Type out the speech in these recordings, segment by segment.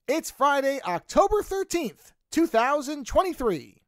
It's Friday, October 13th, 2023.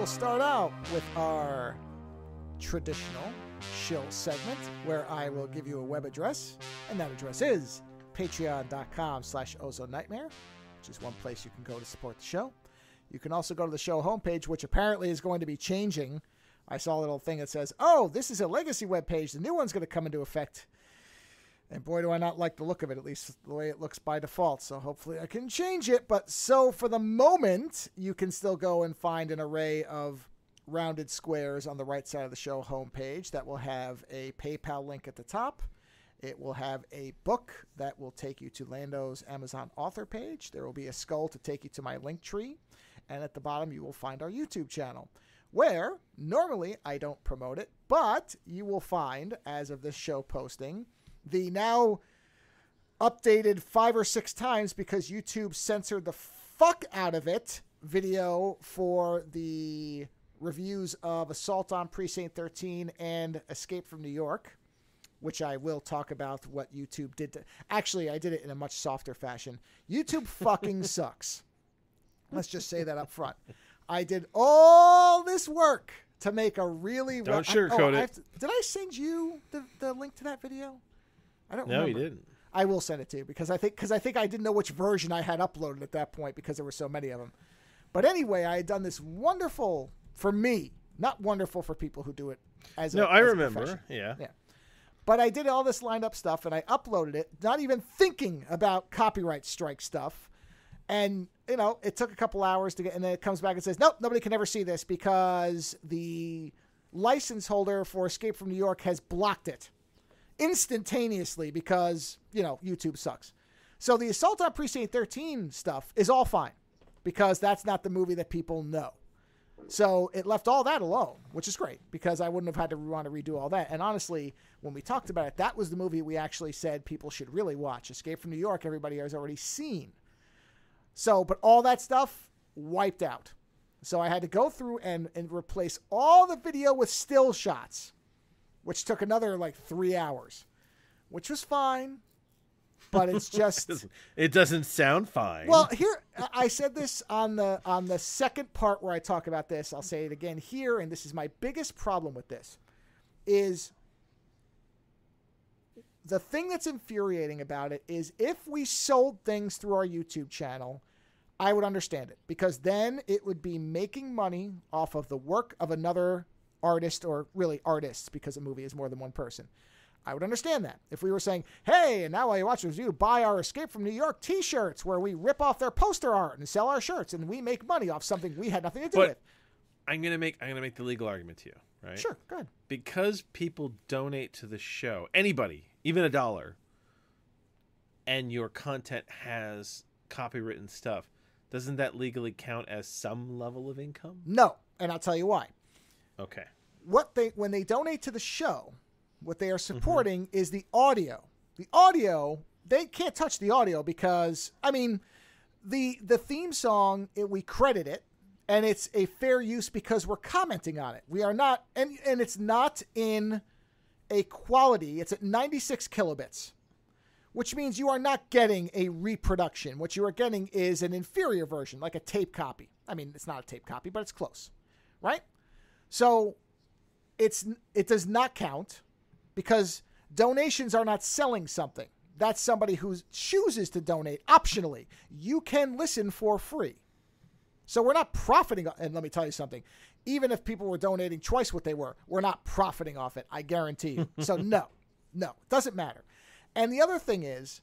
Start out with our traditional shill segment where I will give you a web address, and that address is patreon.com/Ozone Nightmare, which is one place you can go to support the show. You can also go to the show homepage, which apparently is going to be changing. I saw a little thing that says, oh, this is a legacy web page. The new one's going to come into effect. And boy, do I not like the look of it, at least the way it looks by default. So hopefully I can change it. But so for the moment, you can still go and find an array of rounded squares on the right side of the show homepage that will have a PayPal link at the top. It will have a book that will take you to Lando's Amazon author page. There will be a skull to take you to my Linktree. And at the bottom, you will find our YouTube channel, where normally I don't promote it, but you will find, as of this show posting, the now updated 5 or 6 times because YouTube censored the fuck out of it video for the reviews of Assault on Precinct 13 and Escape from New York, which I will talk about what YouTube did. Actually, I did it in a much softer fashion. YouTube fucking sucks. Let's just say that up front. I did all this work to make a really... Don't sugarcoat it. Did I send you the link to that video? I don't know. remember. No, you didn't. I will send it to you because I think I didn't know which version I had uploaded at that point because there were so many of them. But anyway, I had done this wonderful, for me, not wonderful for people who do it as I as remember. A profession. Yeah. But I did all this lined up stuff and I uploaded it, not even thinking about copyright strike stuff. And, you know, it took a couple hours to get, and then it comes back and says, nope, nobody can ever see this because the license holder for Escape from New York has blocked it instantaneously because, you know, YouTube sucks. So the Assault on Precinct 13 stuff is all fine because that's not the movie that people know. So it left all that alone, which is great because I wouldn't have had to want to redo all that. And honestly, when we talked about it, that was the movie we actually said people should really watch. Escape from New York, everybody has already seen. So, but all that stuff wiped out. So I had to go through and replace all the video with still shots, which took another like 3 hours, which was fine, but it's just... It doesn't sound fine. Well, here, I said this on the second part where I talk about this. I'll say it again here, and this is my biggest problem with this, is the thing that's infuriating about it is if we sold things through our YouTube channel, I would understand it because then it would be making money off of the work of another artist, or really artists, because a movie is more than one person. I would understand that. If we were saying, hey, and now while you watch the review, buy our Escape from New York t-shirts where we rip off their poster art and sell our shirts and we make money off something we had nothing to do with. I'm gonna make the legal argument to you, right? Sure, go ahead. Because people donate to the show, anybody, even $1, and your content has copywritten stuff, doesn't that legally count as some level of income? No, and I'll tell you why. Okay. When they donate to the show, what they are supporting is the audio. The audio, they can't touch the audio because, I mean, the theme song, we credit it, and it's a fair use because we're commenting on it. We are not, and it's not in a quality. It's at 96 kilobits, which means you are not getting a reproduction. What you are getting is an inferior version, like a tape copy. I mean, it's not a tape copy, but it's close, right? So it does not count because donations are not selling something. That's somebody who chooses to donate optionally. You can listen for free. So we're not profiting. And let me tell you something. Even if people were donating twice what they were, we're not profiting off it. I guarantee you. So no, it doesn't matter. And the other thing is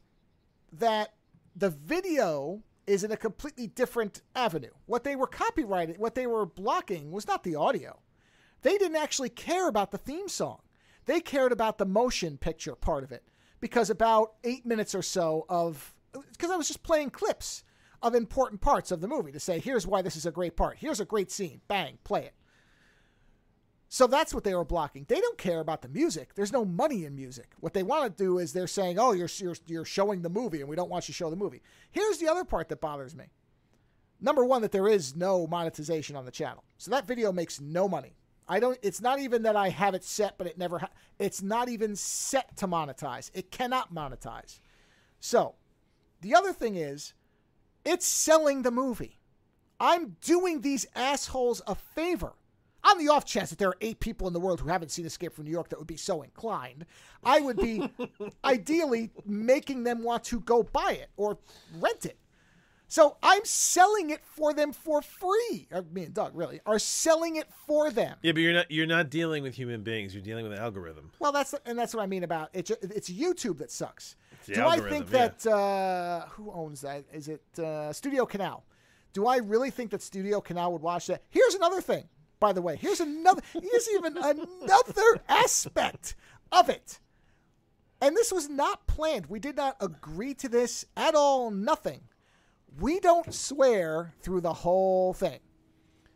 that the video is in a completely different avenue. What they were copyrighted, what they were blocking was not the audio. They didn't actually care about the theme song. They cared about the motion picture part of it. Because about 8 minutes or so because I was just playing clips of important parts of the movie to say, here's why this is a great part. Here's a great scene. Bang, play it. So that's what they were blocking. They don't care about the music. There's no money in music. What they want to do is they're saying, oh, you're showing the movie and we don't want you to show the movie. Here's the other part that bothers me. Number one, that there is no monetization on the channel. So that video makes no money. It's not even that I have it set, but it's not even set to monetize. It cannot monetize. So the other thing is it's selling the movie. I'm doing these assholes a favor. On the off chance that there are 8 people in the world who haven't seen Escape from New York that would be so inclined, I would be ideally making them want to go buy it or rent it. So I'm selling it for them for free. Me and Doug really are selling it for them. Yeah, but you're not dealing with human beings. You're dealing with an algorithm. Well, that's what I mean about it. It's YouTube that sucks. Do I think that who owns that? Is it Studio Canal? Do I really think that Studio Canal would watch that? Here's another thing. By the way, here's even another aspect of it. And this was not planned. We did not agree to this at all. Nothing. We don't swear through the whole thing.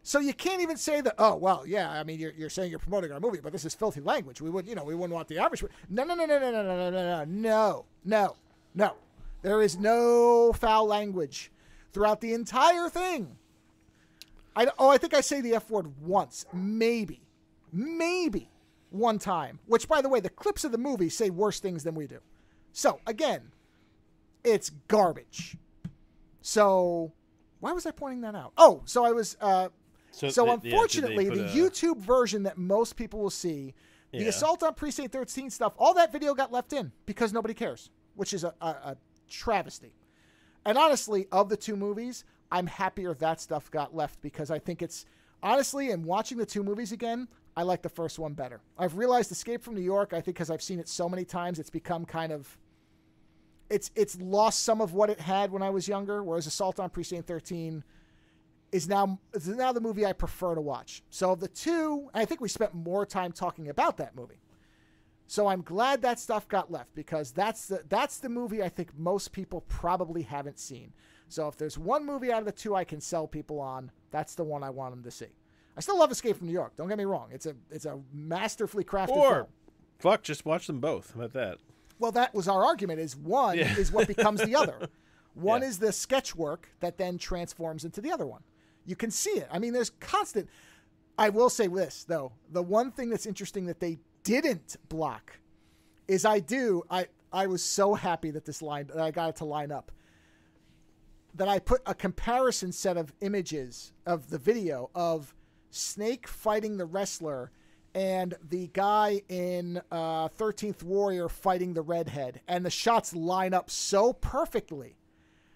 So you can't even say that, oh, well, yeah, I mean, you're saying you're promoting our movie, but this is filthy language. We wouldn't want the average. No. There is no foul language throughout the entire thing. I think I say the F word once, maybe one time, which, by the way, the clips of the movie say worse things than we do. So, again, it's garbage. So, why was I pointing that out? Oh, so I was, unfortunately, the YouTube version that most people will see, the Assault on Precinct 13 stuff, all that video got left in because nobody cares, which is a travesty. And honestly, of the 2 movies, I'm happier that stuff got left because I think it's, honestly, in watching the 2 movies again, I like the first one better. I've realized Escape from New York, I think because I've seen it so many times, it's become kind of, it's lost some of what it had when I was younger, whereas Assault on Precinct 13 is now the movie I prefer to watch. So of the 2, I think we spent more time talking about that movie. So I'm glad that stuff got left because that's the movie I think most people probably haven't seen. So if there's one movie out of the 2 I can sell people on, that's the one I want them to see. I still love Escape from New York. Don't get me wrong. It's a masterfully crafted film. Fuck, just watch them both. How about that? Well, that was our argument, is one is what becomes the other. One is the sketch work that then transforms into the other one. You can see it. I mean, there's constant. I will say this, though. The one thing that's interesting that they didn't block is I was so happy that that I got it to line up. That I put a comparison set of images of the video of Snake fighting the wrestler and the guy in 13th Warrior fighting the redhead. And the shots line up so perfectly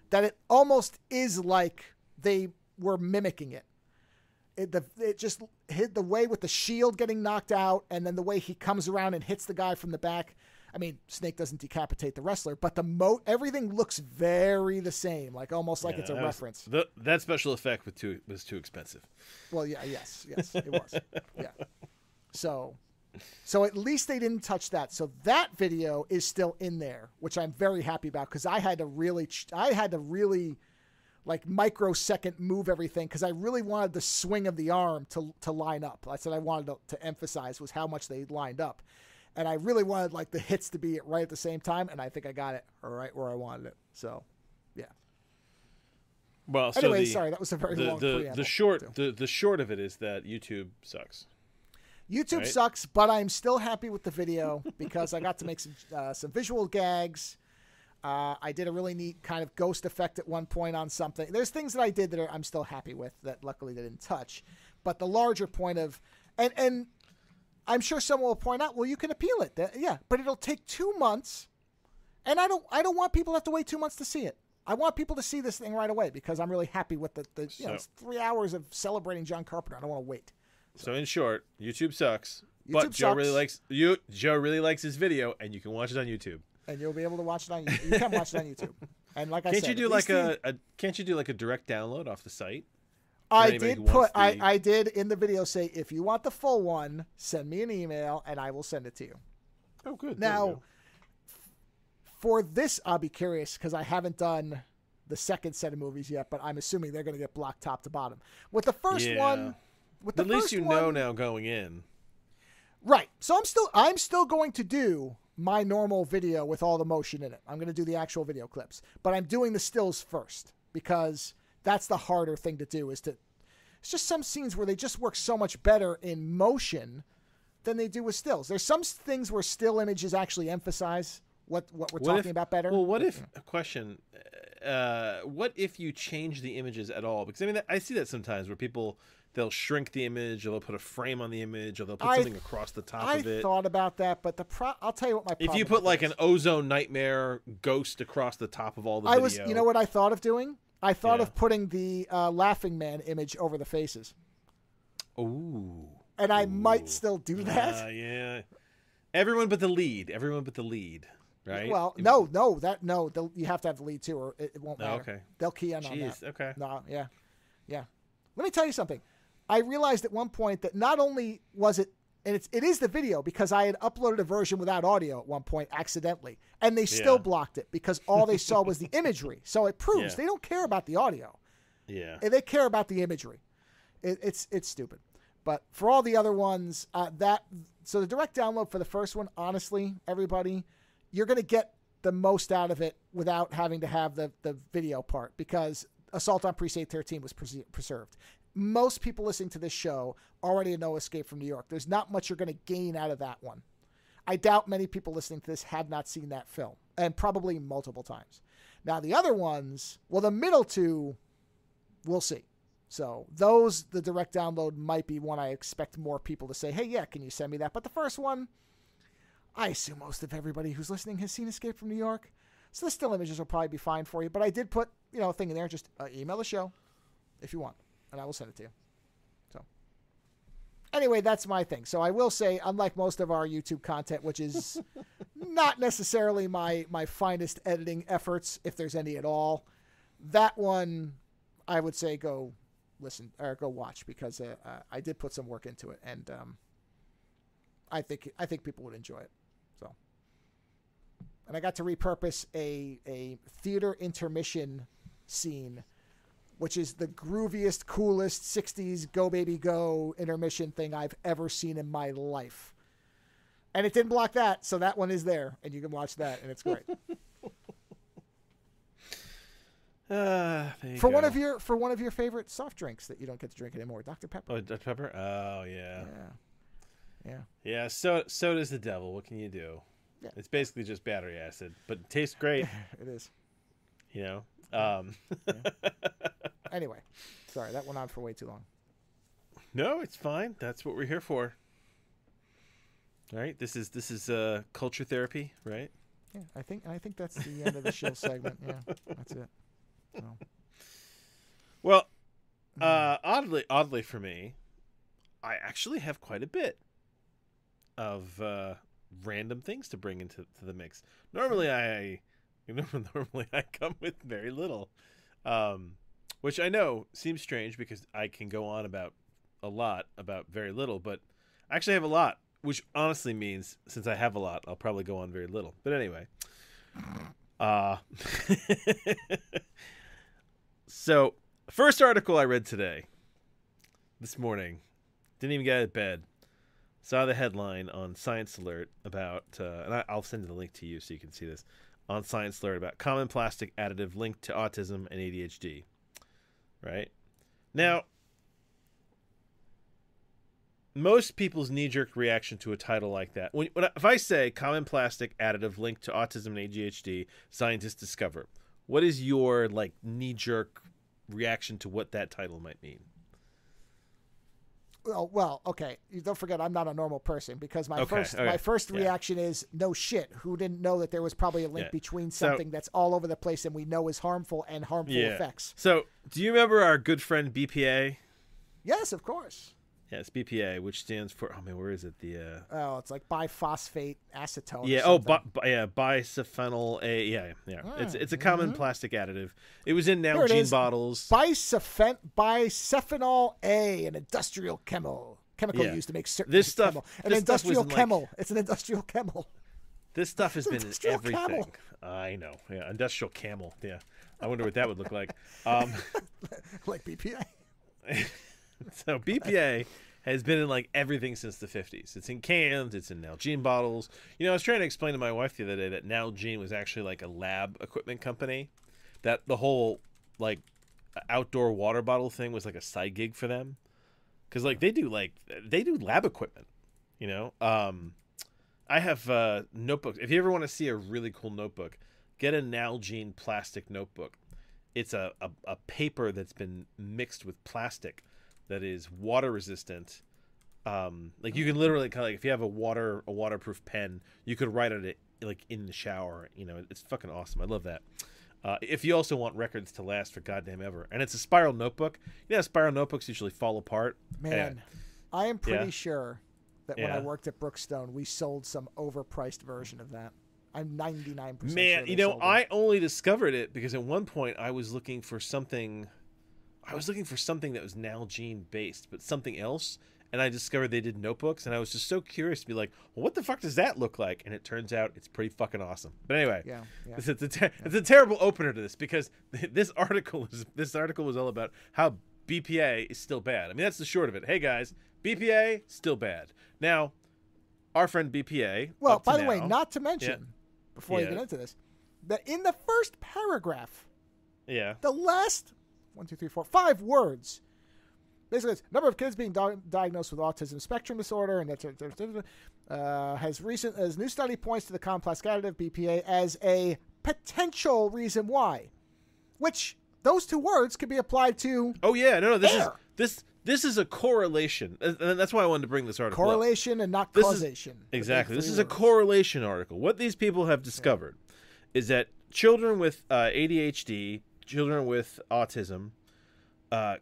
that it almost is like they were mimicking it. It just hit the way with the shield getting knocked out and then the way he comes around and hits the guy from the back. I mean, Snake doesn't decapitate the wrestler, but everything looks very the same, like almost like it's a reference. That special effect was too expensive. Well, yes, it was. Yeah. So at least they didn't touch that. So that video is still in there, which I'm very happy about because I had to really like microsecond move everything because I really wanted the swing of the arm to line up. That's what I wanted to emphasize was how much they lined up. And I really wanted like the hits to be right at the same time, and I think I got it right where I wanted it. So, yeah. Well, anyway, sorry, that was a very long preamble. The short of it is that YouTube sucks. YouTube sucks, but I'm still happy with the video because I got to make some visual gags. I did a really neat kind of ghost effect at one point on something. There's things that I did that I'm still happy with that luckily they didn't touch. But the larger point of, and I'm sure someone will point out, well, you can appeal it. Yeah, but it'll take 2 months. And I don't want people to have to wait 2 months to see it. I want people to see this thing right away because I'm really happy with it's 3 hours of celebrating John Carpenter. I don't want to wait. So in short, YouTube sucks. But Joe really likes his video, and you can watch it on YouTube. And you'll be able to watch it on YouTube. You can watch it on YouTube. And like I said, can't you do like a direct download off the site? I did in the video say, if you want the full one, send me an email and I will send it to you. Oh, good. Now, for this, I'll be curious because I haven't done the second set of movies yet, but I'm assuming they're going to get blocked top to bottom. With the first one, at least you know now going in. Right. So I'm still going to do my normal video with all the motion in it. I'm going to do the actual video clips, but I'm doing the stills first because that's the harder thing to do. It's just some scenes where they just work so much better in motion than they do with stills. There's some things where still images actually emphasize what we're talking about better. Well, what if what if you change the images at all? Because I mean, I see that sometimes where they'll shrink the image, or they'll put a frame on the image, or they'll put something across the top of it. I thought about that, but I'll tell you what my problem is. If you put like an Ozone Nightmare ghost across the top of all the video. You know what I thought of doing? I thought of putting the Laughing Man image over the faces. Ooh. And I might still do that. Yeah. Everyone but the lead, right? Well, you have to have the lead too, or it won't matter. Okay. They'll key in on that. Okay. No, yeah. Let me tell you something. I realized at one point that not only was it, and it is the video because I had uploaded a version without audio at one point accidentally, and they still blocked it because all they saw was the imagery. So it proves they don't care about the audio. Yeah. They care about the imagery. It's stupid. But for all the other ones, so the direct download for the first one, honestly, everybody, you're going to get the most out of it without having to have the video part because Assault on Precinct 13 was preserved. Most people listening to this show already know Escape from New York. There's not much you're going to gain out of that one. I doubt many people listening to this have not seen that film, and probably multiple times. Now, the other ones, well, the middle two, we'll see. So the direct download might be one I expect more people to say, hey, yeah, can you send me that? But the first one, I assume most of everybody who's listening has seen Escape from New York. So the still images will probably be fine for you. But I did put, a thing in there. Just email the show if you want, and I will send it to you. So anyway, that's my thing. So I will say, unlike most of our YouTube content, which is not necessarily my finest editing efforts, if there's any at all, that one I would say go listen or go watch because I did put some work into it, and I think people would enjoy it. So, and I got to repurpose a theater intermission scene, which is the grooviest, coolest 60s Go Baby Go intermission thing I've ever seen in my life. And it didn't block that, so that one is there, and you can watch that, and it's great. For one of your favorite soft drinks that you don't get to drink anymore, Dr. Pepper. Oh, Dr. Pepper? Oh, yeah. Yeah. Yeah, so does the devil. What can you do? Yeah. It's basically just battery acid, but it tastes great. It is. Yeah. Anyway, sorry, that went on for way too long. No, it's fine. That's what we're here for. All right. This is culture therapy, right? Yeah, I think that's the end of the shill segment. Yeah, that's it. So. Well, oddly for me, I actually have quite a bit of random things to bring into the mix. Normally I come with very little, which I know seems strange because I can go on about a lot about very little, but I actually have a lot, which honestly means since I have a lot, I'll probably go on very little. But anyway, so first article I read this morning, didn't even get out of bed. Saw the headline on Science Alert about, and I'll send the link to you so you can see this, on Science Alert about common plastic additive linked to autism and ADHD. Right? Now, most people's knee-jerk reaction to a title like that, if I say common plastic additive linked to autism and ADHD, scientists discover, what is your like knee-jerk reaction to what that title might mean? Well, okay. You don't forget, I'm not a normal person, because my first reaction is, no shit. Who didn't know that there was probably a link between something that's all over the place and we know is harmful and harmful effects? So, do you remember our good friend BPA? Yes, of course. Yeah, it's BPA, which stands for, where is it? It's like biphosphate acetone. Yeah. Bisphenol A. Yeah. It's a common plastic additive. It was in Nalgene bottles. Bisphenol A, an industrial chemical used to make certain this stuff. Chemical. An industrial chemical. It's an industrial chemical. This stuff has been in everything. Camel. I know. Yeah, industrial camel. Yeah. I wonder what that would look like. Like BPA. So BPA has been in like everything since the 50s. It's in cans. It's in Nalgene bottles. I was trying to explain to my wife the other day that Nalgene was actually like a lab equipment company. That the whole like outdoor water bottle thing was like a side gig for them, because like they do lab equipment. I have notebooks. If you ever want to see a really cool notebook, get a Nalgene plastic notebook. It's a paper that's been mixed with plastic that is water resistant. Like you can literally kind of like, if you have a waterproof pen, you could write on it like in the shower. It's fucking awesome. I love that. If you also want records to last for goddamn ever, and it's a spiral notebook. Spiral notebooks usually fall apart. Man, I am pretty sure that when I worked at Brookstone, we sold some overpriced version of that. I'm 99% Man, sure I only discovered it because at one point I was looking for something. I was looking for something that was Nalgene based, but something else, and I discovered they did notebooks, and I was just so curious to be like, well, what the fuck does that look like? And it turns out it's pretty fucking awesome. But anyway, it's a terrible opener to this, because this article was all about how BPA is still bad. I mean, that's the short of it. Hey guys, BPA still bad. Now, our friend BPA. Well, by the way, not to mention, before you get into this, that in the first paragraph, the last 5 words, basically, it's number of kids being diagnosed with autism spectrum disorder, and that's as new study points to the common plastic additive BPA as a potential reason why, which those 2 words could be applied to. Oh yeah, no, this is a correlation, and that's why I wanted to bring this article. Correlation and not causation. Exactly, this is a correlation article. What these people have discovered is that children with ADHD, children with autism,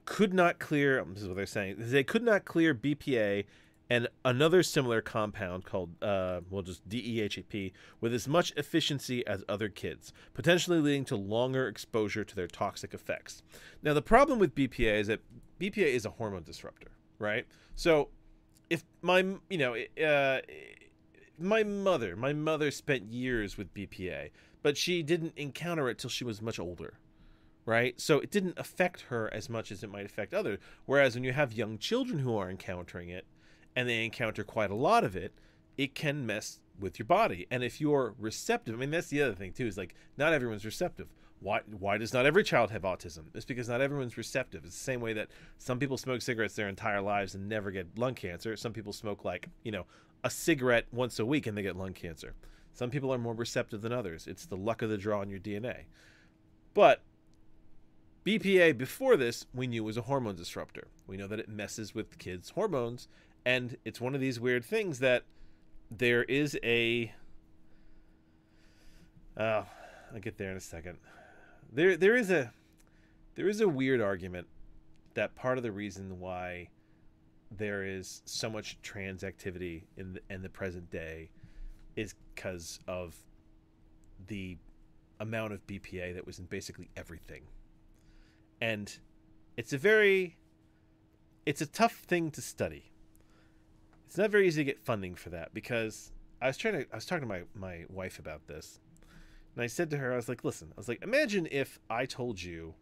could not clear. This is what they're saying. They could not clear BPA and another similar compound called, just DEHP, with as much efficiency as other kids, potentially leading to longer exposure to their toxic effects. Now, the problem with BPA is that BPA is a hormone disruptor, right? So, if my mother spent years with BPA, but she didn't encounter it till she was much older. Right? So it didn't affect her as much as it might affect others. Whereas when you have young children who are encountering it, and they encounter quite a lot of it, it can mess with your body. And if you're receptive, I mean, that's the other thing too, is like, not everyone's receptive. Why does not every child have autism? It's because not everyone's receptive. It's the same way that some people smoke cigarettes their entire lives and never get lung cancer. Some people smoke like, a cigarette once a week and they get lung cancer. Some people are more receptive than others. It's the luck of the draw in your DNA. But BPA, before this, we knew was a hormone disruptor. We know that it messes with kids' hormones, and it's one of these weird things that there is a... I'll get there in a second. There is a weird argument that part of the reason why there is so much trans activity in the present day is because of the amount of BPA that was in basically everything. And it's a tough thing to study. It's not very easy to get funding for that, because I was talking to my wife about this, and I said to her, I was like, imagine if I told you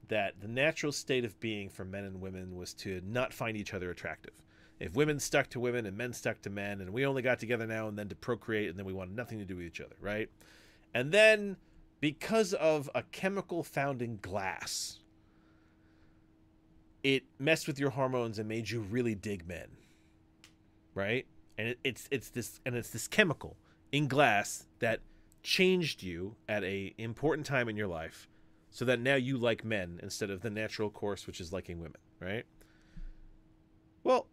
that the natural state of being for men and women was to not find each other attractive. If women stuck to women and men stuck to men, and we only got together now and then to procreate, and then we wanted nothing to do with each other, right? And then, because of a chemical found in glass, it messed with your hormones and made you really dig men, right? And it's this chemical in glass that changed you at a important time in your life, so that now you like men instead of the natural course, which is liking women, right? Well,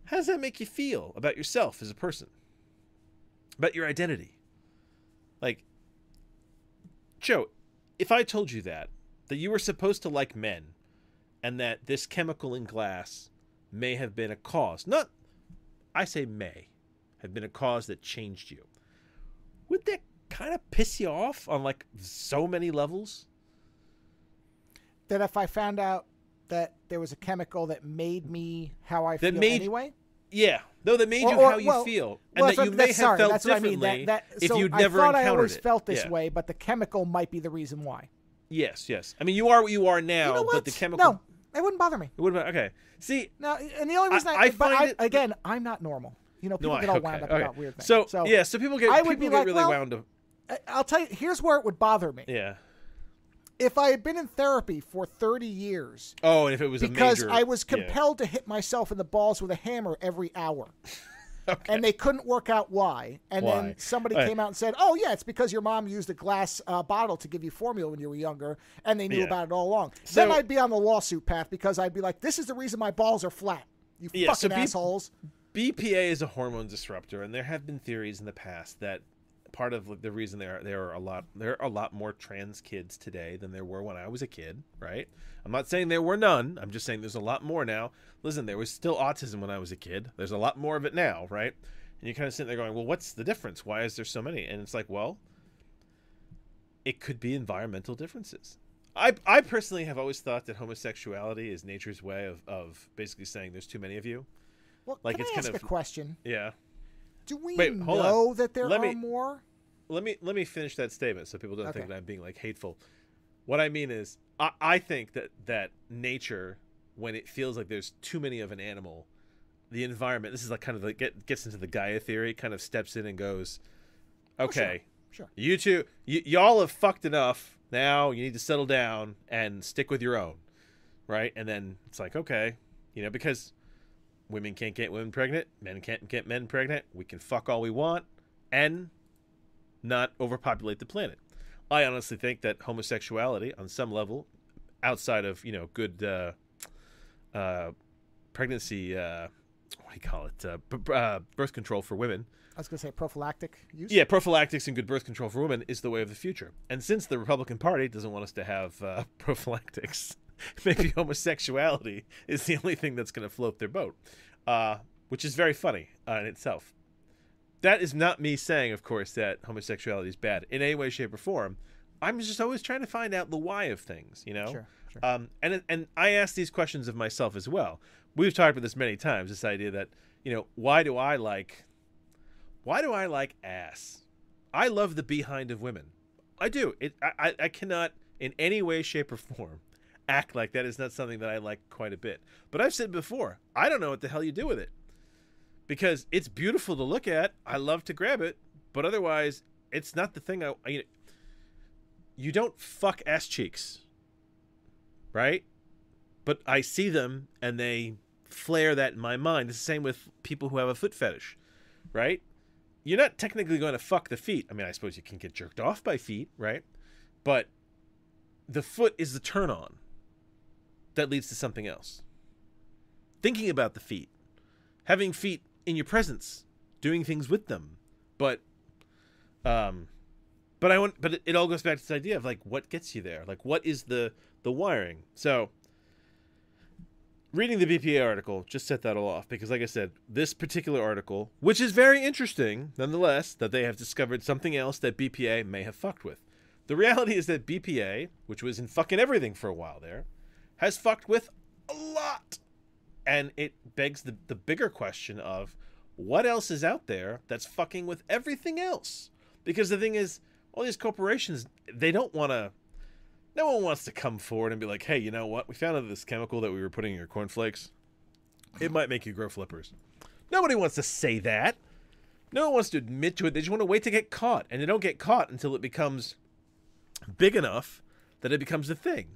how does that make you feel about yourself as a person? About your identity? Like, Joe, if I told you that you were supposed to like men, and that this chemical in glass may have been a cause, not, I say may, have been a cause that changed you, would that kind of piss you off on like so many levels? That if I found out that there was a chemical that made me how I feel anyway? Yeah. No, that made you how you feel. And that you may have felt differently if you'd never encountered it. I thought I always felt this way, but the chemical might be the reason why. Yes, yes. I mean, you are what you are now, but the chemical... No, it wouldn't bother me. It wouldn't. Okay. See... No, and the only reason again, I'm not normal. You know, people get all wound up about weird things. So people get really wound up. I'll tell you, here's where it would bother me. Yeah. If I had been in therapy for 30 years... Oh, and if it was because I was compelled to hit myself in the balls with a hammer every hour. Okay. And they couldn't work out why. And then somebody came out and said, oh, yeah, it's because your mom used a glass bottle to give you formula when you were younger, and they knew about it all along. So, then I'd be on the lawsuit path, because I'd be like, this is the reason my balls are flat. You fucking assholes. BPA is a hormone disruptor, and there have been theories in the past that part of the reason there are a lot more trans kids today than there were when I was a kid, right? I'm not saying there were none. I'm just saying there's a lot more now. Listen, there was still autism when I was a kid. There's a lot more of it now, right? And you kind of sit there going, well, what's the difference? Why is there so many? And it's like, well, it could be environmental differences. I personally have always thought that homosexuality is nature's way of basically saying there's too many of you. Well, like, can I ask a question? Yeah. Do we know that there are more? Let me finish that statement so people don't think that I'm being like hateful. What I mean is, I think that nature, when it feels like there's too many of an animal, the environment, this is like kind of like gets into the Gaia theory, kind of steps in and goes, okay, sure. You two, y'all have fucked enough. Now you need to settle down and stick with your own, right? And then it's like, okay, because women can't get women pregnant, men can't get men pregnant, we can fuck all we want and not overpopulate the planet. I honestly think that homosexuality, on some level, outside of good pregnancy, what do you call it, birth control for women. I was going to say prophylactic use. Yeah, prophylactics and good birth control for women is the way of the future. And since the Republican Party doesn't want us to have prophylactics, maybe homosexuality is the only thing that's going to float their boat, which is very funny in itself. That is not me saying, of course, that homosexuality is bad in any way, shape, or form. I'm just always trying to find out the why of things, Sure. And I ask these questions of myself as well. We've talked about this many times, this idea that, why do I like ass? I love the behind of women. I do. I cannot in any way, shape, or form act like that is not something that I like quite a bit. But I've said before, I don't know what the hell you do with it. Because it's beautiful to look at. I love to grab it. But otherwise, it's not the thing you don't fuck ass cheeks. Right? But I see them and they flare that in my mind. It's the same with people who have a foot fetish. Right? You're not technically going to fuck the feet. I mean, I suppose you can get jerked off by feet, right? But the foot is the turn on that leads to something else. Thinking about the feet. Having feet in your presence, doing things with them. But it all goes back to this idea of like what gets you there? Like what is the wiring? So reading the BPA article just set that all off because like I said, this particular article, which is very interesting nonetheless, that they have discovered something else that BPA may have fucked with. The reality is that BPA, which was in fucking everything for a while there, has fucked with a lot. And it begs the bigger question of what else is out there that's fucking with everything else? Because the thing is, all these corporations, they don't want to, no one wants to come forward and be like, hey, you know what? We found out this chemical that we were putting in your cornflakes. It might make you grow flippers. Nobody wants to say that. No one wants to admit to it. They just want to wait to get caught. And they don't get caught until it becomes big enough that it becomes a thing.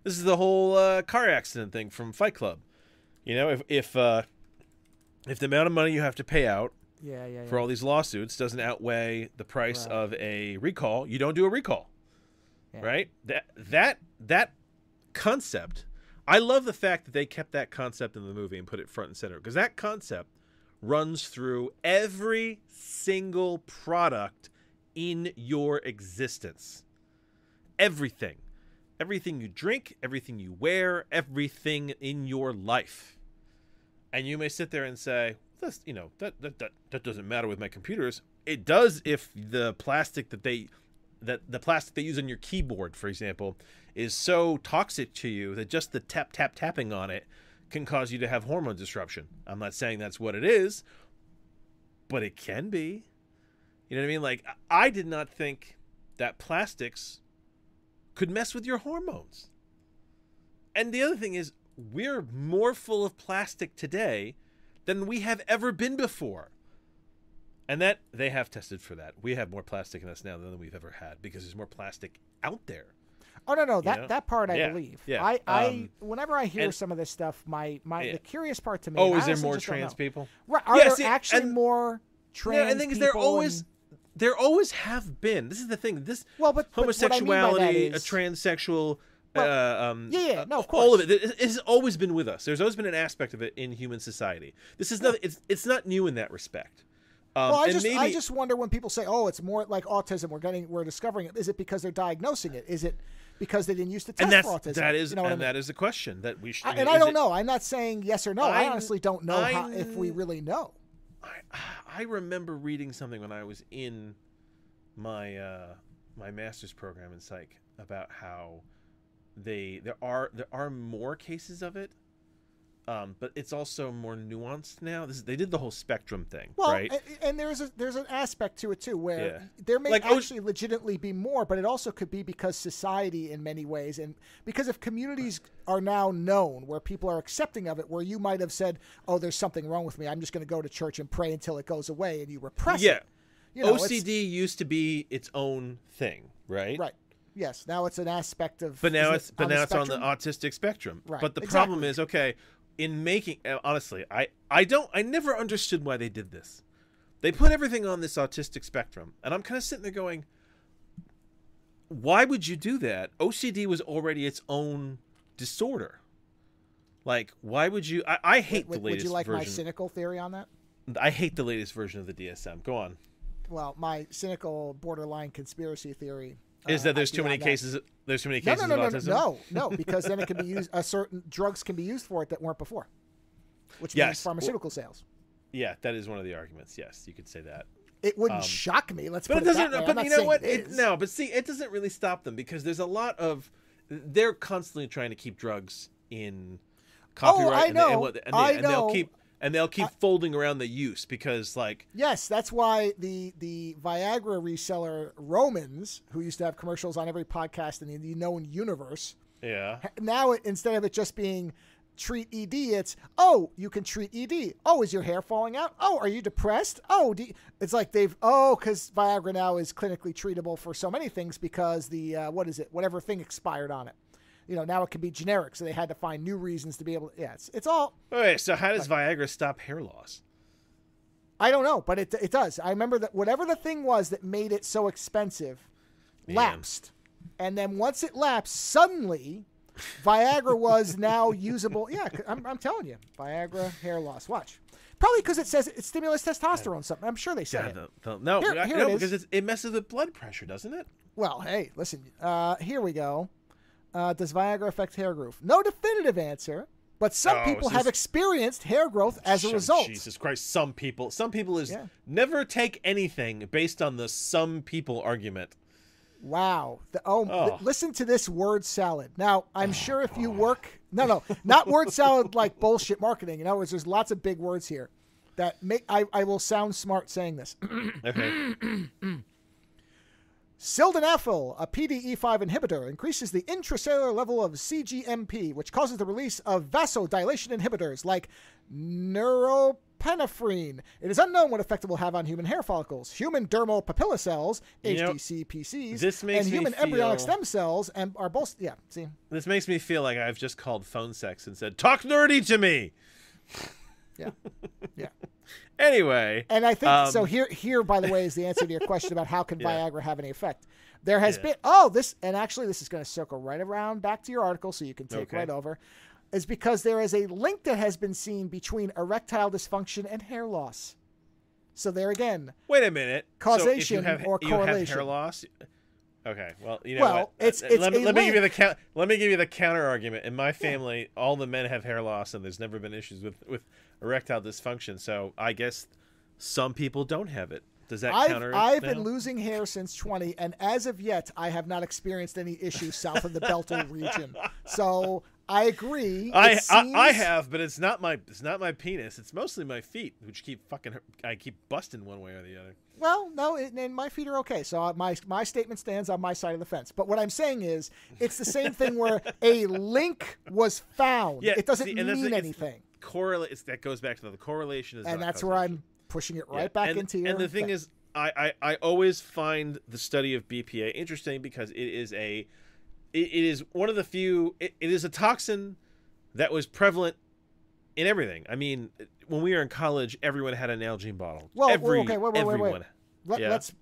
This is the whole car accident thing from Fight Club. You know, if if the amount of money you have to pay out for all these lawsuits doesn't outweigh the price of a recall, you don't do a recall. Yeah. Right? That concept, I love the fact that they kept that concept in the movie and put it front and center, because that concept runs through every single product in your existence. Everything you drink, everything you wear, everything in your life. And you may sit there and say, "This, that doesn't matter with my computers." It does if the plastic the plastic they use on your keyboard, for example, is so toxic to you that just the tapping on it can cause you to have hormone disruption. I'm not saying that's what it is, but it can be. You know what I mean? Like, I did not think that plastics could mess with your hormones. And the other thing is, we're more full of plastic today than we have ever been before. And that they have tested for that. We have more plastic in us now than we've ever had, because there's more plastic out there. Oh, no, that part I believe. Yeah. I whenever I hear some of this stuff, the curious part to me. Oh, is there more trans people? Right. Are there actually more trans people? And there always have been. This is the thing. But homosexuality, is, a transsexual, no, of course, all of it has always been with us. There's always been an aspect of it in human society. This is it's not new in that respect. I just wonder when people say, "Oh, it's more like autism. We're discovering it." Is it because they're diagnosing it? Is it because they didn't used to test for autism? That is the question that we should. I don't know. I'm not saying yes or no. I honestly don't know if we really know. I remember reading something when I was in my my master's program in psych about how there are more cases of it, but it's also more nuanced now. They did the whole spectrum thing, right? And there's an aspect to it too where there may actually legitimately be more, but it also could be because society in many ways, and because if communities are now known where people are accepting of it, where you might have said, "Oh, there's something wrong with me. I'm just going to go to church and pray until it goes away," and you repress it. OCD used to be its own thing, right? Right. Yes. Now it's an aspect of. But now it's on the autistic spectrum. Right. But the problem is, in making, honestly, I never understood why they did this. They put everything on this autistic spectrum, and I'm kind of sitting there going, why would you do that? OCD was already its own disorder. Like, why would you? I hate the latest version. Would you like my cynical theory on that? I hate the latest version of the DSM. Go on. Well, my cynical borderline conspiracy theory is that there's too many cases. There's too many cases of autism. No, because then it can be used. Certain drugs can be used for it that weren't before, which means pharmaceutical sales. Yeah, that is one of the arguments. Yes, you could say that. It wouldn't shock me. Let's but put it that way. But you know what? But see, it doesn't really stop them, because there's a lot of. They're constantly trying to keep drugs in copyright. I know. And they'll keep folding around the use, because, like... Yes, that's why the Viagra reseller Romans, who used to have commercials on every podcast in the known universe... Yeah. Now, instead of it just being treat ED, it's, oh, you can treat ED. Oh, is your hair falling out? Oh, are you depressed? Oh, it's like because Viagra now is clinically treatable for so many things because whatever thing expired on it. Now it can be generic, so they had to find new reasons to be able to... Yeah, it's all... Okay, so how does Viagra stop hair loss? I don't know, but it does. I remember that whatever the thing was that made it so expensive lapsed. And then once it lapsed, suddenly, Viagra was now usable. Yeah, I'm telling you. Viagra, hair loss. Watch. Probably because it says it stimulates testosterone something. I'm sure they said it. No, because it messes with blood pressure, doesn't it? Well, hey, listen. Here we go. Does Viagra affect hair growth? No definitive answer, but some people have experienced hair growth as a result. Jesus Christ, some people is never take anything based on the some people argument. Wow. Listen to this word salad. Now, I'm sure if you work... No, not word salad like bullshit marketing. In other words, there's lots of big words here that make... I will sound smart saying this. Okay. Sildenafil, a PDE5 inhibitor, increases the intracellular level of CGMP, which causes the release of vasodilation inhibitors like neuropinephrine. It is unknown what effect it will have on human hair follicles, human dermal papilla cells, HDC-PCs, and human embryonic stem cells, and are both... Yeah, see? This makes me feel like I've just called phone sex and said, talk nerdy to me! Yeah. Yeah. Anyway. And I think, so here, by the way, is the answer to your question about how can Viagra have any effect. There has been, this is going to circle right around back to your article so you can take right over, is because there is a link that has been seen between erectile dysfunction and hair loss. So there again. Wait a minute. Causation or correlation. You have hair loss? Okay, well, you know what? Let me give you the counter argument. In my family, all the men have hair loss, and there's never been issues with erectile dysfunction. So I guess some people don't have it. Does that counter? I've been losing hair since 20, and as of yet, I have not experienced any issues south of the Beltal region. So I agree. I have, but it's not my penis. It's mostly my feet, which I keep busting one way or the other. Well, no, and my feet are okay. So my statement stands on my side of the fence. But what I'm saying is, it's the same thing where a link was found. Yeah, it doesn't mean anything. That goes back to the correlation is, and that's where I'm pushing it right back into your. And the thing is, I always find the study of BPA interesting because it is one of the few. It is a toxin that was prevalent in everything. I mean, when we were in college, everyone had an Nalgene bottle. Well, everyone.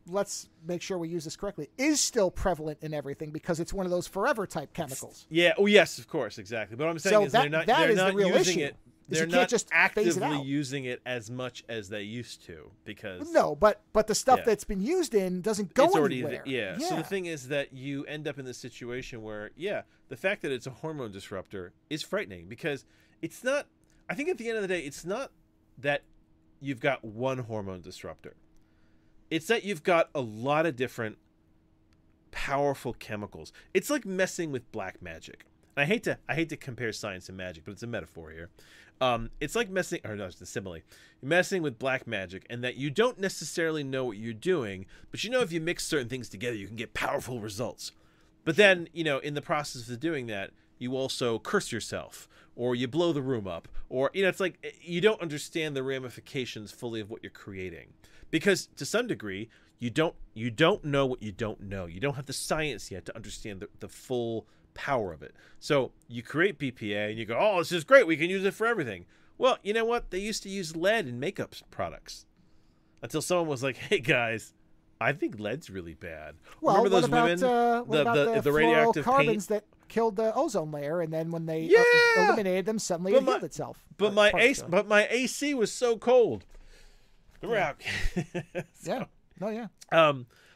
Let's make sure we use this correctly. Is still prevalent in everything because it's one of those forever type chemicals. Yeah. Oh, yes, of course, exactly. But what I'm saying is they're not using it. They're not just actively using it as much as they used to because but the stuff that's been used in doesn't go anywhere. So the thing is that you end up in this situation where the fact that it's a hormone disruptor is frightening because it's not. I think at the end of the day, it's not that you've got one hormone disruptor. It's that you've got a lot of different powerful chemicals. It's like messing with black magic. And I hate to compare science and magic, but it's a metaphor here. It's like it's a simile. You're messing with black magic, and that you don't necessarily know what you're doing, but you know if you mix certain things together, you can get powerful results. But then, in the process of doing that, you also curse yourself, or you blow the room up, or it's like you don't understand the ramifications fully of what you're creating, because to some degree, you don't know what you don't know. You don't have the science yet to understand the full power of it. So you create BPA and you go, oh, this is great, we can use it for everything. Well, you know what? They used to use lead in makeup products until someone was like, hey guys, I think lead's really bad. Well, remember those women, the radioactive carbons that killed the ozone layer, and then when they eliminated them, suddenly it healed itself. But my AC was so cold. Remember how?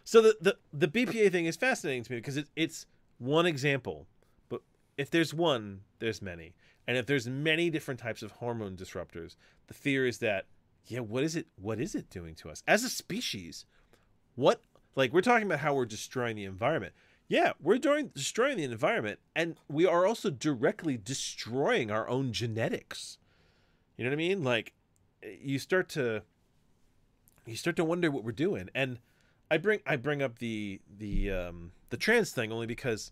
So the BPA thing is fascinating to me because it's one example, but if there's one, there's many. And if there's many different types of hormone disruptors, the fear is that, what is it doing to us as a species? We're talking about how we're destroying the environment. Yeah, we're destroying the environment, and we are also directly destroying our own genetics. You know what I mean? Like, you start to wonder what we're doing. And I bring up the trans thing only because,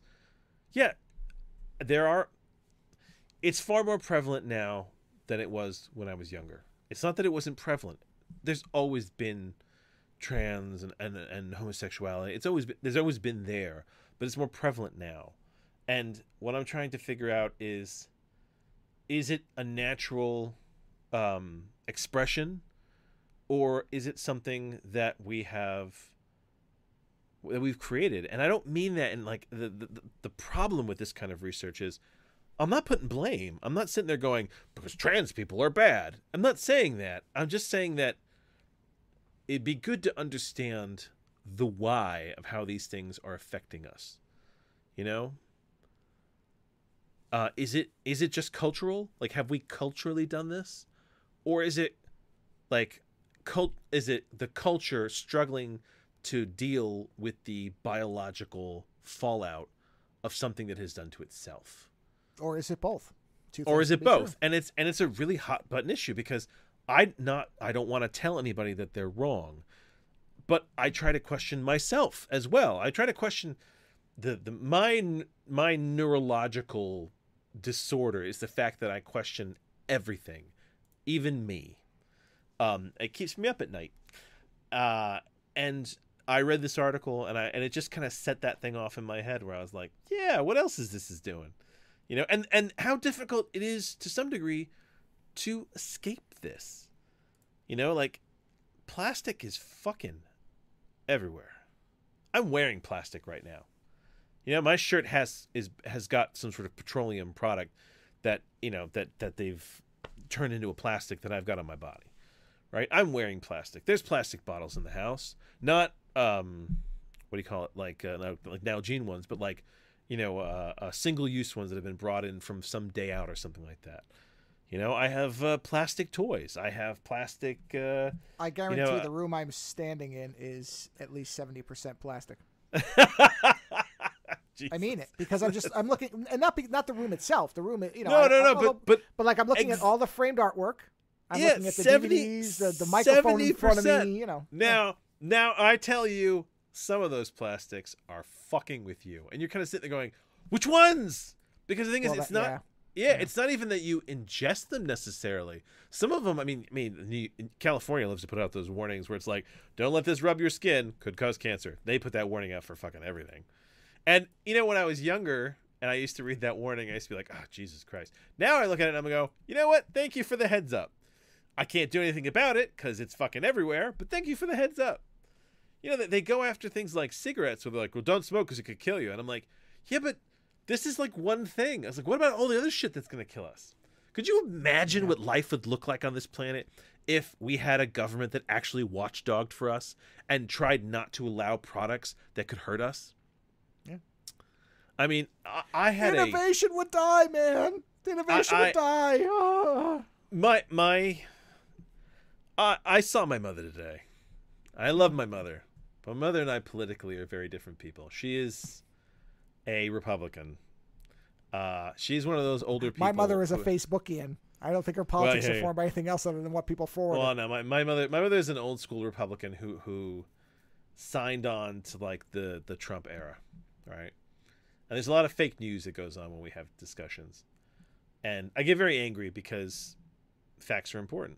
it's far more prevalent now than it was when I was younger. It's not that it wasn't prevalent. There's always been trans and homosexuality. There's always been there, but it's more prevalent now. And what I'm trying to figure out is it a natural expression, or is it something that we've created? And I don't mean that in like the problem with this kind of research is I'm not putting blame. I'm not sitting there going, because trans people are bad. I'm not saying that. I'm just saying that it'd be good to understand the why of how these things are affecting us. Is it just cultural? Like, have we culturally done this? Or is it like is it the culture struggling to deal with the biological fallout of something that has done to itself? Or is it both? Or is it both? And it's a really hot button issue because I don't want to tell anybody that they're wrong, but I try to question myself as well. I try to question my neurological disorder is the fact that I question everything, even me. It keeps me up at night. And I read this article and it just kind of set that thing off in my head where I was like, what else is this doing? And how difficult it is to some degree to escape this. You know, like, plastic is fucking everywhere. I'm wearing plastic right now. You know, my shirt has got some sort of petroleum product that, you know, that they've turned into a plastic that I've got on my body. Right? I'm wearing plastic. There's plastic bottles in the house. Not what do you call it? Like Nalgene ones, but like, you know, single-use ones that have been brought in from some day out or something like that. You know, I have plastic toys. I have plastic. I guarantee the room I'm standing in is at least 70% plastic. I mean it, because I'm looking, and not the room itself. The room, you know. No. But like I'm looking at all the framed artwork. I'm looking at the DVDs, the microphone in front of me. You know. Now I tell you, some of those plastics are fucking with you, and you're kind of sitting there going, "Which ones?" Because the thing is, it's not. Yeah, it's not even that you ingest them necessarily. Some of them, I mean, California loves to put out those warnings where it's like, "Don't let this rub your skin; could cause cancer." They put that warning out for fucking everything. And you know, when I was younger and I used to read that warning, I used to be like, "Oh, Jesus Christ!" Now I look at it and I'm gonna go, "You know what? Thank you for the heads up. I can't do anything about it because it's fucking everywhere, but thank you for the heads up." You know, they go after things like cigarettes where they're like, "Well, don't smoke because it could kill you." And I'm like, "Yeah, but this is like one thing." I was like, "What about all the other shit that's going to kill us?" Could you imagine what life would look like on this planet if we had a government that actually watchdogged for us and tried not to allow products that could hurt us? Yeah. I mean, I had innovation would die, man. The innovation would die. Oh. I saw my mother today. I love my mother. But my mother and I politically are very different people. She is a Republican. She's one of those older people. My mother is a Facebookian. I don't think her politics are formed by anything else other than what people forward. Well, no, my mother is an old school Republican who signed on to like the Trump era, right? And there's a lot of fake news that goes on when we have discussions. And I get very angry because facts are important.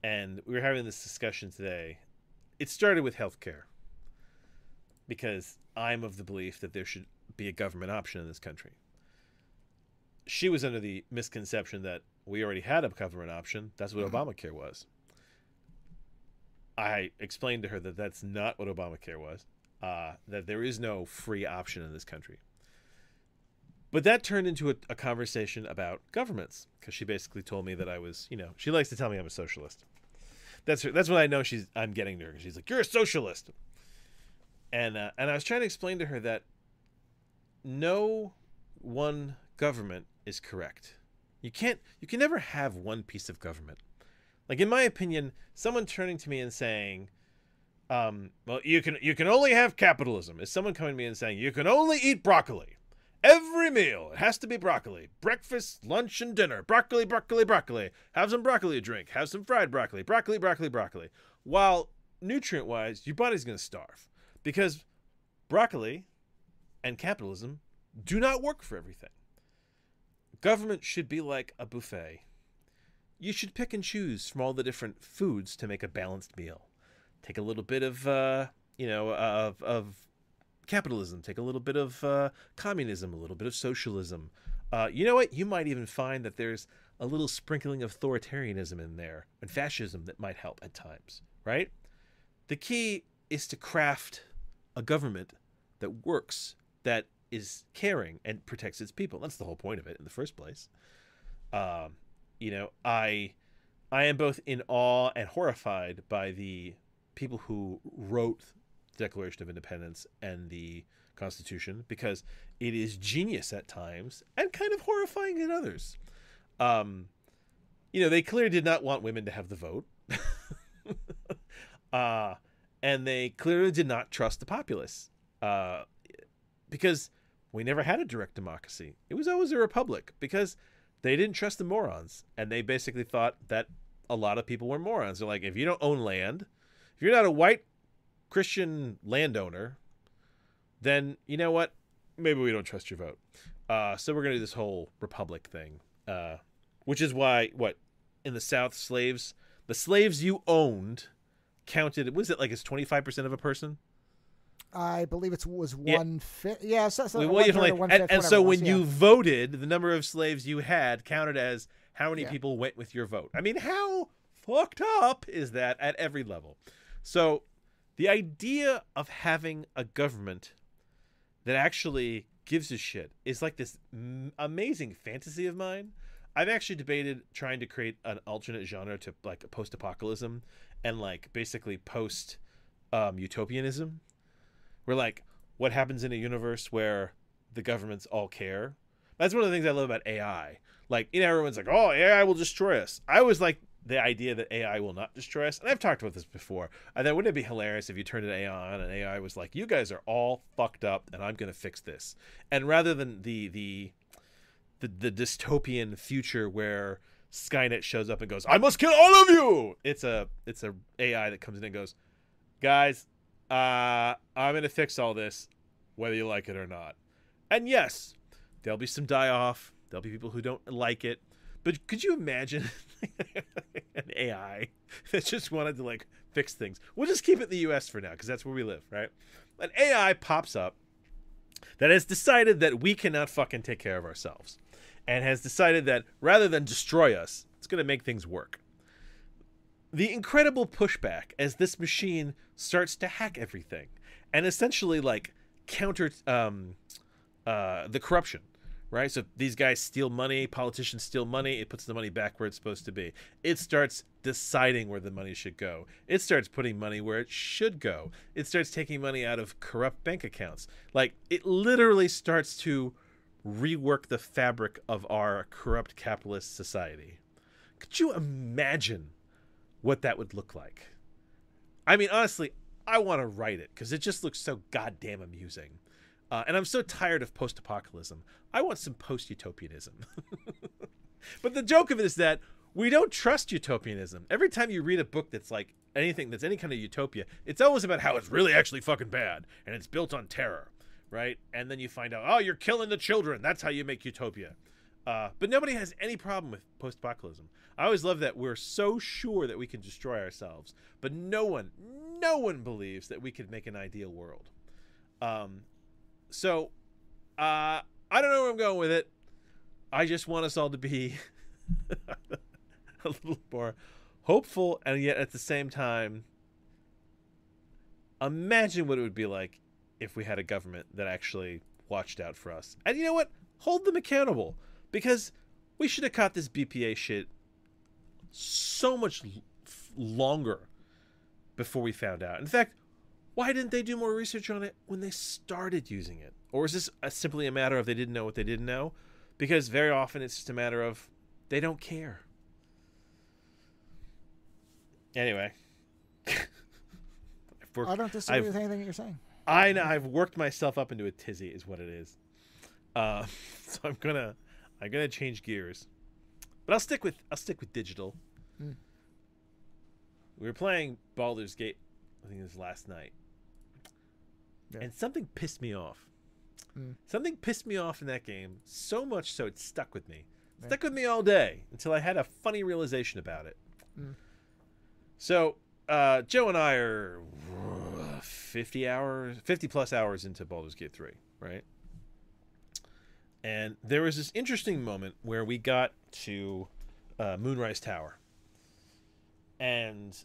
And we were having this discussion today. It started with healthcare because I'm of the belief that there should be a government option in this country. She was under the misconception that we already had a government option. That's what Obamacare was. I explained to her that that's not what Obamacare was, that there is no free option in this country. But that turned into a conversation about governments because she basically told me that I was, you know, she likes to tell me I'm a socialist. That's when I know I'm getting to her. She's like, "You're a socialist," and I was trying to explain to her that no one government is correct. You can never have one piece of government. Like in my opinion, someone turning to me and saying, "Well, you can only have capitalism," is someone coming to me and saying, "You can only eat broccoli. Every meal, it has to be broccoli. Breakfast, lunch, and dinner. Broccoli, broccoli, broccoli. Have some broccoli to drink. Have some fried broccoli. Broccoli, broccoli, broccoli." While nutrient-wise, your body's going to starve. Because broccoli and capitalism do not work for everything. Government should be like a buffet. You should pick and choose from all the different foods to make a balanced meal. Take a little bit of, of capitalism, take a little bit of communism, a little bit of socialism. You know what? You might even find that there's a little sprinkling of authoritarianism in there and fascism that might help at times, right? The key is to craft a government that works, that is caring and protects its people. That's the whole point of it in the first place. I am both in awe and horrified by the people who wrote the Declaration of Independence and the Constitution, because it is genius at times and kind of horrifying in others. They clearly did not want women to have the vote. And they clearly did not trust the populace, because we never had a direct democracy. It was always a republic because they didn't trust the morons. And they basically thought that a lot of people were morons. They're like, if you don't own land, if you're not a white Christian landowner, then you know what? Maybe we don't trust your vote. So we're going to do this whole republic thing, which is why, in the South, the slaves you owned counted, was it like it's 25% of a person? I believe it was 1/5. Yeah, so and so when you voted, the number of slaves you had counted as How many Yeah. people went with your vote? I mean, how fucked up is that at every level? So the idea of having a government that actually gives a shit is like this amazing fantasy of mine. I've actually debated trying to create an alternate genre to like post-apocalypse and like basically post utopianism, where like what happens in a universe where the governments all care. That's one of the things I love about AI. Like, you know, everyone's like, oh, AI will destroy us. I always like the idea that AI will not destroy us. And I've talked about this before. I thought, wouldn't it be hilarious if you turned an AI on and AI was like, you guys are all fucked up and I'm going to fix this. And rather than the dystopian future where Skynet shows up and goes, I must kill all of you. It's a AI that comes in and goes, guys, I'm going to fix all this, whether you like it or not. And yes, there'll be some die-off. There'll be people who don't like it. But could you imagine an AI that just wanted to, like, fix things? We'll just keep it in the U.S. for now, because that's where we live, right? An AI pops up that has decided that we cannot fucking take care of ourselves and has decided that rather than destroy us, it's going to make things work. The incredible pushback as this machine starts to hack everything and essentially, like, counter the corruption, right? So these guys steal money, politicians steal money, it puts the money back where it's supposed to be. It starts deciding where the money should go. It starts putting money where it should go. It starts taking money out of corrupt bank accounts. Like, it literally starts to rework the fabric of our corrupt capitalist society. Could you imagine what that would look like? I mean, honestly, I want to write it because it just looks so goddamn amusing. And I'm so tired of post-apocalypse. I want some post-utopianism. But the joke of it is that we don't trust utopianism. Every time you read a book that's like anything that's any kind of utopia, it's always about how it's really actually fucking bad and it's built on terror, right? And then you find out, oh, you're killing the children. That's how you make utopia. But nobody has any problem with post-apocalypse. I always love that we're so sure that we can destroy ourselves, but no one believes that we could make an ideal world. So, I don't know where I'm going with it. I just want us all to be a little more hopeful, and yet at the same time, imagine what it would be like if we had a government that actually watched out for us. And you know what? Hold them accountable, because we should have caught this BPA shit so much longer before we found out. In fact, why didn't they do more research on it when they started using it? Or is this simply a matter of they didn't know what they didn't know? Because very often it's just a matter of they don't care. Anyway. I don't disagree with anything that you're saying. I know, I've worked myself up into a tizzy is what it is. So I'm gonna change gears. But I'll stick with digital. We were playing Baldur's Gate, I think it was last night. Yeah. And something pissed me off. Something pissed me off in that game, so much so it stuck with me. It stuck with me all day until I had a funny realization about it. So, Joe and I are 50 plus hours into Baldur's Gate 3, right? And there was this interesting moment where we got to Moonrise Tower. And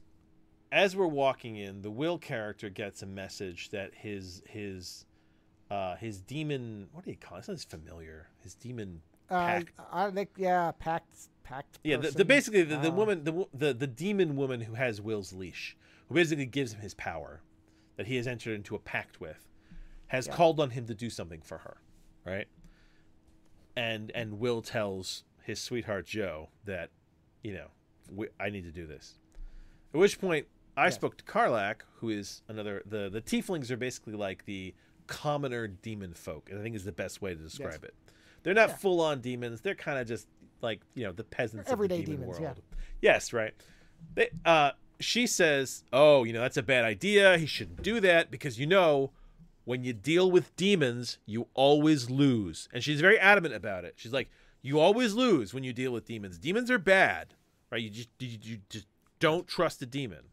as we're walking in, the Will character gets a message that his demon, what do you call it? It sounds familiar. His demon pact. Pact. Yeah, basically the woman, the demon woman who has Will's leash, who basically gives him his power, that he has entered into a pact with, has called on him to do something for her, right? And Will tells his sweetheart Joe that, you know, I need to do this. At which point, I spoke to Karlak, who is another. The tieflings are basically like the commoner demon folk, and I think is the best way to describe it. They're not full on demons. They're kind of just like, you know, the peasants of the demon world. Yeah. Yes, right. She says, "Oh, you know, that's a bad idea. He shouldn't do that because, you know, when you deal with demons, you always lose." And she's very adamant about it. She's like, "You always lose when you deal with demons. Demons are bad, right? You just don't trust a demon."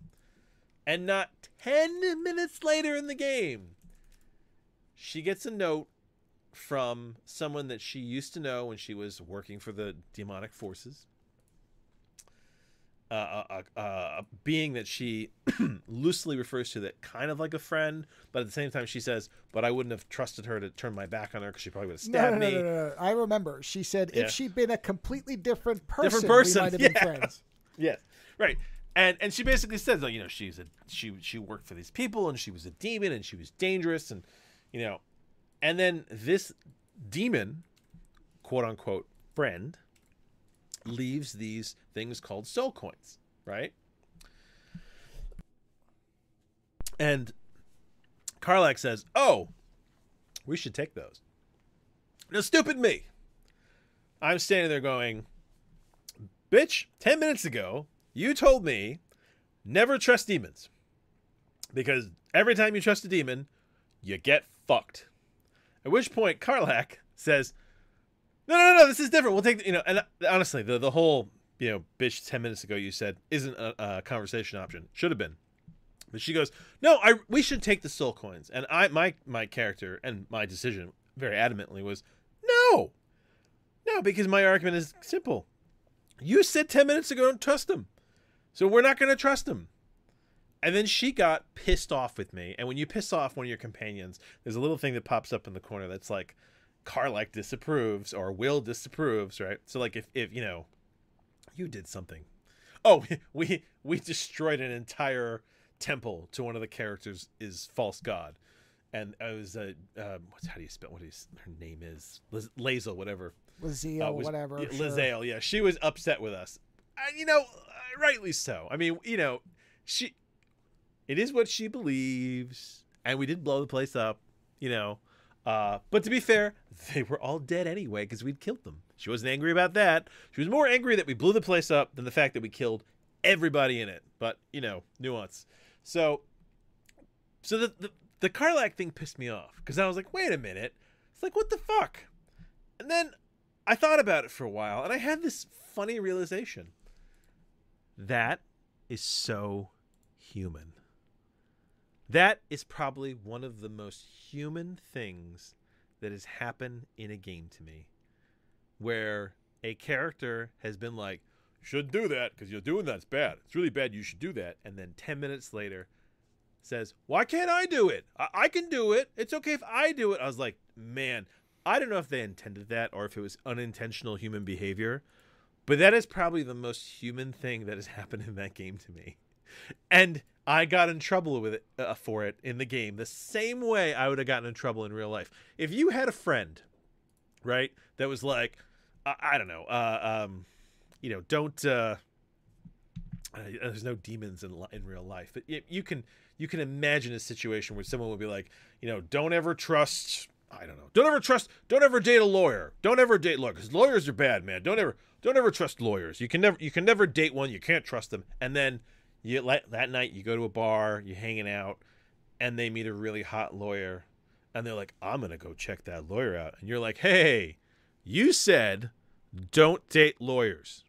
And not 10 minutes later in the game, she gets a note from someone that she used to know when she was working for the demonic forces. a being that she loosely refers to that kind of like a friend, but at the same time she says, but I wouldn't have trusted her to turn my back on her because she probably would have stabbed me. No. I remember. She said if she'd been a completely different person, we might have been friends. Yes, right. And she basically says, oh, she worked for these people and she was a demon and she was dangerous and and then this demon, quote unquote, friend leaves these things called soul coins, right? And Karlach says, oh, we should take those. Now, stupid me. I'm standing there going, bitch, 10 minutes ago, you told me never trust demons. Because every time you trust a demon, you get fucked. At which point, Karlach says, no, this is different. We'll take, and honestly, the whole, bitch, 10 minutes ago you said isn't a conversation option. Should have been. But she goes, no, we should take the soul coins. And my character and my decision very adamantly was, no, because my argument is simple. You said 10 minutes ago don't trust them. So we're not going to trust them. And then she got pissed off with me. And when you piss off one of your companions, there's a little thing that pops up in the corner that's like, Karlach disapproves or Will disapproves, right? So like if you did something. Oh, we destroyed an entire temple to one of the characters is false god. And I was how do you spell her name is? Lazel, whatever. Lazel, whatever. Lazel, yeah. She was upset with us. Rightly so. I mean, it is what she believes, and we did blow the place up, but to be fair, they were all dead anyway because we'd killed them. She wasn't angry about that. She was more angry that we blew the place up than the fact that we killed everybody in it. But, nuance. So the Karlach thing pissed me off because I was like, wait a minute. It's like, what the fuck? And then I thought about it for a while, and I had this funny realization. That is so human. That is probably one of the most human things that has happened in a game to me, where a character has been like, you shouldn't do that because you're doing that's bad. It's really bad. You should do that. And then 10 minutes later says, why can't I do it? I can do it. It's okay if I do it. I was like, man, I don't know if they intended that or if it was unintentional human behavior, but that is probably the most human thing that has happened in that game to me. And I got in trouble with it for it in the game the same way I would have gotten in trouble in real life. If you had a friend, right, that was like, I don't know, don't. There's no demons in real life, but you can imagine a situation where someone would be like, don't ever trust. I don't know. Don't ever date a lawyer. Don't ever date lawyers because lawyers are bad, man. Don't ever trust lawyers. You can never date one. You can't trust them. And then that night you go to a bar, you're hanging out, and they meet a really hot lawyer, and they're like, I'm gonna go check that lawyer out. And you're like, hey, you said don't date lawyers.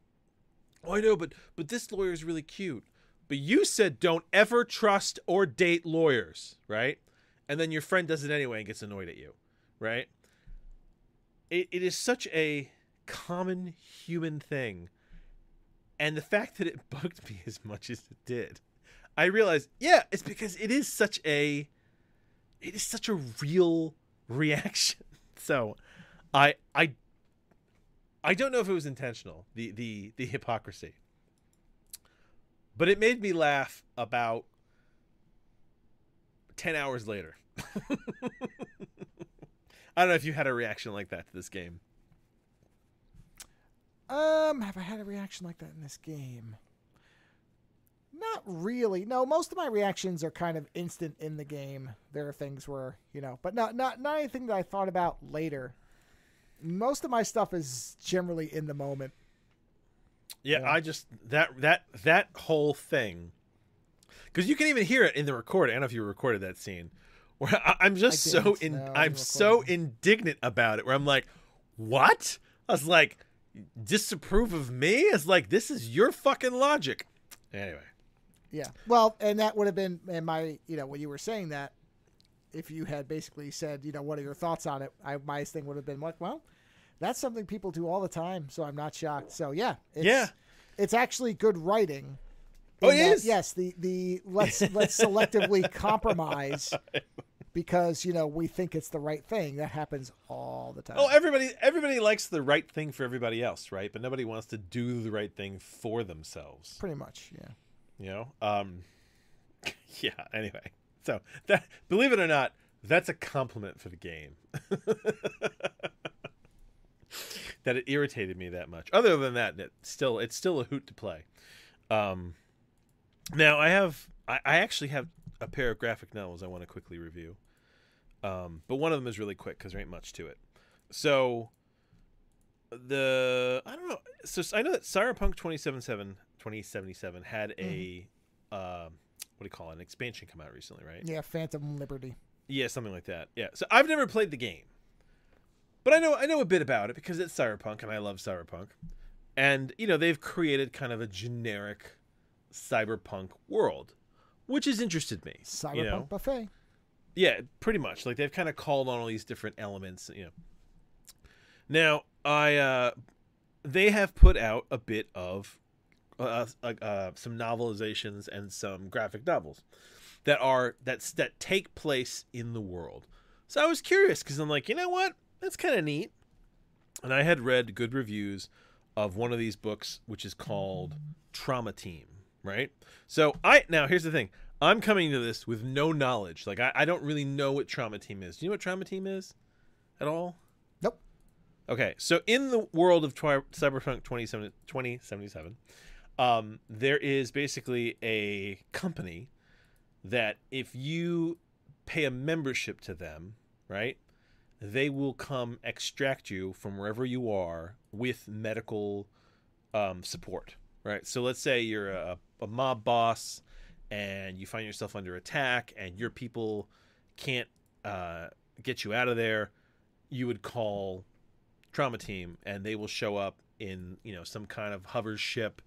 Oh, I know, but this lawyer is really cute. But you said don't ever trust or date lawyers, right? And then your friend does it anyway and gets annoyed at you, right? It is such a common human thing. And the fact that it bugged me as much as it did, I realized, yeah, it's because it is such a real reaction. So I don't know if it was intentional, the hypocrisy. But it made me laugh about 10 hours later. I don't know if you had a reaction like that to this game. Have I had a reaction like that in this game? Not really. No, most of my reactions are kind of instant in the game. There are things where, but not anything that I thought about later. Most of my stuff is generally in the moment. Yeah, I just that whole thing, because you can even hear it in the recording. I don't know if you recorded that scene where I'm so indignant about it. Where I'm like, what? I was like, disapprove of me? It's like, this is your fucking logic. Anyway. Yeah. Well, and that would have been in my, when you were saying that, if you had basically said, what are your thoughts on it? My thing would have been like, well, that's something people do all the time. So I'm not shocked. So yeah. it's actually good writing. Oh, it is? Yes, the let's selectively compromise because, we think it's the right thing. That happens all the time. Oh, everybody likes the right thing for everybody else, right? But nobody wants to do the right thing for themselves. Pretty much, yeah. Yeah, anyway. So, that, believe it or not, that's a compliment for the game. That it irritated me that much. Other than that, it's still a hoot to play. Now I actually have a pair of graphic novels I want to quickly review. But one of them is really quick because there ain't much to it. So I don't know. So I know that Cyberpunk 2077 had a what do you call it? An expansion come out recently, right? Yeah, Phantom Liberty. Yeah, something like that. Yeah. So I've never played the game, but I know a bit about it because it's Cyberpunk and I love Cyberpunk. And they've created kind of a generic cyberpunk world, which has interested me. Cyberpunk buffet. Yeah, pretty much. Like they've kind of called on all these different elements. Now they have put out a bit of some novelizations and some graphic novels that take place in the world. So I was curious because I'm like, you know what? That's kind of neat. And I had read good reviews of one of these books, which is called Trauma Team, right? So now here's the thing. I'm coming to this with no knowledge. Like I don't really know what Trauma Team is. Do you know what Trauma Team is at all? Nope. Okay. So in the world of Cyberpunk 2077, there is basically a company that if you pay a membership to them, right, they will come extract you from wherever you are with medical support, right? So let's say you're a mob boss and you find yourself under attack and your people can't get you out of there. You would call Trauma Team and they will show up in, some kind of hover ship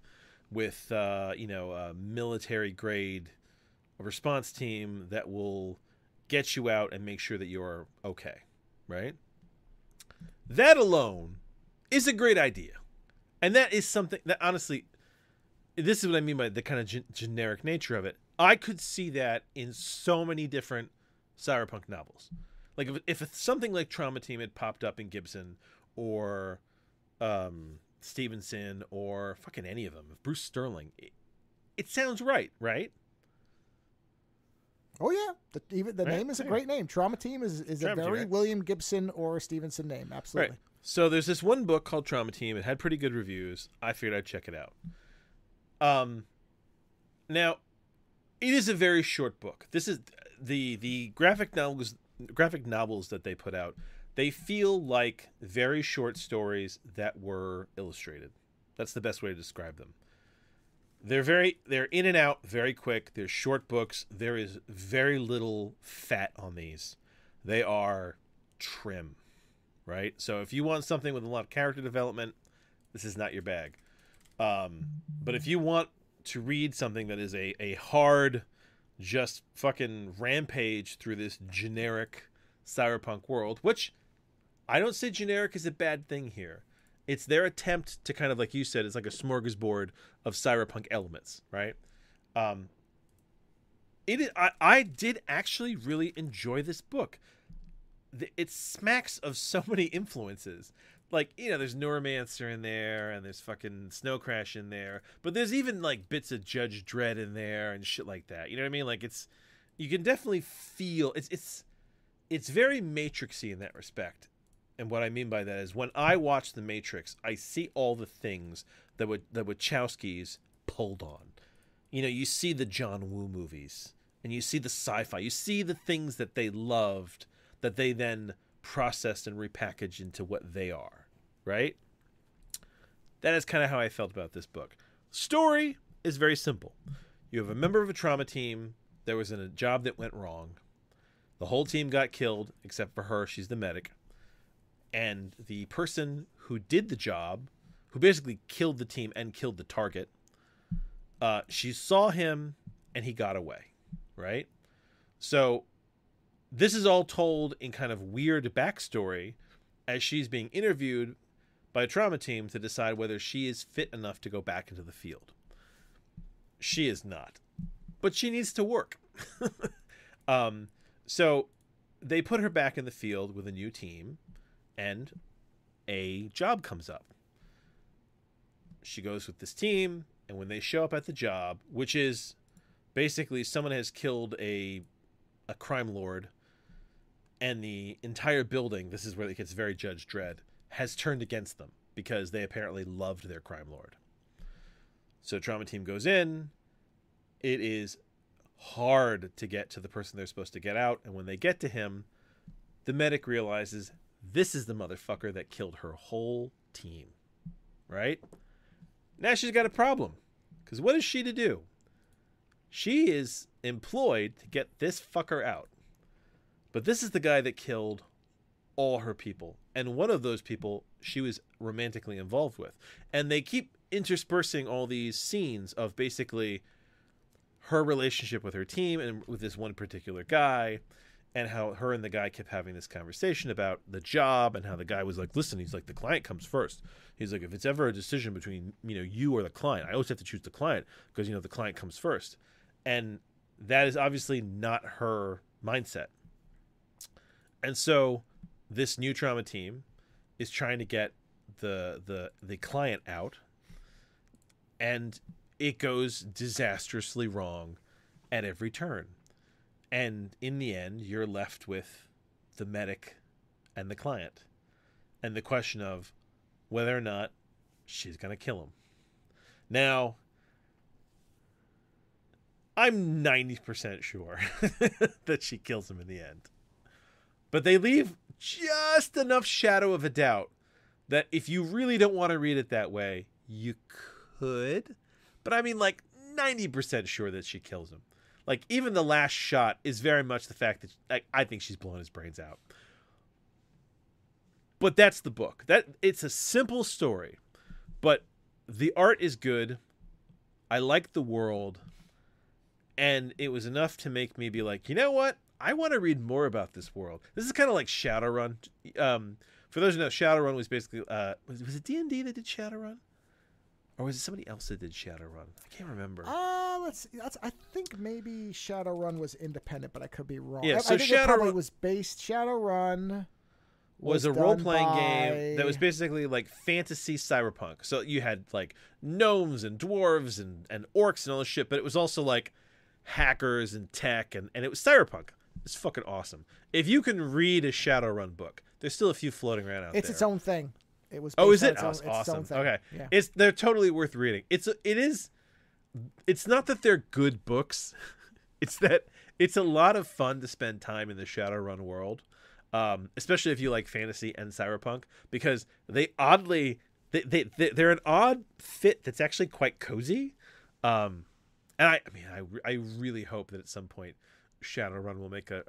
with, a military grade response team that will get you out and make sure that you're okay. Right? That alone is a great idea. And that is something that honestly, this is what I mean by the kind of generic nature of it. I could see that in so many different cyberpunk novels. Like if something like Trauma Team had popped up in Gibson or Stevenson or fucking any of them, Bruce Sterling, it sounds right? Oh yeah, the name is a great name. Trauma Team is a very right? William Gibson or Stevenson name. Absolutely. Right. So there's this one book called Trauma Team. It had pretty good reviews. I figured I'd check it out. Now, it is a very short book. This is the graphic novels that they put out. They feel like very short stories that were illustrated. That's the best way to describe them. They're in and out very quick. They're short books. There is very little fat on these. They are trim, right? So if you want something with a lot of character development, this is not your bag. But if you want to read something that is a hard, just fucking rampage through this generic cyberpunk world, which I don't say generic is a bad thing here. It's their attempt to kind of, like you said, it's like a smorgasbord of cyberpunk elements, right? I did actually really enjoy this book. It smacks of so many influences. Like, there's Neuromancer in there, and there's fucking Snow Crash in there, but there's even like bits of Judge Dredd in there and shit like that. You know what I mean? Like you can definitely feel it's very Matrixy in that respect. And what I mean by that is when I watch The Matrix, I see all the things that Wachowskis pulled on. You see the John Woo movies, and you see the sci-fi. You see the things that they loved that they then processed and repackaged into what they are, right? That is kind of how I felt about this book. Story is very simple. You have a member of a trauma team. There was a job that went wrong. The whole team got killed, except for her. She's the medic. And the person who did the job, who basically killed the team and killed the target, she saw him and he got away, right? So this is all told in kind of weird backstory as she's being interviewed by a trauma team to decide whether she is fit enough to go back into the field. She is not, but she needs to work. So they put her back in the field with a new team, and a job comes up. She goes with this team, and when they show up at the job, which is basically someone has killed a crime lord, and the entire building, this is where it gets very Judge Dredd, has turned against them because they apparently loved their crime lord. So trauma team goes in. It is hard to get to the person they're supposed to get out, and when they get to him, the medic realizes this is the motherfucker that killed her whole team. Right? Now she's got a problem, because what is she to do? She is employed to get this fucker out. But this is the guy that killed all her people. And one of those people she was romantically involved with. And they keep interspersing all these scenes of basically her relationship with her team and with this one particular guy, and how her and the guy kept having this conversation about the job, and how the guy was like, listen, he's like, the client comes first. He's like, if it's ever a decision between, you or the client, I always have to choose the client because, the client comes first. And that is obviously not her mindset. And so this new trauma team is trying to get the client out, and it goes disastrously wrong at every turn. And in the end, you're left with the medic and the client, and the question of whether or not she's going to kill him. Now, I'm 90% sure that she kills him in the end. But they leave just enough shadow of a doubt that if you really don't want to read it that way, you could. But I mean, like 90% sure that she kills him. Like, even the last shot is very much the fact that I think she's blowing his brains out. But that's the book. It's a simple story, but the art is good. I like the world, and it was enough to make me be like, you know what? I want to read more about this world. This is kind of like Shadowrun. For those who know, Shadowrun was basically was it D&D that did Shadowrun? Or was it somebody else that did Shadowrun? I can't remember. Let's see. I think maybe Shadowrun was independent, but I could be wrong. Yeah, so I think it probably was based. Shadowrun was a role-playing game that was basically like fantasy cyberpunk. So you had like gnomes and dwarves and orcs and all this shit, but it was also like hackers and tech, and it was cyberpunk. It's fucking awesome. If you can read a Shadowrun book, there's still a few floating around out there. It's its own thing. It was. Oh, is it? It's awesome. Okay, yeah. They're totally worth reading. It is. It's not that they're good books. It's that it's a lot of fun to spend time in the Shadowrun world, especially if you like fantasy and cyberpunk, because they're an odd fit that's actually quite cozy. And I really hope that at some point Shadowrun will make a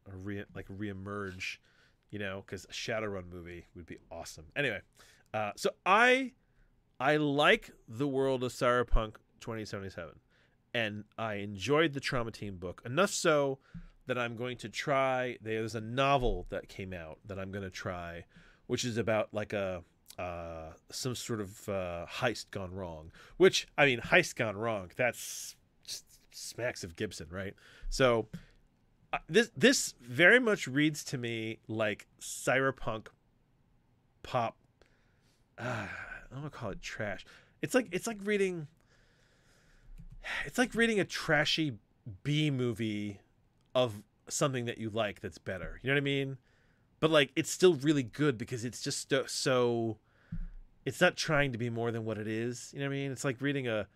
reemerge, because a Shadowrun movie would be awesome. Anyway, so I like the world of Cyberpunk 2077, and I enjoyed the Trauma Team book enough so that I'm going to try. There's a novel that came out that I'm going to try, which is about like some sort of heist gone wrong. Which, I mean, heist gone wrong, that's just smacks of Gibson, right? So this very much reads to me like cyberpunk pop. I don't want to call it trash. It's like reading a trashy B movie of something that you like that's better. You know what I mean? But like, it's still really good because it's just so. It's not trying to be more than what it is. You know what I mean? It's like reading it's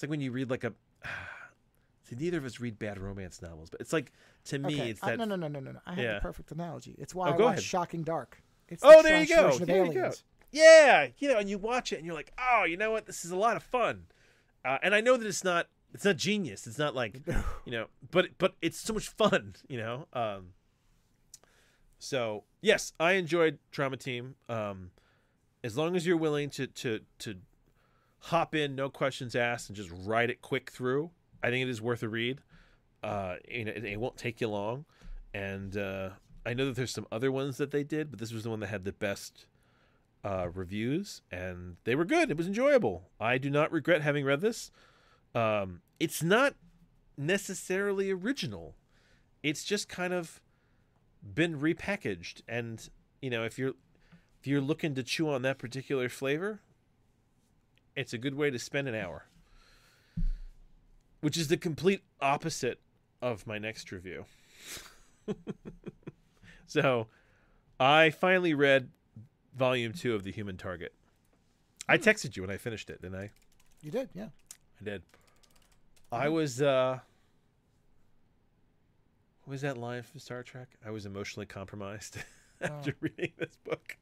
like when you read like a. See, neither of us read bad romance novels, but it's like, to me, okay. it's that. No. I have the perfect analogy. It's why I go watch ahead. Shocking Dark. It's Oh, there you go. version of There you Aliens. go. Yeah, and you watch it and you're like, oh, you know what? This is a lot of fun. And I know that it's not genius. It's not like, but it's so much fun, So yes, I enjoyed Trauma Team. As long as you're willing to hop in, no questions asked, and just write it quick through, I think it is worth a read. It won't take you long, and I know that there's some other ones that they did, but this was the one that had the best reviews, and they were good. It was enjoyable. I do not regret having read this. It's not necessarily original. It's just kind of been repackaged, and if you're looking to chew on that particular flavor, it's a good way to spend an hour, which is the complete opposite of my next review. So I finally read Volume 2 of The Human Target. I texted you when I finished it, didn't I? You did, yeah. I did. I was, what was that line from Star Trek? I was emotionally compromised after reading this book.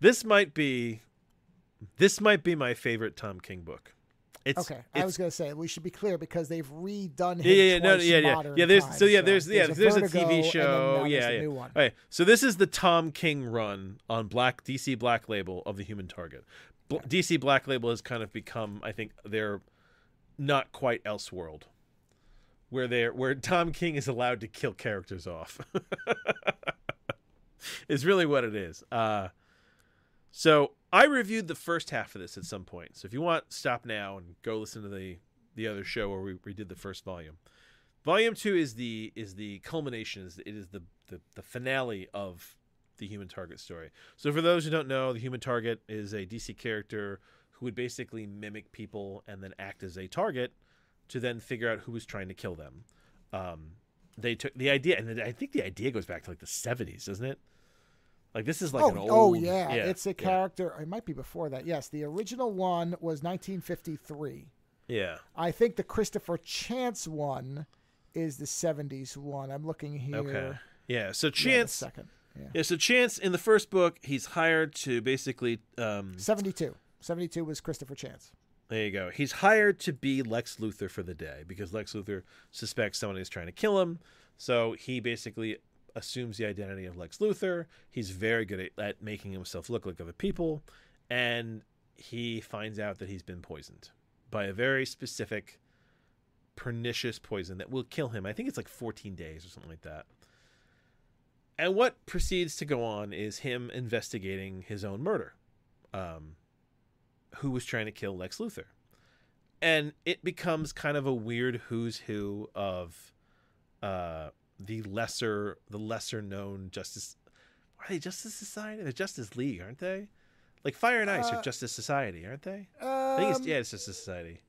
This might be my favorite Tom King book. I was going to say we should be clear because they've redone him modern There's times, there's a TV show, there's a new one. Okay, so this is the Tom King run on DC Black Label of The Human Target. DC Black Label has kind of become, I think, they're not quite Elseworld, where Tom King is allowed to kill characters off. Is really what it is. So I reviewed the first half of this at some point. So if you want, stop now and go listen to the other show where we did the first volume. Volume 2 is the culmination. It is the finale of the Human Target story. So for those who don't know, the Human Target is a DC character who would basically mimic people and then act as a target to then figure out who was trying to kill them. They took the idea, and I think the idea goes back to like the 70s, doesn't it? Like this is like an old... Oh, yeah. It's a character... It might be before that. Yes, the original one was 1953. Yeah. I think the Christopher Chance one is the 70s one. I'm looking here. Okay. Yeah, so Chance... second. Yeah, so Chance, in the first book, he's hired to basically... 72. 72 was Christopher Chance. There you go. He's hired to be Lex Luthor for the day because Lex Luthor suspects someone is trying to kill him. So he basically assumes the identity of Lex Luthor. He's very good at making himself look like other people. And he finds out that he's been poisoned by a very specific, pernicious poison that will kill him. I think it's like 14 days or something like that. And what proceeds to go on is him investigating his own murder. Who was trying to kill Lex Luthor. And it becomes kind of a weird who's who of the lesser known Justice. Are they Justice Society? They're Justice League, aren't they? Like Fire and Ice are Justice Society, aren't they? I think it's Justice Society.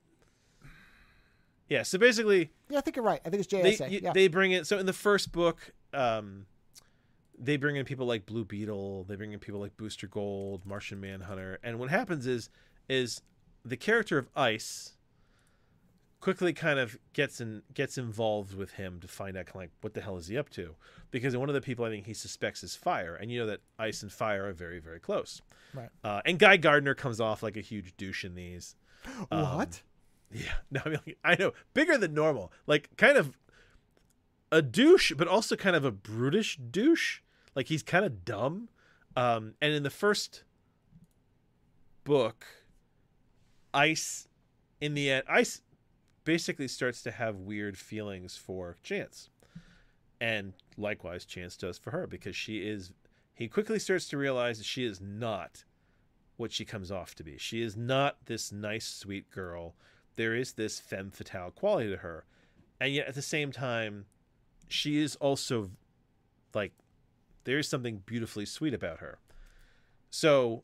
Yeah, so basically... Yeah, I think you're right. I think it's JSA. They bring it... So in the first book, they bring in people like Blue Beetle. They bring in people like Booster Gold, Martian Manhunter. And what happens is the character of Ice quickly kind of gets involved with him to find out kind of like what the hell is he up to, because one of the people I think he suspects is Fire, and you know that Ice and Fire are very, very close. Right. And Guy Gardner comes off like a huge douche in these. What? Yeah. No, I mean, I know, bigger than normal, like kind of a douche, but also kind of a brutish douche. Like he's kind of dumb. And in the first book, Ice basically starts to have weird feelings for Chance, and likewise Chance does for her, because he quickly starts to realize that she is not what she comes off to be. She is not this nice, sweet girl. There is this femme fatale quality to her, and yet at the same time, she is also like, there is something beautifully sweet about her. So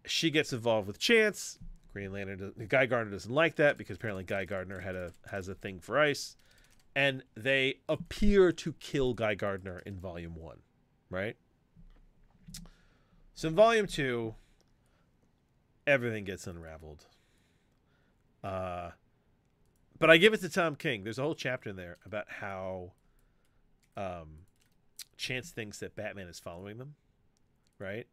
she gets involved with Chance. Green Lantern, Guy Gardner doesn't like that because apparently Guy Gardner has a thing for Ice, and they appear to kill Guy Gardner in Volume 1, right? So in Volume 2, everything gets unraveled. But I give it to Tom King. There's a whole chapter in there about how Chance thinks that Batman is following them, right?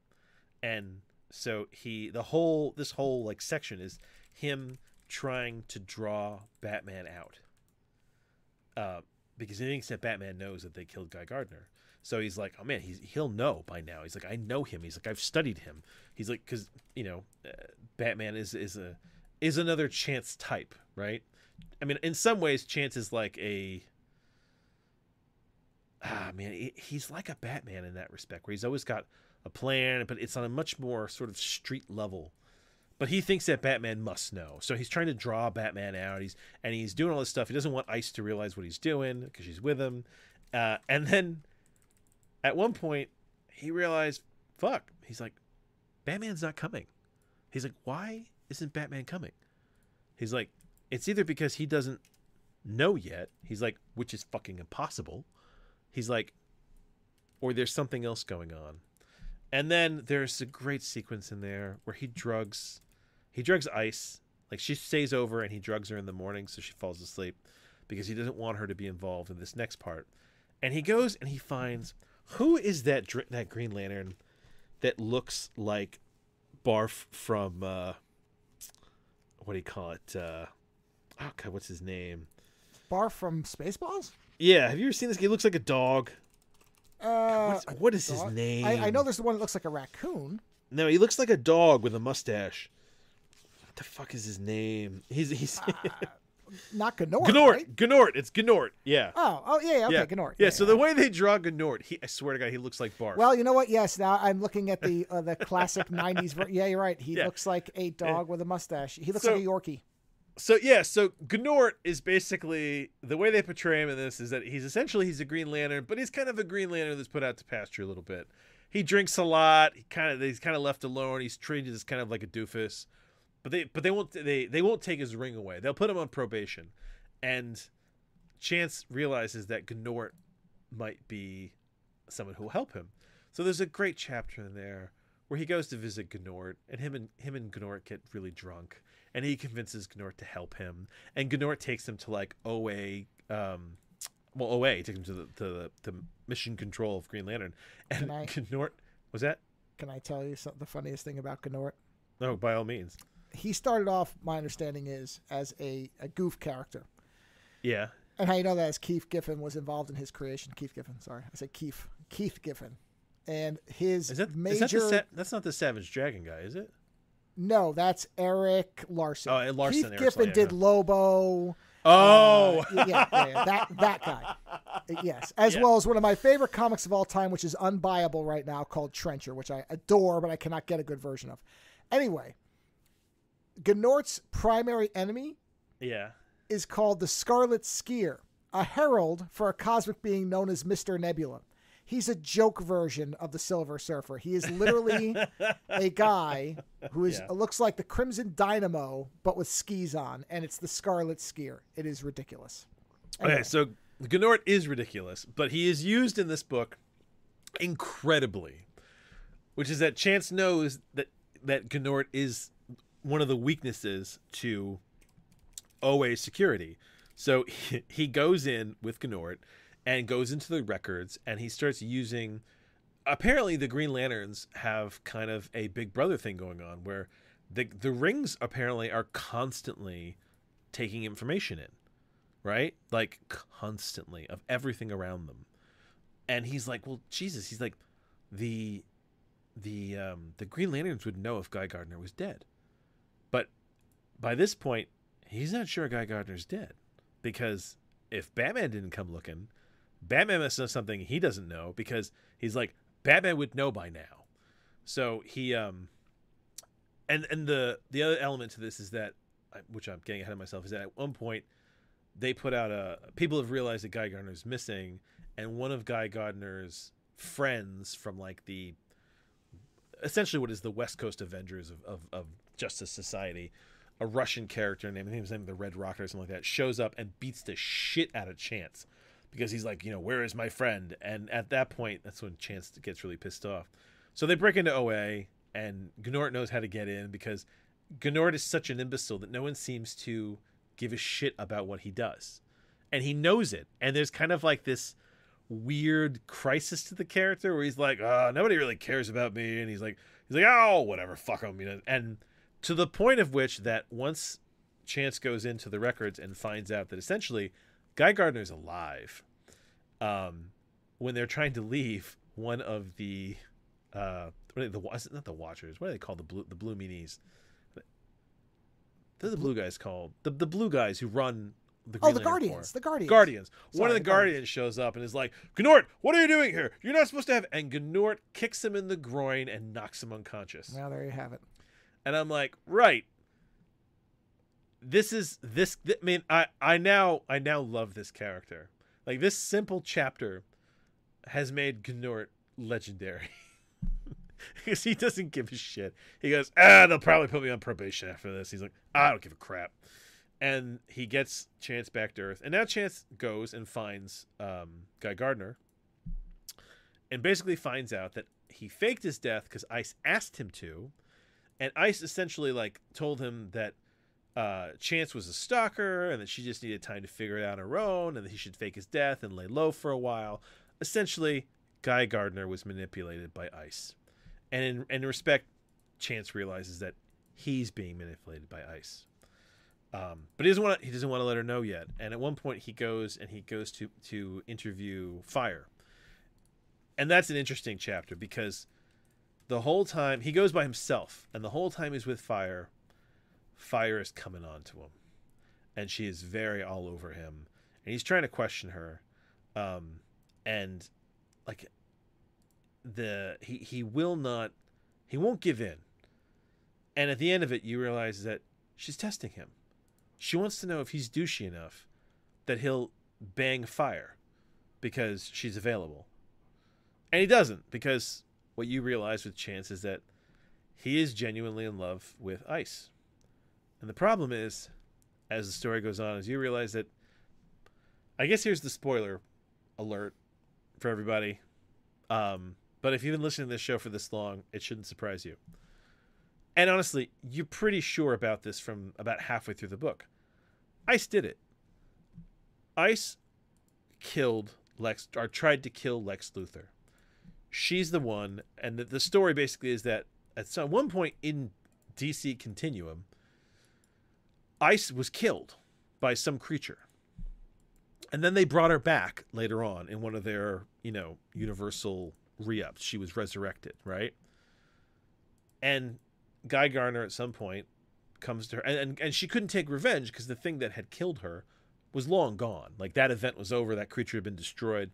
And so this whole like section is him trying to draw Batman out, because he thinks that Batman knows that they killed Guy Gardner. So he's like, oh man, he'll know by now. He's like, I know him. He's like, I've studied him. He's like, because Batman is another Chance type, right? I mean, in some ways, Chance is like he's like a Batman in that respect, where he's always got a plan, but it's on a much more sort of street level. But he thinks that Batman must know, so he's trying to draw Batman out. He's doing all this stuff. He doesn't want Ice to realize what he's doing because she's with him. And then at one point he realized, fuck. He's like, Batman's not coming. He's like, why isn't Batman coming? He's like, it's either because he doesn't know yet. He's like, which is fucking impossible. He's like, or there's something else going on. And then there's a great sequence in there where he drugs Ice. Like, she stays over and he drugs her in the morning so she falls asleep because he doesn't want her to be involved in this next part. And he goes and he finds, who is that Green Lantern that looks like Barf from what do you call it? Oh God, what's his name? Barf from Spaceballs? Yeah, have you ever seen this? He looks like a dog. What is his name? I know there's the one that looks like a raccoon. No, he looks like a dog with a mustache. What the fuck is his name? He's not Gnort. Gnort. Right? Gnort. It's Gnort. Yeah. Oh yeah. Okay, yeah. Gnort. Yeah. So the way they draw Gnort, I swear to God, he looks like Barf. Well, you know what? Yes. Now I'm looking at the classic '90s. Yeah, you're right. He looks like a dog with a mustache. He looks like a Yorkie. So Gnort is basically, the way they portray him in this is that he's a Green Lantern, but he's kind of a Green Lantern that's put out to pasture a little bit. He drinks a lot. He's kind of left alone. He's treated as kind of like a doofus, but they won't take his ring away. They'll put him on probation, and Chance realizes that Gnort might be someone who will help him. So there's a great chapter in there where he goes to visit Gnort, and him and Gnort get really drunk. And he convinces Gnort to help him, and Gnort takes him to like OA. OA takes him to the mission control of Green Lantern. And Gnort, was that? Can I tell you the funniest thing about Gnort? No, by all means. He started off, my understanding is, as a goof character. Yeah. And how you know that is Keith Giffen was involved in his creation. Keith Giffen, sorry, I said Keith Giffen, and his major. That's not the Savage Dragon guy, is it? No, that's Eric Larson. Oh, Larson. Keith Giffen did Lobo. Oh, that guy. Yes, as well as one of my favorite comics of all time, which is unbuyable right now, called Trencher, which I adore, but I cannot get a good version of. Anyway, Gnort's primary enemy, is called the Scarlet Skier, a herald for a cosmic being known as Mr. Nebula. He's a joke version of the Silver Surfer. He is literally a guy who looks like the Crimson Dynamo, but with skis on, and it's the Scarlet Skier. It is ridiculous. Anyway. Okay, so Gnort is ridiculous, but he is used in this book incredibly, which is that Chance knows that Gnort is one of the weaknesses to OA security. So he goes in with Gnort and goes into the records, and he starts using, apparently the Green Lanterns have kind of a Big Brother thing going on where the rings apparently are constantly taking information in, right? Like constantly, of everything around them. And he's like, well, Jesus, he's like, the Green Lanterns would know if Guy Gardner was dead. But by this point, he's not sure Guy Gardner's dead, because if Batman didn't come looking, Batman must know something he doesn't know, because he's like, Batman would know by now. So he and the other element to this is that, which I'm getting ahead of myself, is that at one point they put out people have realized that Guy Gardner's missing, and one of Guy Gardner's friends from like the essentially what is the West Coast Avengers of Justice Society, a Russian character named the Red Rocket or something like that, shows up and beats the shit out of Chance. Because he's like, where is my friend? And at that point, that's when Chance gets really pissed off. So they break into OA, and Gnort knows how to get in, because Gnort is such an imbecile that no one seems to give a shit about what he does. And he knows it. And there's kind of like this weird crisis to the character where he's like, nobody really cares about me. And he's like, oh, whatever, fuck him. And to the point of which that once Chance goes into the records and finds out that essentially Guy Gardner's alive, when they're trying to leave, one of the not the Watchers, what are they called, the blue meanies, they're the blue guys called the blue guys who run the Oh, Green the Lantern Guardians. Corps. The Guardians. Guardians. Sorry, One of the the Guardians. Guardians shows up and is like, Gnort, what are you doing here? You're not supposed to have. And Gnort kicks him in the groin and knocks him unconscious. Well, there you have it. And I'm like, right. I mean, I now love this character. Like, this simple chapter has made Gnort legendary. Because he doesn't give a shit. He goes, they'll probably put me on probation after this. He's like, I don't give a crap. And he gets Chance back to Earth. And now Chance goes and finds Guy Gardner. And basically finds out that he faked his death because Ice asked him to. And Ice essentially, like, told him that Chance was a stalker and that she just needed time to figure it out on her own and that he should fake his death and lay low for a while. Essentially, Guy Gardner was manipulated by Ice. And in respect, Chance realizes that he's being manipulated by Ice. But he doesn't want to let her know yet. And at one point he goes to interview Fire. And that's an interesting chapter because the whole time he goes by himself, and the whole time he's with Fire is coming on to him. And she is very all over him. And he's trying to question her. And like he won't give in. And at the end of it, you realize that she's testing him. She wants to know if he's douchey enough that he'll bang Fire because she's available. And he doesn't, because what you realize with Chance is that he is genuinely in love with Ice. And the problem is, as the story goes on, is you realize that, I guess here's the spoiler alert for everybody. But if you've been listening to this show for this long, it shouldn't surprise you. And honestly, you're pretty sure about this from about halfway through the book. Ice did it. Ice tried to kill Lex Luthor. She's the one, and the story basically is that at one point in DC Continuum, Ice was killed by some creature. And then they brought her back later on in one of their, universal re-ups. She was resurrected, right? And Guy Gardner at some point comes to her, and she couldn't take revenge because the thing that had killed her was long gone. Like, that event was over, that creature had been destroyed.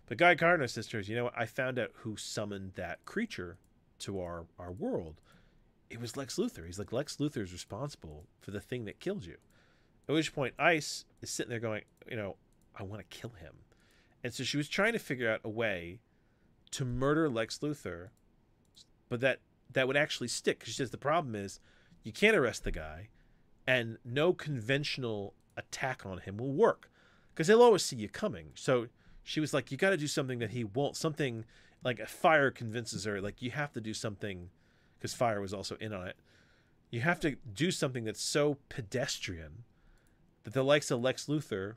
But Guy Gardner says to her, you know what, I found out who summoned that creature to our world. It was Lex Luthor. He's like, Lex Luthor is responsible for the thing that killed you. At which point, Ice is sitting there going, I want to kill him. And so she was trying to figure out a way to murder Lex Luthor, but that would actually stick. She says the problem is you can't arrest the guy, and no conventional attack on him will work because he'll always see you coming. So she was like, you got to do something that he won't. Something like a Fire convinces her, like, you have to do something, because Fire was also in on it. You have to do something that's so pedestrian that the likes of Lex Luthor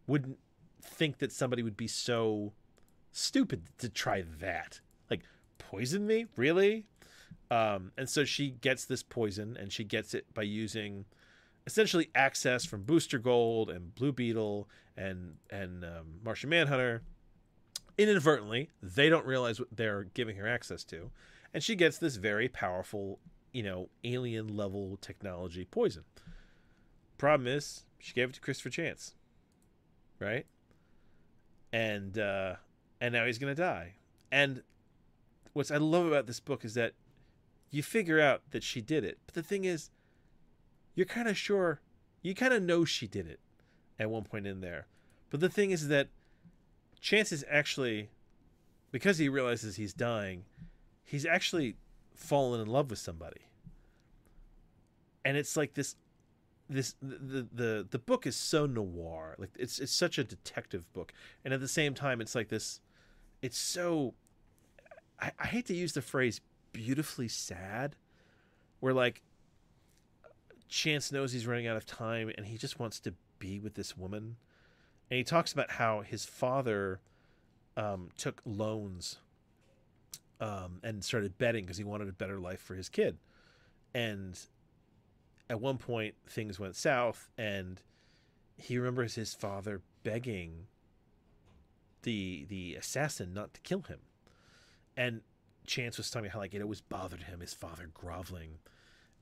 wouldn't think that somebody would be so stupid to try that. Like, poison me? Really? And so she gets this poison, and she gets it by using essentially access from Booster Gold and Blue Beetle and Martian Manhunter. Inadvertently, they don't realize what they're giving her access to, and she gets this very powerful, alien level technology poison. Problem is, she gave it to Christopher Chance, right? And now he's gonna die. And what I love about this book is that you figure out that she did it, but the thing is, you're kind of sure, you kind of know she did it at one point in there. But the thing is that Chance is actually, because he realizes he's dying, he's actually fallen in love with somebody. And it's like the book is so noir. Like, it's such a detective book. And at the same time, it's like this, it's so, I hate to use the phrase beautifully sad, where like Chance knows he's running out of time and he just wants to be with this woman. And he talks about how his father took loans and started betting because he wanted a better life for his kid. And at one point things went south, and he remembers his father begging the assassin not to kill him. And Chance was telling me how, like, it always bothered him, his father groveling.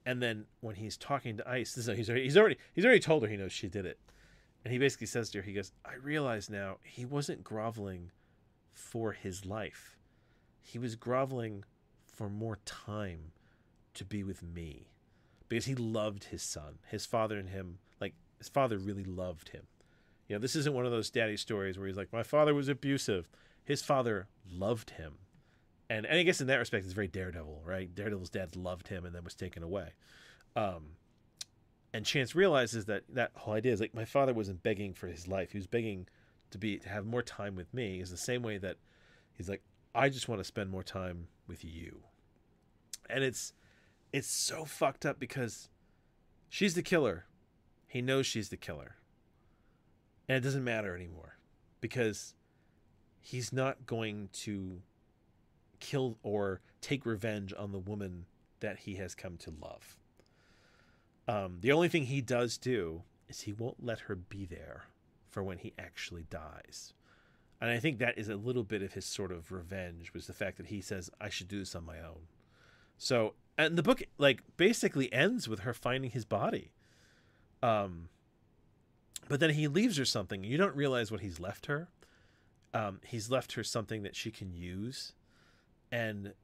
And then when he's talking to Ice, he's already told her he knows she did it. And he basically says to her, he goes, I realize now he wasn't groveling for his life. He was groveling for more time to be with me. Because he loved his son. His father and him, like, his father really loved him. You know, this isn't one of those daddy stories where he's like, my father was abusive. His father loved him. And I guess in that respect, it's very Daredevil, right? Daredevil's dad loved him and then was taken away. And Chance realizes that whole idea is like, my father wasn't begging for his life. He was begging to have more time with me. Is the same way that he's like, I just want to spend more time with you. And it's so fucked up because she's the killer. He knows she's the killer. And it doesn't matter anymore because he's not going to kill or take revenge on the woman that he has come to love. The only thing he does do is he won't let her be there for when he actually dies. And I think that is a little bit of his sort of revenge, was the fact that he says, I should do this on my own. So, and the book like basically ends with her finding his body. But then he leaves her something. You don't realize what he's left her. He's left her something that she can use. And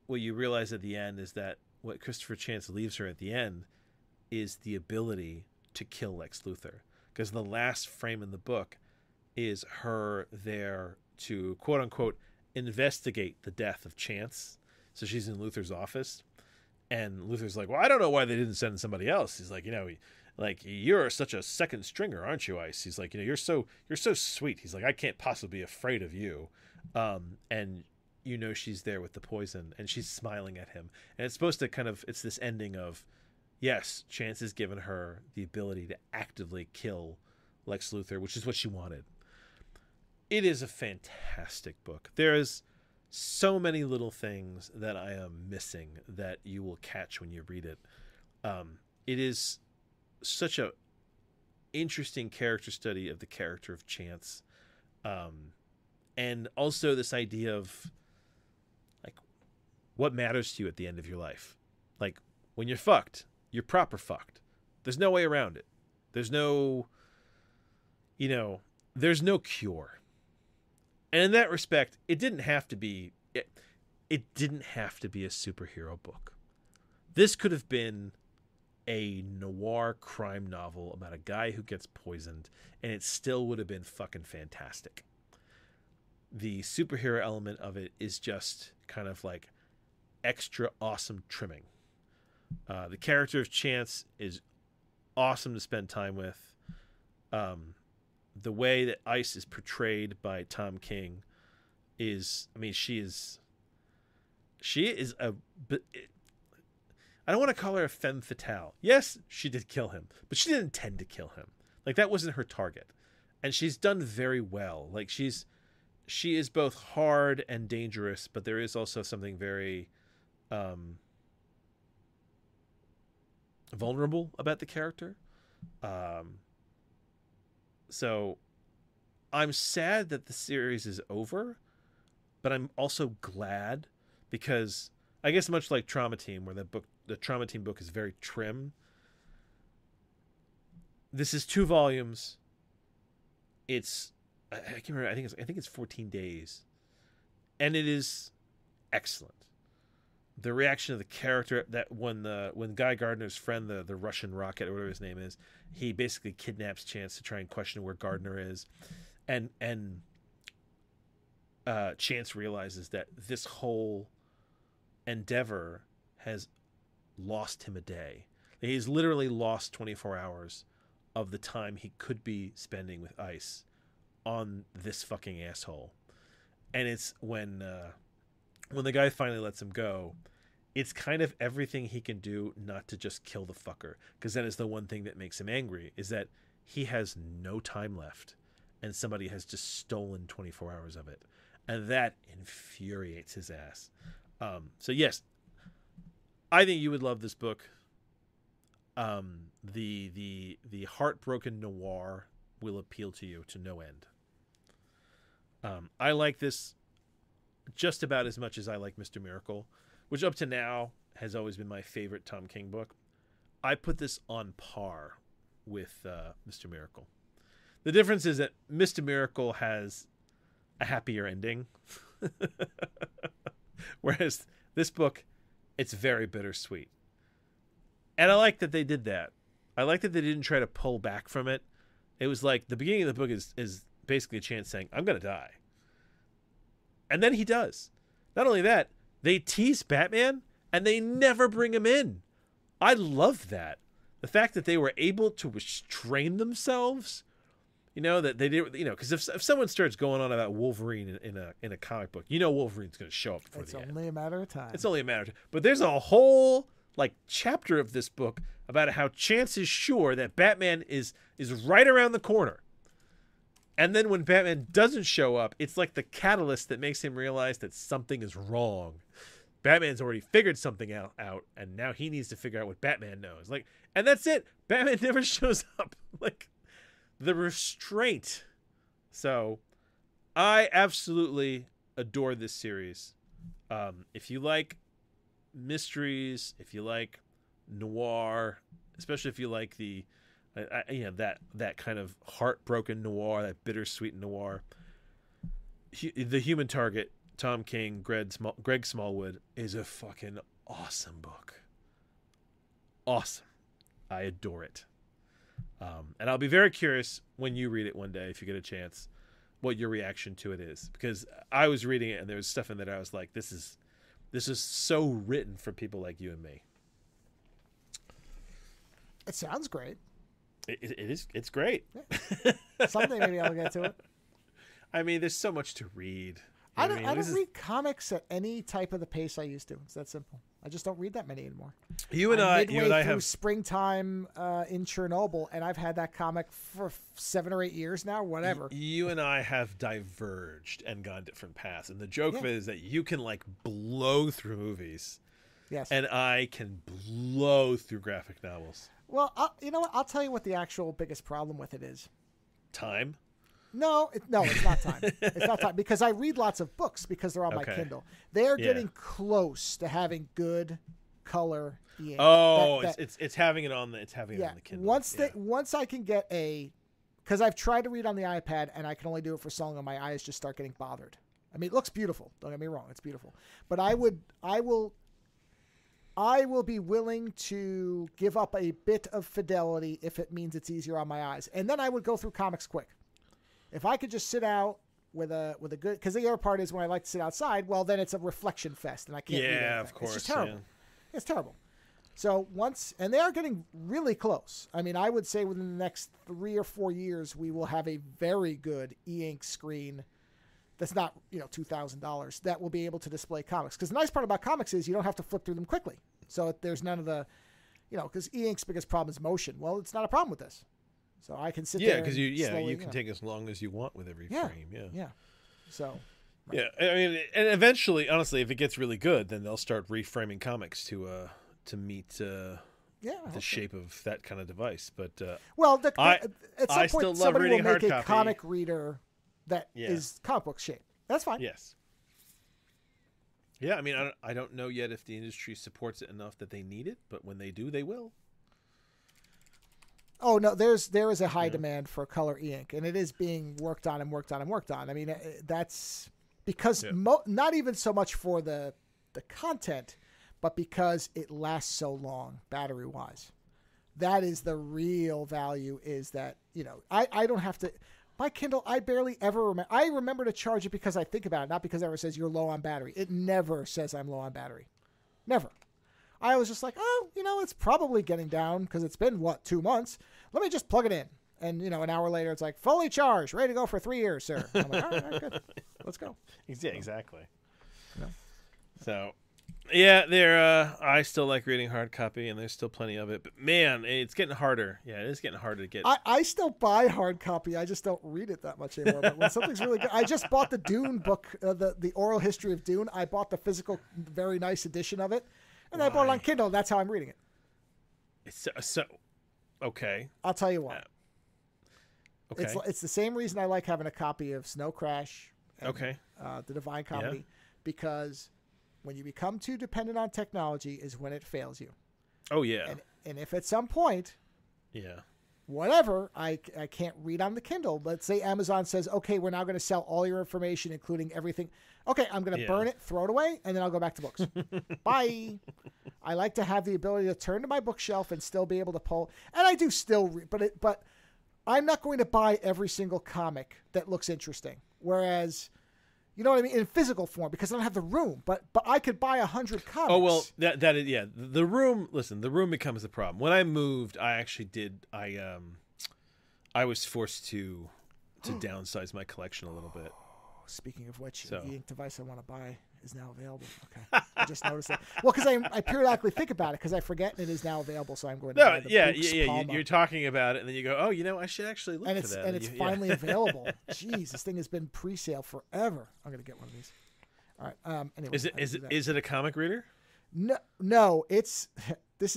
what you realize at the end is that what Christopher Chance leaves her at the end is the ability to kill Lex Luthor. Because the last frame in the book is her there to, quote unquote, investigate the death of Chance. So she's in Luthor's office. And Luthor's like, well, I don't know why they didn't send somebody else. He's like, you know, like, you're such a second stringer, aren't you, Ice? He's like, you know, you're so sweet. He's like, I can't possibly be afraid of you. And you know she's there with the poison, and she's smiling at him. And it's supposed to kind of, it's this ending of, yes, Chance has given her the ability to actively kill Lex Luthor, which is what she wanted. It is a fantastic book. There is so many little things that I am missing that you will catch when you read it. It is such a interesting character study of the character of Chance. And also this idea of like what matters to you at the end of your life. Like when you're fucked, you're proper fucked. There's no way around it. There's no, you know, there's no cure. And in that respect, it didn't have to be a superhero book. This could have been a noir crime novel about a guy who gets poisoned, and it still would have been fucking fantastic. The superhero element of it is just kind of like extra awesome trimming. The character of Chance is awesome to spend time with. The way that Ice is portrayed by Tom King is, I mean, she is a, I don't want to call her a femme fatale. Yes, she did kill him, but she didn't intend to kill him. Like, that wasn't her target. And she's done very well. Like, she is both hard and dangerous, but there is also something very vulnerable about the character. So I'm sad that the series is over, but I'm also glad because I guess much like Trauma Team, where the Trauma Team book is very trim. This is 2 volumes. It's, I can't remember. I think it's 14 days, and it is excellent. The reaction of the character that when Guy Gardner's friend, the Russian rocket or whatever his name is, he basically kidnaps Chance to try and question where Gardner is, and Chance realizes that this whole endeavor has lost him a day. He's literally lost 24 hours of the time he could be spending with Ice on this fucking asshole. And it's when the guy finally lets him go, it's kind of everything he can do not to just kill the fucker, because that is the one thing that makes him angry, is that he has no time left and somebody has just stolen 24 hours of it, and that infuriates his ass. So yes, I think you would love this book. The heartbroken noir will appeal to you to no end. I like this just about as much as I like Mr. Miracle, which up to now has always been my favorite Tom King book. I put this on par with Mr. Miracle. The difference is that Mr. Miracle has a happier ending. Whereas this book, it's very bittersweet. And I like that they did that. I like that they didn't try to pull back from it. It was like the beginning of the book is basically a Chance saying, I'm going to die. And then he does. Not only that, they tease Batman and they never bring him in. I love that. The fact that they were able to restrain themselves, that they did, because if someone starts going on about Wolverine in a comic book, Wolverine's going to show up before the end. It's only a matter of time. It's only a matter of time. But there's a whole chapter of this book about how Chance is sure that Batman is right around the corner. And then when Batman doesn't show up, it's like the catalyst that makes him realize that something is wrong. Batman's already figured something out, and now he needs to figure out what Batman knows. And that's it. Batman never shows up. The restraint. So, I absolutely adore this series. If you like mysteries, if you like noir, especially if you like the that kind of heartbroken noir, that bittersweet noir, The Human Target, Tom King, Greg Smallwood, is a fucking awesome book. Awesome. I adore it. And I'll be very curious when you read it one day, if you get a chance, what your reaction to it is. Because I was reading it and there was stuff in there I was like, this is so written for people like you and me. It sounds great. It is. It's great. Yeah. Someday maybe I'll get to it. I mean, there's so much to read. I don't read comics at any type of the pace I used to. It's that simple. I just don't read that many anymore. You and I have springtime in Chernobyl, and I've had that comic for 7 or 8 years now. Whatever. You and I have diverged and gone different paths, and the joke of it is that you can blow through movies, yes, and I can blow through graphic novels. Well, you know what? I'll tell you what the actual biggest problem with it is. Time. No, it's not time. It's not time because I read lots of books because they're on my Kindle. They're getting close to having good color. It's having it on the Kindle. Once I can get because I've tried to read on the iPad and I can only do it for so long and my eyes just start getting bothered. I mean, it looks beautiful. Don't get me wrong, it's beautiful. But I will be willing to give up a bit of fidelity if it means it's easier on my eyes, and then I would go through comics quick. If I could just sit out with a good, because the other part is when I like to sit outside, well, then it's a reflection fest, and I can't. Yeah, of course. It's just terrible. Yeah. It's terrible. So and they are getting really close. I mean, I would say within the next 3 or 4 years, we will have a very good e-ink screen. That's not $2,000. That will be able to display comics. Because the nice part about comics is you don't have to flip through them quickly. So there's none of the, because e-ink's biggest problem is motion. Well, it's not a problem with this. So I can sit there. Yeah, because you can take as long as you want with every frame. Yeah. So. Right. Yeah, I mean, and eventually, honestly, if it gets really good, then they'll start reframing comics to meet the shape of that kind of device. But at some point, somebody will make a comic reader that is comic book shape. That's fine. Yes. Yeah, I mean, I don't know yet if the industry supports it enough that they need it, but when they do, they will. Oh no, there is a high demand for color e-ink, and it is being worked on. I mean, that's because not even so much for the content, but because it lasts so long battery wise. That is the real value. Is that I don't have to. My Kindle, I barely ever remember. I remember to charge it because I think about it, not because it ever says you're low on battery. It never says I'm low on battery. Never. I was just like, it's probably getting down because it's been, 2 months? Let me just plug it in. And, an hour later, it's like, fully charged, ready to go for 3 years, sir. I'm like, all right, good. Let's go. Yeah, exactly. So, yeah, I still like reading hard copy, and there's still plenty of it. But, man, it's getting harder. Yeah, it is getting harder to get. I still buy hard copy. I just don't read it that much anymore. But when something's really good, I just bought the Dune book, the oral history of Dune. I bought the physical, very nice edition of it. And I bought it on Kindle. That's how I'm reading it. It's so okay. I'll tell you why. Okay. It's the same reason I like having a copy of Snow Crash. And, The Divine Comedy, because when you become too dependent on technology is when it fails you. Oh yeah. And if at some point, whatever, I can't read on the Kindle. Let's say Amazon says, okay, we're now going to sell all your information, including everything. Okay, I'm going to burn it, throw it away, and then I'll go back to books. Bye. I like to have the ability to turn to my bookshelf and still be able to pull. And I do still read, but I'm not going to buy every single comic that looks interesting. Whereas, you know what I mean, in physical form, because I don't have the room. But I could buy 100 comics. Oh well, that is, yeah. The room. Listen, the room becomes the problem. When I moved, I actually did. I was forced to downsize my collection a little bit. Speaking of which, the ink device I want to buy is now available. Okay, I just noticed that. Well, because I periodically think about it because I forget and it is now available, so I'm going to buy the Books Palma. You're talking about it, and then you go, oh, you know, I should actually look for that. And it's finally available. Jeez, this thing has been pre-sale forever. I'm going to get one of these. All right. Anyway, is it a comic reader? No. It's this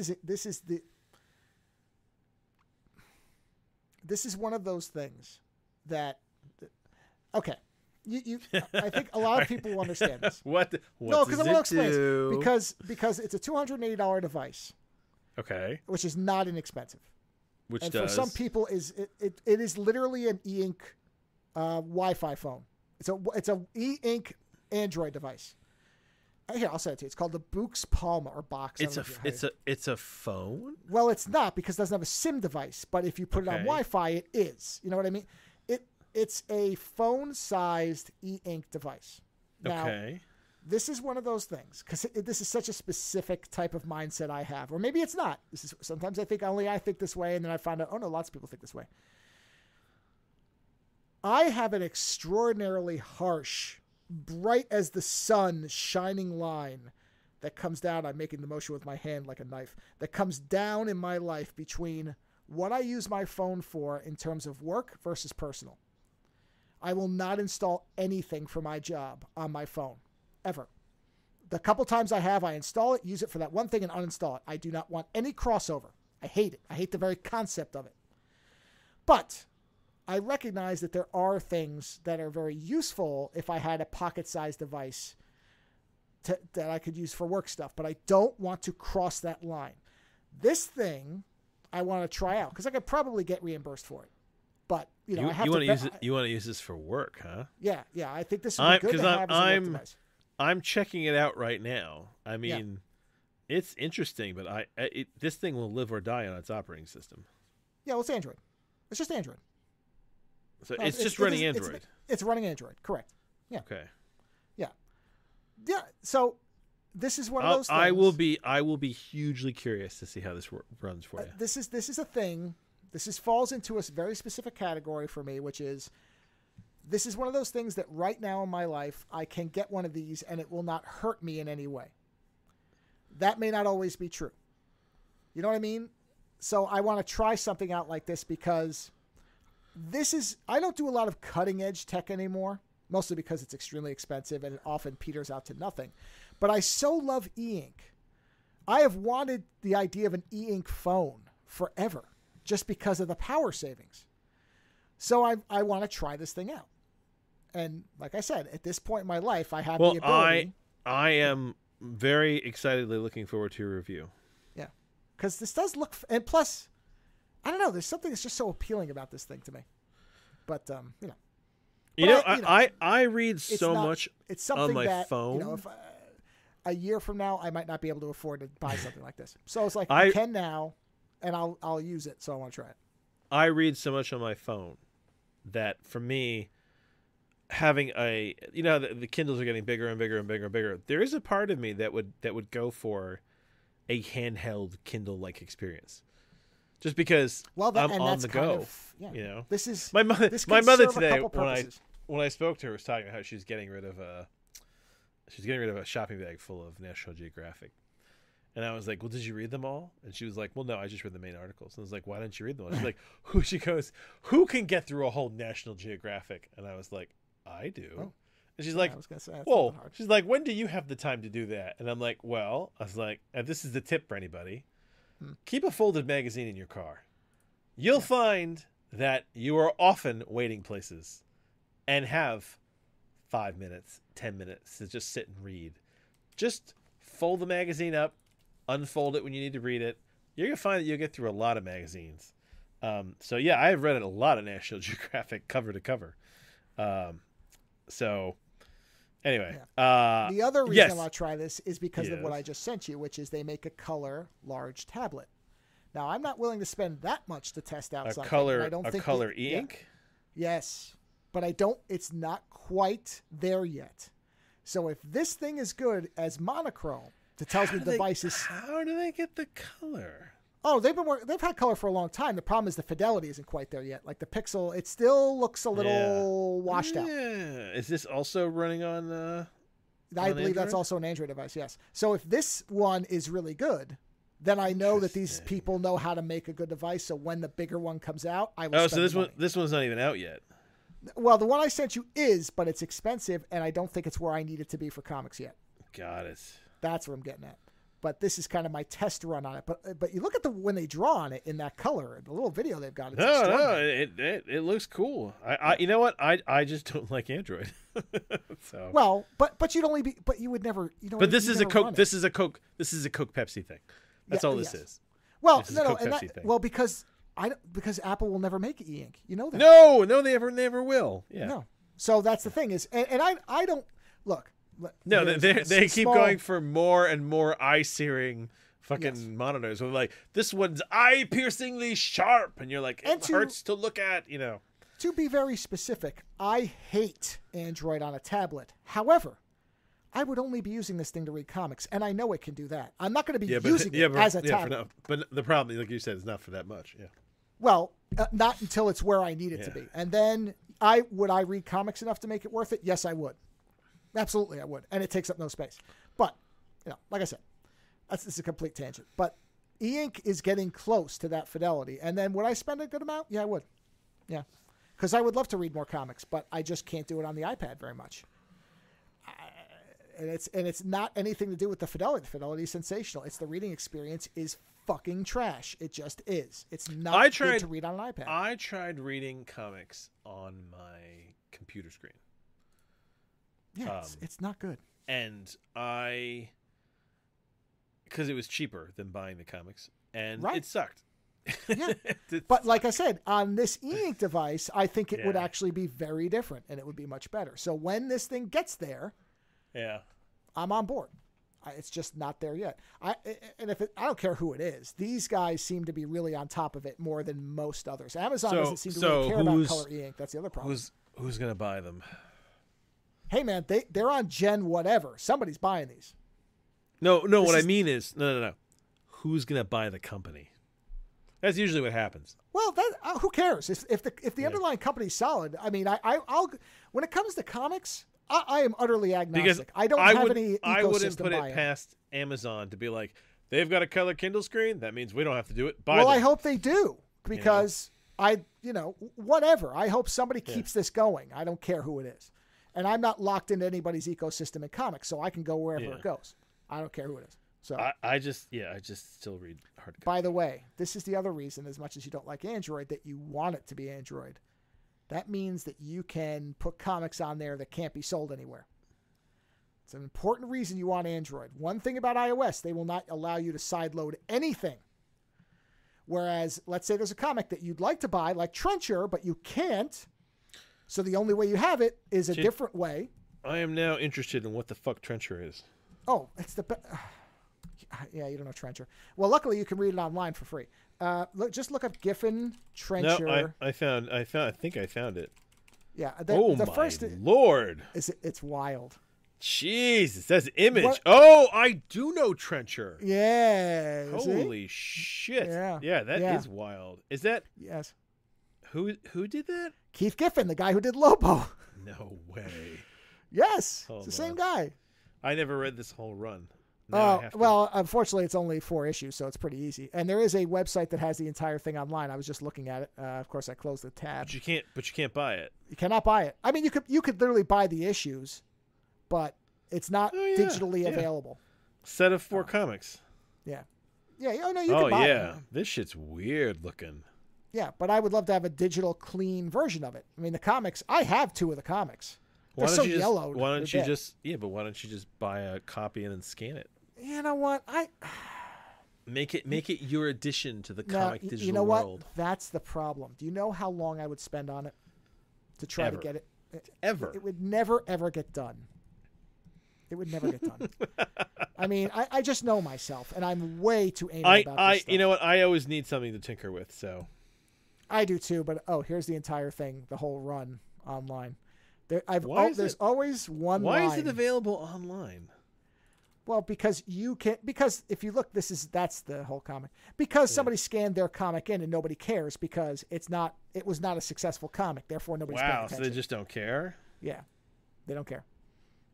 is one of those things that. Okay. I think a lot of people will understand this. What no, because I want to explain do? because it's a $280 device. Okay. Which is not inexpensive. And for some people it is literally an e-ink Wi-Fi phone. It's a e-ink Android device. Here, I'll send it to you. It's called the Books Palma or box. It's a phone? Well, it's not because it doesn't have a SIM device, but if you put it on Wi-Fi, it is. You know what I mean? It's a phone-sized e-ink device. Now, this is one of those things because this is such a specific type of mindset I have, or maybe it's not. Sometimes I think only I think this way, and then I find out, oh no, lots of people think this way. I have an extraordinarily harsh, bright as the sun, shining line that comes down. I'm making the motion with my hand like a knife that comes down in my life between what I use my phone for in terms of work versus personal. I will not install anything for my job on my phone, ever. The couple times I install it, use it for that one thing, and uninstall it. I do not want any crossover. I hate it. I hate the very concept of it. But I recognize that there are things that are very useful if I had a pocket-sized device that I could use for work stuff, but I don't want to cross that line. This thing I want to try out because I could probably get reimbursed for it. But I have you want to use it. You want to use this for work, huh? Yeah. I think this would be good to have as a work device. I'm checking it out right now. I mean, it's interesting, but this thing will live or die on its operating system. Yeah, well, it's Android. It's just Android. So it's just running Android. It's running Android, correct? Yeah. Okay. Yeah. So this is one of those things. I will be hugely curious to see how this runs for you. This is a thing. This falls into a very specific category for me, which is this is one of those things that right now in my life I can get one of these and it will not hurt me in any way. That may not always be true. You know what I mean? So I want to try something out like this because I don't do a lot of cutting edge tech anymore, mostly because it's extremely expensive and it often peters out to nothing. But I so love e-ink. I have wanted the idea of an e-ink phone forever just because of the power savings. So I want to try this thing out. And like I said, at this point in my life, I have the ability. I am very excitedly looking forward to your review. Yeah. Because this does look, and plus, I don't know, there's something that's just so appealing about this thing to me. But, I read so much it's something on my that, phone. If a year from now, I might not be able to afford to buy something like this. So it's like, I can now, and I'll use it, so I want to try it. I read so much on my phone that for me, having the Kindles are getting bigger and bigger and bigger and bigger. There is a part of me that would go for a handheld Kindle-like experience, just because I'm on the go. This is my mother today when I spoke to her was talking about how she's getting rid of a shopping bag full of National Geographic. And I was like, well, did you read them all? And she was like, well, no, I just read the main articles. And I was like, why didn't you read them all? She's like, she goes, who can get through a whole National Geographic? And I was like, I do. Oh. And she's like, whoa. She's like, when do you have the time to do that? And I'm like, well, I was like, and this is the tip for anybody. Keep a folded magazine in your car. You'll find that you are often waiting places and have 5 minutes, 10 minutes to just sit and read. Just fold the magazine up. Unfold it when you need to read it. You're going to find that you'll get through a lot of magazines So yeah, I have read a lot of National Geographic cover to cover. So anyway, the other reason yes. I want to try this is because of what I just sent you, which is they make a color large tablet. Now I'm not willing to spend that much to test out something. Color, I don't think color e-ink. Yeah. Yes, but I don't. It's not quite there yet. So if this thing is good as monochrome, it tells me the device is. How do they get the color? Oh, they've had color for a long time. The problem is the fidelity isn't quite there yet. Like the pixel, it still looks a little washed out. Yeah. Is this also running on? I believe Android? that's also an Android device. Yes. So if this one is really good, then I know that these people know how to make a good device. So when the bigger one comes out, I will. Oh, so this one's not even out yet. Well, the one I sent you is, but it's expensive, and I don't think it's where I need it to be for comics yet. Got it. That's what I'm getting at. But this is kind of my test run on it. But you look at when they draw on it in that color, the little video they've got. It looks cool. I you know what? I just don't like Android. So well, but you'd only be, but you would never, you know. But this is a Coke. This is a Coke Pepsi thing. That's all this is. Well, this is a Coke Pepsi thing. Well, because Apple will never make e-ink. You know that. No, they never will. Yeah. No. So that's the thing is, and I don't look. No, they keep going for more and more eye-searing fucking monitors. We're like, this one's eye-piercingly sharp, and you're like, it hurts to look at, you know. To be very specific, I hate Android on a tablet. However, I would only be using this thing to read comics, and I know it can do that. I'm not going to be using it as a tablet. But the problem, like you said, is not for that much. Yeah. Well, not until it's where I need it to be. And then would I read comics enough to make it worth it? Yes, I would. Absolutely, I would. And it takes up no space. But, like I said, this is a complete tangent. But e-ink is getting close to that fidelity. And then would I spend a good amount? Yeah, I would. Yeah. Because I would love to read more comics, but I just can't do it on the iPad very much. And it's not anything to do with the fidelity. The fidelity is sensational. It's the reading experience is fucking trash. It just is. It's not good to read on an iPad. I tried reading comics on my computer screen. Yeah, it's not good. And because it was cheaper than buying the comics, and it sucked. Yeah, but like I said, on this e-ink device, I think it would actually be very different, and it would be much better. So when this thing gets there, I'm on board. It's just not there yet. I don't care who it is. These guys seem to be really on top of it more than most others. Amazon doesn't seem to really care about color e-ink. That's the other problem. Who's gonna buy them? Hey man, they're on Gen whatever. Somebody's buying these. No. I mean is no. Who's gonna buy the company? That's usually what happens. Well, who cares if the underlying company's solid? I mean, I'll when it comes to comics, I am utterly agnostic. Because I don't have any ecosystem. I wouldn't put it buy-in. past Amazon to be like, they've got a color Kindle screen. That means we don't have to do it. I hope they do because whatever. I hope somebody keeps this going. I don't care who it is. And I'm not locked into anybody's ecosystem in comics, so I can go wherever it goes. I don't care who it is. So I just still read hardcover. By the way, this is the other reason, as much as you don't like Android, that you want it to be Android. That means that you can put comics on there that can't be sold anywhere. It's an important reason you want Android. One thing about iOS, they will not allow you to sideload anything. Whereas, let's say there's a comic that you'd like to buy, like Trencher, but you can't. So the only way you have it is a different way. I am now interested in what the fuck Trencher is. Oh, it's the... Yeah, you don't know Trencher. Well, luckily you can read it online for free. Just look up Giffen Trencher. No, I think I found it. Yeah. The first Lord. It's wild. Jeez, it says Image. What? Oh, I do know Trencher. Yeah. Holy shit. Yeah, that is wild. Is that? Yes. Who did that? Keith Giffen, the guy who did Lobo. No way. Yes, it's the same guy. I never read this whole run. Well, unfortunately, it's only 4 issues, so it's pretty easy. And there is a website that has the entire thing online. I was just looking at it. Of course, I closed the tab. But you can't buy it. You cannot buy it. I mean, you could literally buy the issues, but it's not digitally available. Set of 4 comics. Yeah. Yeah. Oh no, you can buy it. Oh yeah, this shit's weird looking. Yeah, but I would love to have a digital, clean version of it. I mean, the comics. I have 2 of the comics. They're so yellowed. Why don't you just buy a copy and then scan it? You know what? Make it your addition to the Now, comic digital you know world. what? That's the problem. Do you know how long I would spend on it to try Ever. to get it? Ever. It would never, ever get done. It would never get done. I mean, I just know myself, and I'm way too anal about this stuff. You know what? I always need something to tinker with, so. I do too, but here's the entire thing, the whole run online. There's always one Why line. is it available online? Well, because if you look, that's the whole comic. Because somebody scanned their comic in and nobody cares because it was not a successful comic, therefore nobody's paying attention. So they just don't care? Yeah. They don't care.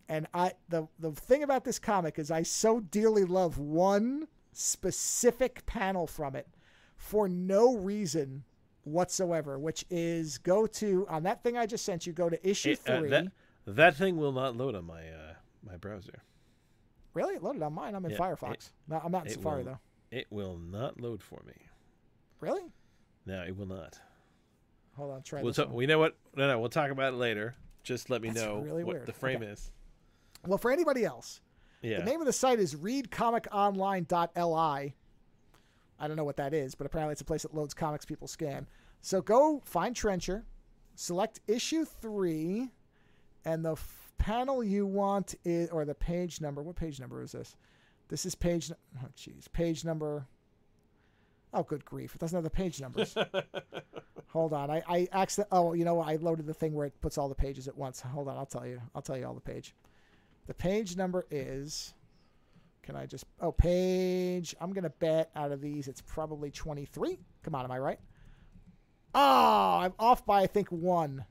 And the thing about this comic is I so dearly love one specific panel from it for no reason whatsoever, which is go to, on that thing I just sent you, go to issue 3. That thing will not load on my my browser. Really? It loaded on mine. I'm in Firefox. No, I'm not in Safari, though. It will not load for me. Really? No, it will not. Hold on, try this this one. You know what? No, we'll talk about it later. Just let me know really what weird. the frame is. Well, for anybody else, the name of the site is readcomiconline.li. I don't know what that is, but apparently it's a place that loads comics people scan. So go find Trencher, select issue 3, and the panel you want is, or the page number. What page number is this? This is page number. Oh, good grief. It doesn't have the page numbers. Hold on. I accidentally, I loaded the thing where it puts all the pages at once. Hold on. I'll tell you all the page. The page number is, page, I'm going to bet out of these, it's probably 23. Come on, am I right? Oh, I'm off by, I think, 1.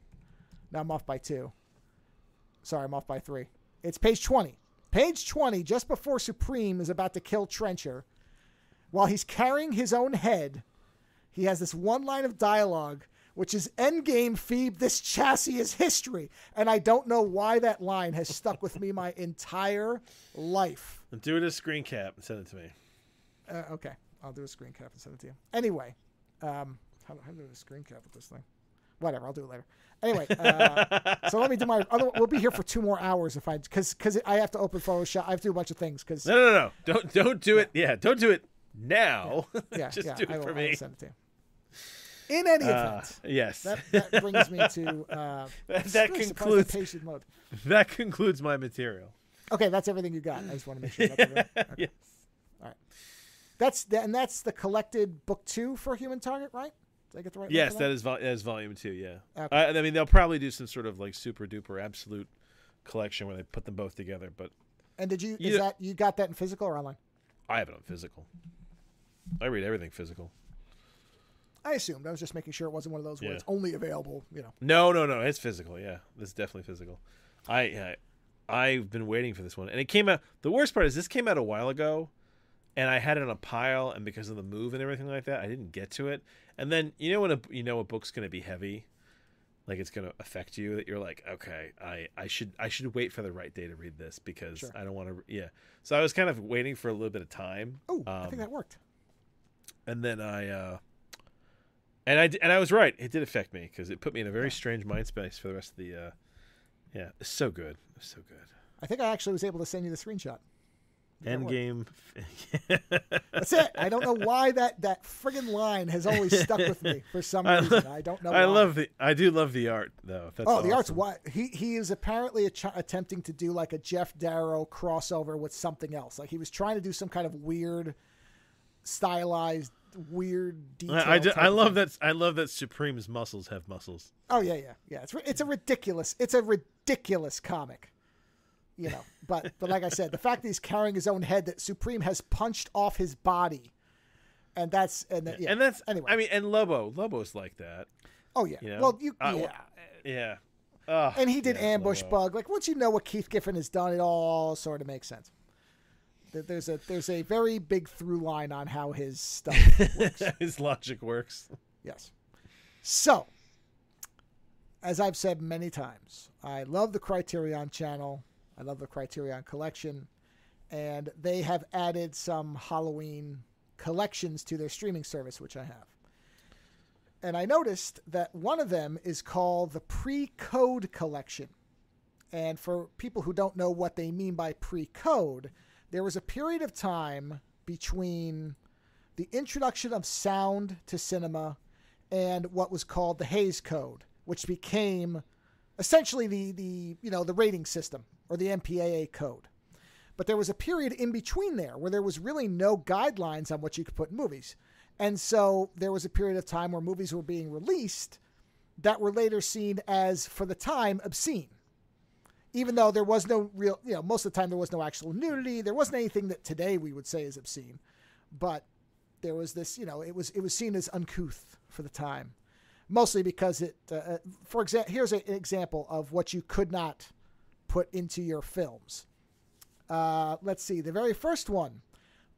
No, I'm off by 2. Sorry, I'm off by 3. It's page 20. Page 20, just before Supreme is about to kill Trencher, while he's carrying his own head, he has this one line of dialogue, which is Endgame Phoebe, this chassis is history. And I don't know why that line has stuck with me my entire life. Do it as screen cap and send it to me. Okay. I'll do a screen cap and send it to you. Anyway, how do I do a screen cap with this thing? Whatever, I'll do it later. Anyway, so let me do we'll be here for 2 more hours because I have to open Photoshop. I have to do a bunch of things. No. Don't do it. Yeah, don't do it now. Yeah, Just do it for I me. will send it to you. In any event, yes, that brings me to that concludes patient mode. That concludes my material. Okay, that's everything you got. I just want to make sure that's everything. Okay. Yes. All right. That's the collected book 2 for Human Target, right? Did I get the right? Yes, that is volume 2. Yeah. Okay. I mean, they'll probably do some sort of like super duper absolute collection where they put them both together. But you got that in physical or online? I have it on physical. I read everything physical. I assumed. I was just making sure it wasn't one of those where it's only available, No. It's physical. Yeah, it's definitely physical. I've been waiting for this one, and it came out. The worst part is this came out a while ago, and I had it on a pile, and because of the move and everything like that, I didn't get to it. And then when a book's going to be heavy, like it's going to affect you, that you're like, okay, I should wait for the right day to read this because I don't want to. Yeah. So I was kind of waiting for a little bit of time. Oh, I think that worked. And then I was right. It did affect me because it put me in a very strange mind space for the rest of the. It's so good. It's so good. I think I actually was able to send you the screenshot. Endgame. That's it. I don't know why that friggin' line has always stuck with me for some reason. I don't know why. I do love the art though. That's awesome. The art's what he is apparently attempting to do like a Jeff Darrow crossover with something else. Like he was trying to do some kind of weird, stylized, weird detail. I love that. I love that Supreme's muscles have muscles. Oh yeah. It's a ridiculous comic. But like I said, the fact that he's carrying his own head that Supreme has punched off his body, and that's anyway. I mean, and Lobo's like that. Oh yeah. Well, yeah. And he did Ambush Bug. Like once you know what Keith Giffen has done, it all sort of makes sense. There's a very big through line on how his stuff works. His logic works. Yes. So, as I've said many times, I love the Criterion channel. I love the Criterion collection, and they have added some Halloween collections to their streaming service, which I have. And I noticed that one of them is called the Pre-Code Collection. And for people who don't know what they mean by pre-code, there was a period of time between the introduction of sound to cinema, and what was called the Hays Code, which became essentially the rating system, or the MPAA code. But there was a period in between there where there was really no guidelines on what you could put in movies. And so there was a period of time where movies were being released that were later seen as, for the time, obscene. Even though there was no real, most of the time there was no actual nudity. There wasn't anything that today we would say is obscene. But there was this, it was seen as uncouth for the time. Mostly because for example, here's an example of what you could not put into your films. Let's see, the very first one.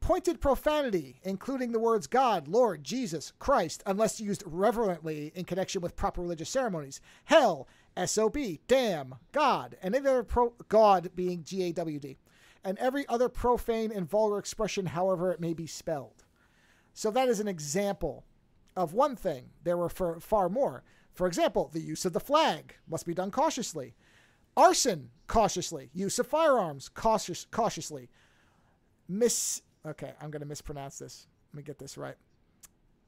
Pointed profanity, including the words God, Lord, Jesus, Christ, unless used reverently in connection with proper religious ceremonies. Hell, SOB, damn, God, and any other God being GAWD, and every other profane and vulgar expression, however it may be spelled. So that is an example of one thing. There were far more. For example, the use of the flag must be done cautiously. Arson, cautiously. Use of firearms, cautiously. Okay, I'm going to mispronounce this. Let me get this right.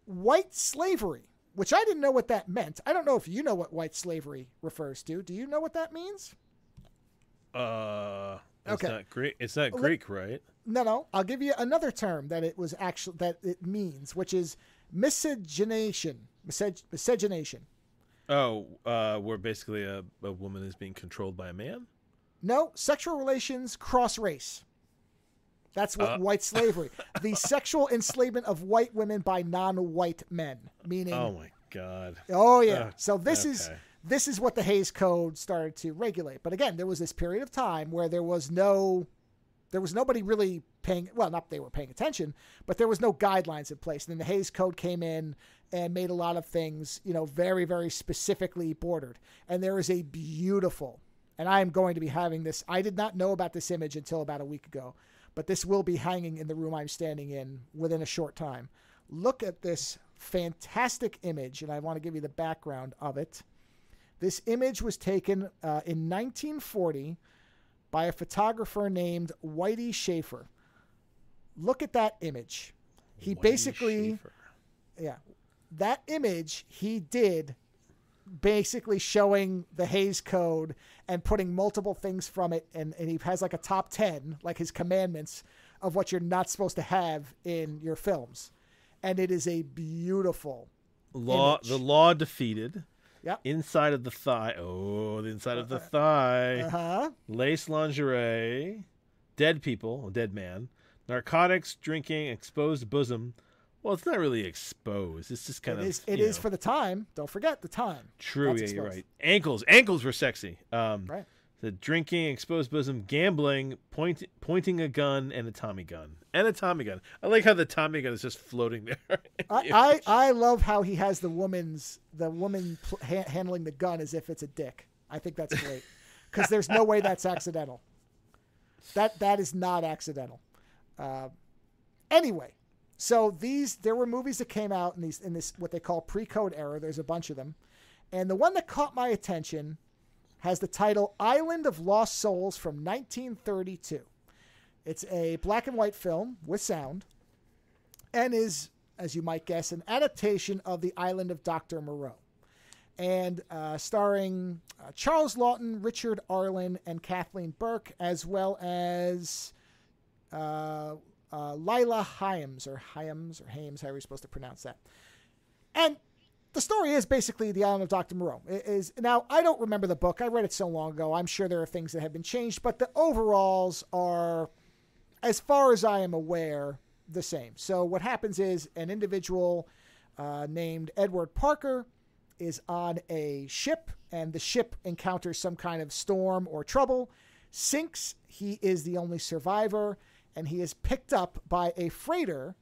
White slavery, which I didn't know what that meant. I don't know if you know what white slavery refers to. Do you know what that means? It's not Greek. It's not Greek, right? No. I'll give you another term that it means, which is miscegenation. Miscegenation. Oh, where basically a woman is being controlled by a man? No, sexual relations cross race. That's what white slavery. The sexual enslavement of white women by non-white men, meaning. Oh my God. Oh yeah. So this is what the Hays Code started to regulate. But again, there was this period of time where there was nobody really paying. Well, not they were paying attention, but there was no guidelines in place. And then the Hays Code came in and made a lot of things, very, very specifically bordered. And there is a beautiful, and I am going to be having this. I did not know about this image until about a week ago. But this will be hanging in the room I'm standing in within a short time. Look at this fantastic image, and I want to give you the background of it. This image was taken in 1940 by a photographer named Whitey Schaefer. Look at that image. He basically, that image he did basically showing the Hays Code and putting multiple things from it, and he has like a top 10, like his commandments of what you're not supposed to have in your films. And it is a beautiful image. The law defeated. Yeah. Inside of the thigh. Oh, the inside of the thigh. Uh-huh. Lace lingerie. Dead people. Dead man. Narcotics, drinking, exposed bosom. Well, it's not really exposed. It's just kind of. It is for the time. Don't forget the time. True. That's You're exposed. right. Ankles were sexy. Right. The drinking, exposed bosom, gambling, pointing a gun, and a Tommy gun. I like how the Tommy gun is just floating there. I love how he has the woman handling the gun as if it's a dick. I think that's great because there's no way that's accidental. That is not accidental. Anyway. So there were movies that came out in this what they call pre-code era. There's a bunch of them. And the one that caught my attention has the title Island of Lost Souls from 1932. It's a black and white film with sound and is, as you might guess, an adaptation of The Island of Dr. Moreau. And starring Charles Lawton, Richard Arlen, and Kathleen Burke, as well as Lila Hyams, however you're supposed to pronounce that. And the story is basically The Island of Dr. Moreau. Now, I don't remember the book. I read it so long ago. I'm sure there are things that have been changed, but the overalls are, as far as I am aware, the same. So what happens is an individual named Edward Parker is on a ship, and the ship encounters some kind of storm or trouble, sinks. He is the only survivor, and he is picked up by a freighter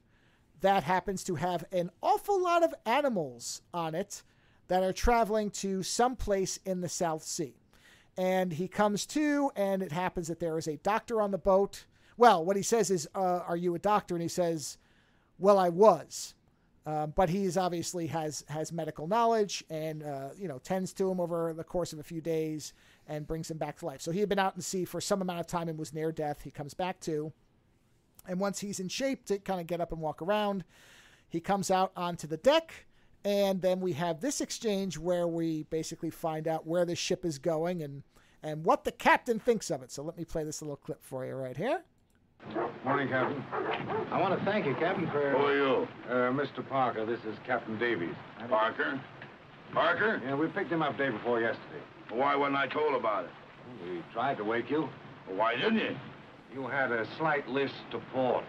that happens to have an awful lot of animals on it that are traveling to some place in the South Sea. And he comes to, and it happens that there is a doctor on the boat. Well, what he says is, are you a doctor? And he says, well, I was. But he's obviously has medical knowledge and, tends to him over the course of a few days and brings him back to life. So he had been out in the sea for some amount of time and was near death. He comes back to. And once he's in shape to kind of get up and walk around, he comes out onto the deck, and then we have this exchange where we basically find out where the ship is going and what the captain thinks of it. So let me play this little clip for you right here. Morning, Captain. I want to thank you, Captain, for... Who are you? Mr. Parker. This is Captain Davies. Parker? Parker? Yeah, we picked him up day before yesterday. Why wasn't I told about it? We tried to wake you. Well, why didn't you? You had a slight list to port.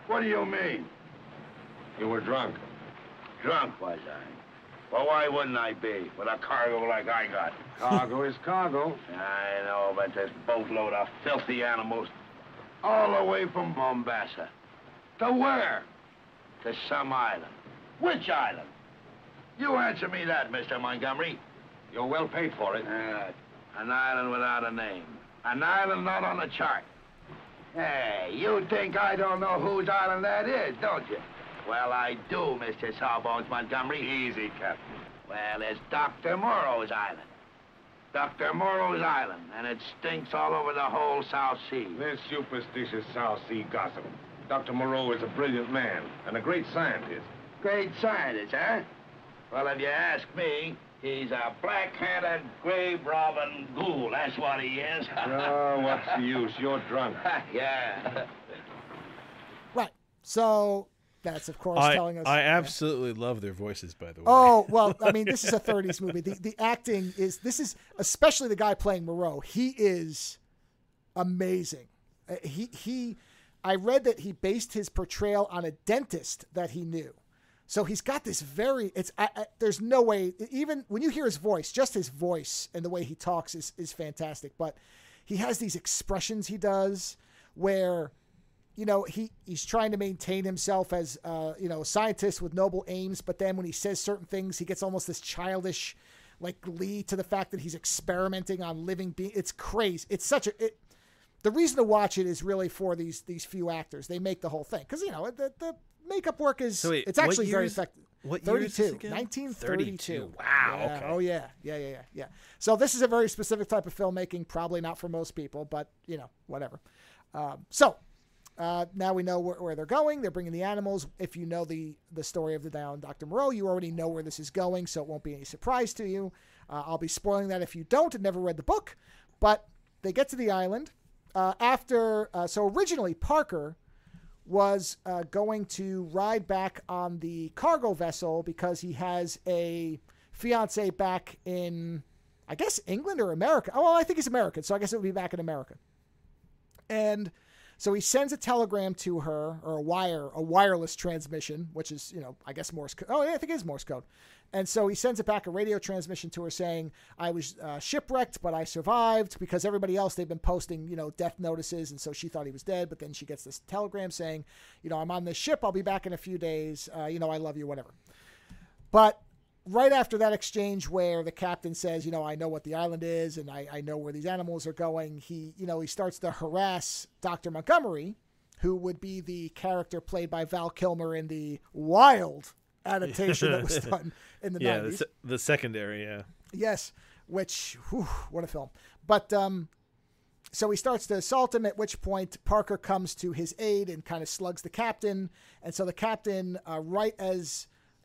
What do you mean? You were drunk. Drunk, was I? Well, why wouldn't I be with a cargo like I got? Cargo is cargo. I know, but this boatload of filthy animals all the way from Mombasa. To where? To some island. Which island? You answer me that, Mr. Montgomery. You're well paid for it. An island without a name. An island not on the chart. Hey, you think I don't know whose island that is, don't you? Well, I do, Mr. Sawbones Montgomery. Easy, Captain. Well, it's Dr. Morrow's island. Dr. Morrow's island, and it stinks all over the whole South Sea. This superstitious South Sea gossip. Dr. Moreau is a brilliant man and a great scientist. Great scientist, huh? Well, if you ask me, he's a black-handed, grave-robbing ghoul. That's what he is. Oh, what's the use? You're drunk. Yeah. Right. So that's, of course, telling us... I absolutely love their voices, by the way. Oh, well, I mean, this is a 30s movie. The acting is... This is... Especially the guy playing Moreau. He is amazing. I read that he based his portrayal on a dentist that he knew. So he's got this very... there's no way... Even when you hear his voice, just his voice and the way he talks is fantastic. But he has these expressions he does where... You know, he's trying to maintain himself as, a scientist with noble aims. But then when he says certain things, he gets almost this childish, like, glee to the fact that he's experimenting on living beings. It's crazy. It's such a... The reason to watch it is really for these few actors. They make the whole thing. Because, the makeup work is... So wait, it's actually very is, effective. What 32. year is this again? 1932. Wow, yeah. okay. Oh, yeah. So this is a very specific type of filmmaking. Probably not for most people, but, whatever. Now we know where they're going. They're bringing the animals. If you know the story of the Down Dr. Moreau, you already know where this is going, so it won't be any surprise to you. I'll be spoiling that if you don't and never read the book. But they get to the island. So originally Parker was going to ride back on the cargo vessel because he has a fiance back in, I guess, England or America. Oh, well, I think he's American, so I guess it would be back in America. And so he sends a telegram to her, or a wireless transmission, which is, I guess Morse code. Oh, yeah, I think it is Morse code. And so he sends it back, a radio transmission to her saying, I was shipwrecked, but I survived, because everybody else, they've been posting, death notices. And so she thought he was dead. But then she gets this telegram saying, I'm on this ship. I'll be back in a few days. I love you, whatever. But right after that exchange where the captain says, I know what the island is and I know where these animals are going, he starts to harass Dr. Montgomery, who would be the character played by Val Kilmer in the wild adaptation that was done in the 90s. Yeah, the secondary, yeah. Yes, which, what a film. But so he starts to assault him, at which point Parker comes to his aid and kind of slugs the captain. And so the captain,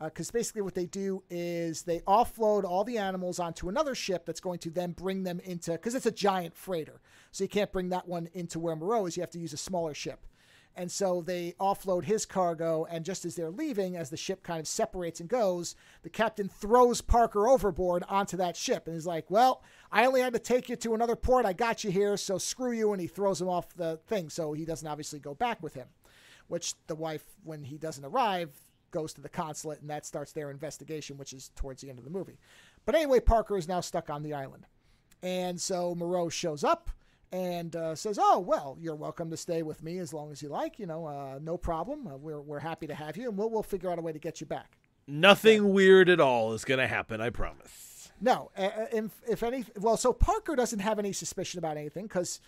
because basically what they do is they offload all the animals onto another ship that's going to then bring them into, because it's a giant freighter. So you can't bring that one into where Moreau is. You have to use a smaller ship. And so they offload his cargo, and just as they're leaving, as the ship kind of separates and goes, the captain throws Parker overboard onto that ship and is like, well, I only had to take you to another port. I got you here, so screw you. And he throws him off the thing. So he doesn't obviously go back with him, which the wife, when he doesn't arrive, goes to the consulate, and that starts their investigation, which is towards the end of the movie. But anyway, Parker is now stuck on the island. And so Moreau shows up and says, oh, well, you're welcome to stay with me as long as you like. No problem. We're happy to have you, and we'll figure out a way to get you back. Nothing weird at all is going to happen, I promise. No. If any, well, so Parker doesn't have any suspicion about anything because,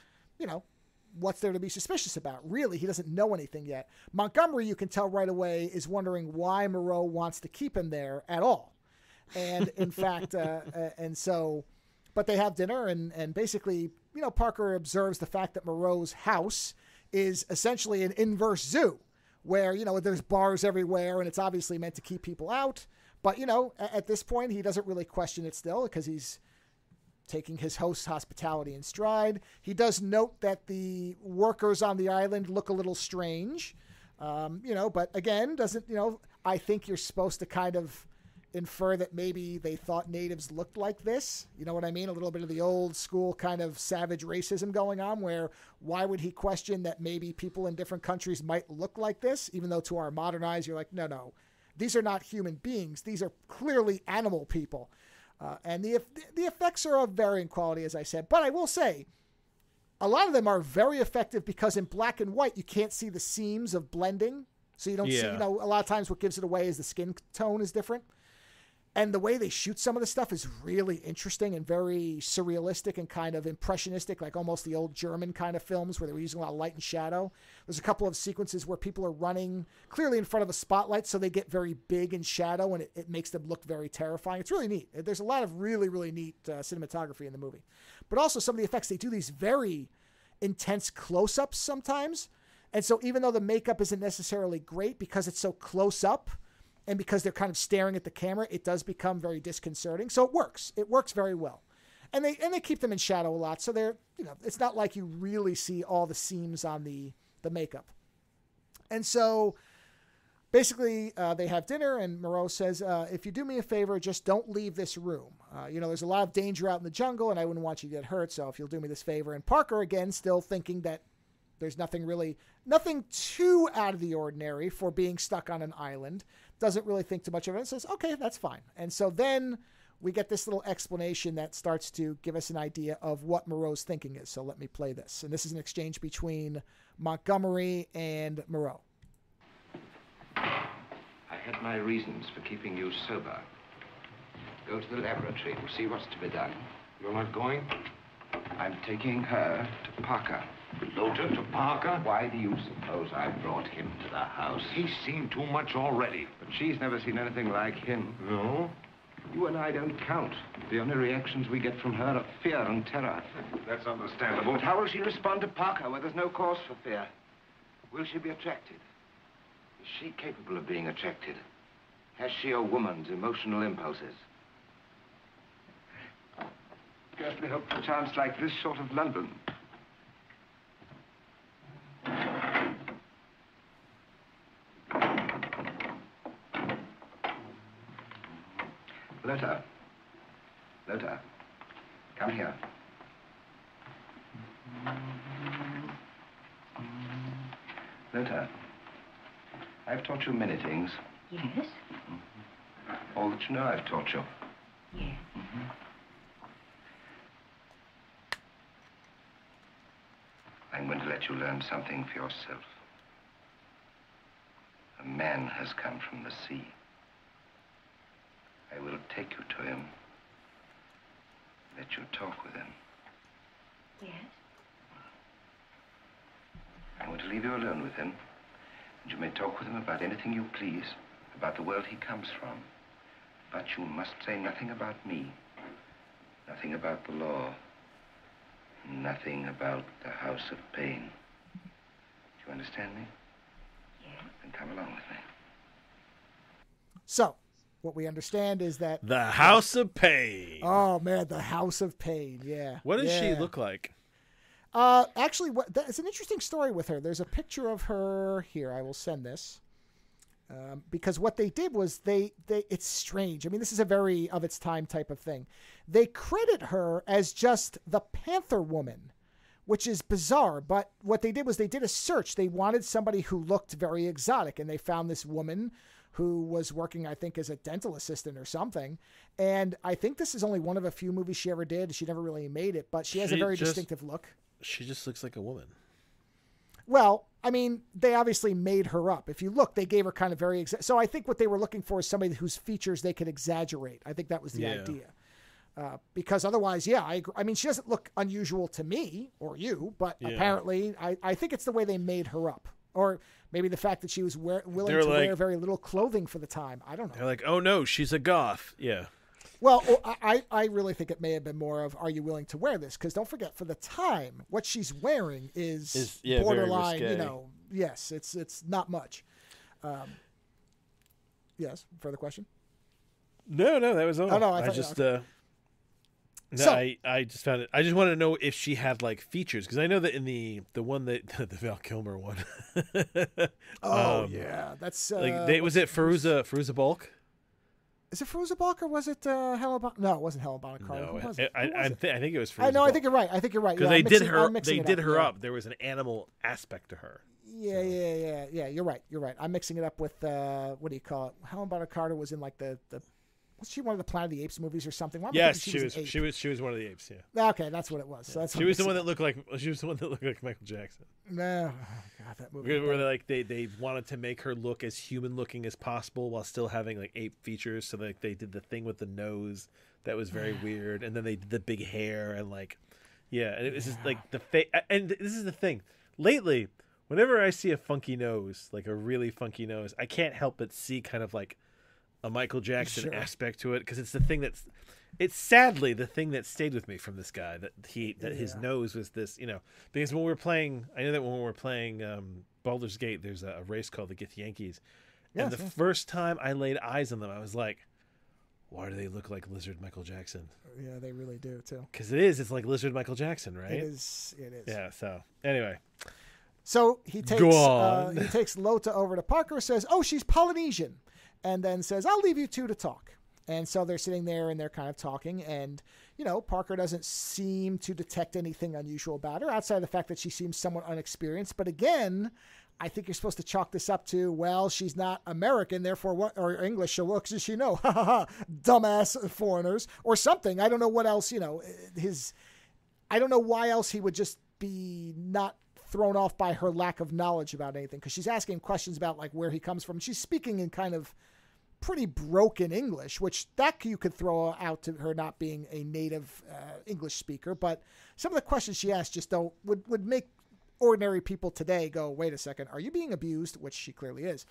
what's there to be suspicious about? Really, he doesn't know anything yet. Montgomery, you can tell right away, is wondering why Moreau wants to keep him there at all. And in fact, but they have dinner, and basically, Parker observes the fact that Moreau's house is essentially an inverse zoo, where, there's bars everywhere and it's obviously meant to keep people out. But, at this point, he doesn't really question it still because he's taking his host's hospitality in stride. He does note that the workers on the island look a little strange, but again, I think you're supposed to kind of infer that maybe they thought natives looked like this. You know what I mean? A little bit of the old school kind of savage racism going on where why would he question that maybe people in different countries might look like this, even though to our modern eyes, you're like, no, these are not human beings. These are clearly animal people. And the effects are of varying quality, as I said. But I will say, a lot of them are very effective because in black and white, you can't see the seams of blending. So you don't see, a lot of times what gives it away is the skin tone is different. And the way they shoot some of the stuff is really interesting and very surrealistic and kind of impressionistic, like almost the old German kind of films where they were using a lot of light and shadow. There's a couple of sequences where people are running clearly in front of a spotlight, so they get very big in shadow, and it makes them look very terrifying. It's really neat. There's a lot of really, really neat cinematography in the movie. But also some of the effects, they do these very intense close-ups sometimes. And so even though the makeup isn't necessarily great because it's so close up, and because they're kind of staring at the camera, it does become very disconcerting. So it works. It works very well. And they keep them in shadow a lot. So they're, it's not like you really see all the seams on the makeup. And so basically they have dinner and Moreau says, if you do me a favor, just don't leave this room. There's a lot of danger out in the jungle and I wouldn't want you to get hurt. So if you'll do me this favor. And Parker, again, still thinking that there's nothing too out of the ordinary for being stuck on an island. Doesn't really think too much of it and says, okay, that's fine. And so then we get this little explanation that starts to give us an idea of what Moreau's thinking is. So let me play this. And this is an exchange between Montgomery and Moreau. I had my reasons for keeping you sober. Go to the laboratory. We'll see what's to be done. You're not going? I'm taking her to Parker. Lota to Parker? Why do you suppose I brought him to the house? He's seen too much already. But she's never seen anything like him. No? You and I don't count. The only reactions we get from her are fear and terror. That's understandable. But how will she respond to Parker where there's no cause for fear? Will she be attracted? Is she capable of being attracted? Has she a woman's emotional impulses? Scarcely hope for a chance like this short of London. Lota, come here. Lota, I've taught you many things. Yes? All that you know I've taught you. Yes. I'm going to let you learn something for yourself. A man has come from the sea. I will take you to him. Let you talk with him. Yes? I'm going to leave you alone with him. And you may talk with him about anything you please, about the world he comes from. But you must say nothing about me. Nothing about the law. Nothing about the House of Pain. Do you understand me? Yes. Then come along with me. So, what we understand is that... The House of Pain. Oh, man, the House of Pain, yeah. What does she look like? Actually, it's an interesting story with her. There's a picture of her here. I will send this. Because what they did was it's strange. I mean, this is a very of its time type of thing. They credit her as just the Panther Woman, which is bizarre. But what they did was they did a search. They wanted somebody who looked very exotic, and they found this woman who was working, I think, as a dental assistant or something. And I think this is only one of a few movies she ever did. She never really made it, but she has a very distinctive look. She just looks like a woman. Well, I mean, they obviously made her up. If you look, they gave her kind of very... So I think what they were looking for is somebody whose features they could exaggerate. I think that was the idea. Because otherwise, I agree. I mean, she doesn't look unusual to me or you, but apparently I think it's the way they made her up. Or maybe the fact that she was willing to wear very little clothing for the time. I don't know. They're like, oh no, she's a goth. Yeah. Well, I really think it may have been more of, are you willing to wear this? Because don't forget, for the time, what she's wearing is borderline, yes, it's not much. Yes. Further question? No, that was all. Oh, no, I thought- just okay. no, So- I just found it. I just wanted to know if she had like features, because I know that in the one that the Val Kilmer one. Yeah, that's Like was it Feruza Balk? Is it Feruza Balk or was it Helen Bonham? No, it wasn't Helen Bonham Carter. No, Who was it? I Who was it? think it was Feruza. I know. I Balk. think you're right. Because Yeah, they I'm did mixing- her. I'm mixing They it did her yeah. up. There was an animal aspect to her. Yeah. You're right. I'm mixing it up with what do you call it? Helen Bonham Carter was in like the was she one of the Planet of the Apes movies or something? Why am I Yes, thinking she was. She was one of the apes. Yeah. Okay, that's what it was. So that's She was the one that looked like. She was the one that looked like Michael Jackson. No, oh, God, that movie. Where they wanted to make her look as human looking as possible while still having like ape features. So like they did the thing with the nose that was very weird, and then they did the big hair and like, yeah, and it was just like the face. And this is the thing. Lately, whenever I see a funky nose, like a really funky nose, I can't help but see kind of like a Michael Jackson aspect to it, because it's the thing it's sadly the thing that stayed with me from this guy, that his nose was this, because when we were playing, I know that when we were playing Baldur's Gate, there's a race called the Gith Yankees, and the first time I laid eyes on them, I was like, why do they look like Lizard Michael Jackson? Yeah, they really do too. Because it's like Lizard Michael Jackson, right? It is. Yeah. So anyway, so he takes Go on. He takes Lota over to Parker, says, "Oh, she's Polynesian," and then says, "I'll leave you two to talk." And so they're sitting there and they're kind of talking, and Parker doesn't seem to detect anything unusual about her outside of the fact that she seems somewhat unexperienced. But again, I think you're supposed to chalk this up to, well, she's not American, therefore what, or English, so what does she know? Ha ha ha, dumbass foreigners, or something. I don't know what else, I don't know why else he would just be not thrown off by her lack of knowledge about anything, because she's asking questions about like where he comes from. She's speaking in kind of pretty broken English, which that you could throw out to her not being a native English speaker. But some of the questions she asked just would make ordinary people today go, wait a second, are you being abused? Which she clearly is.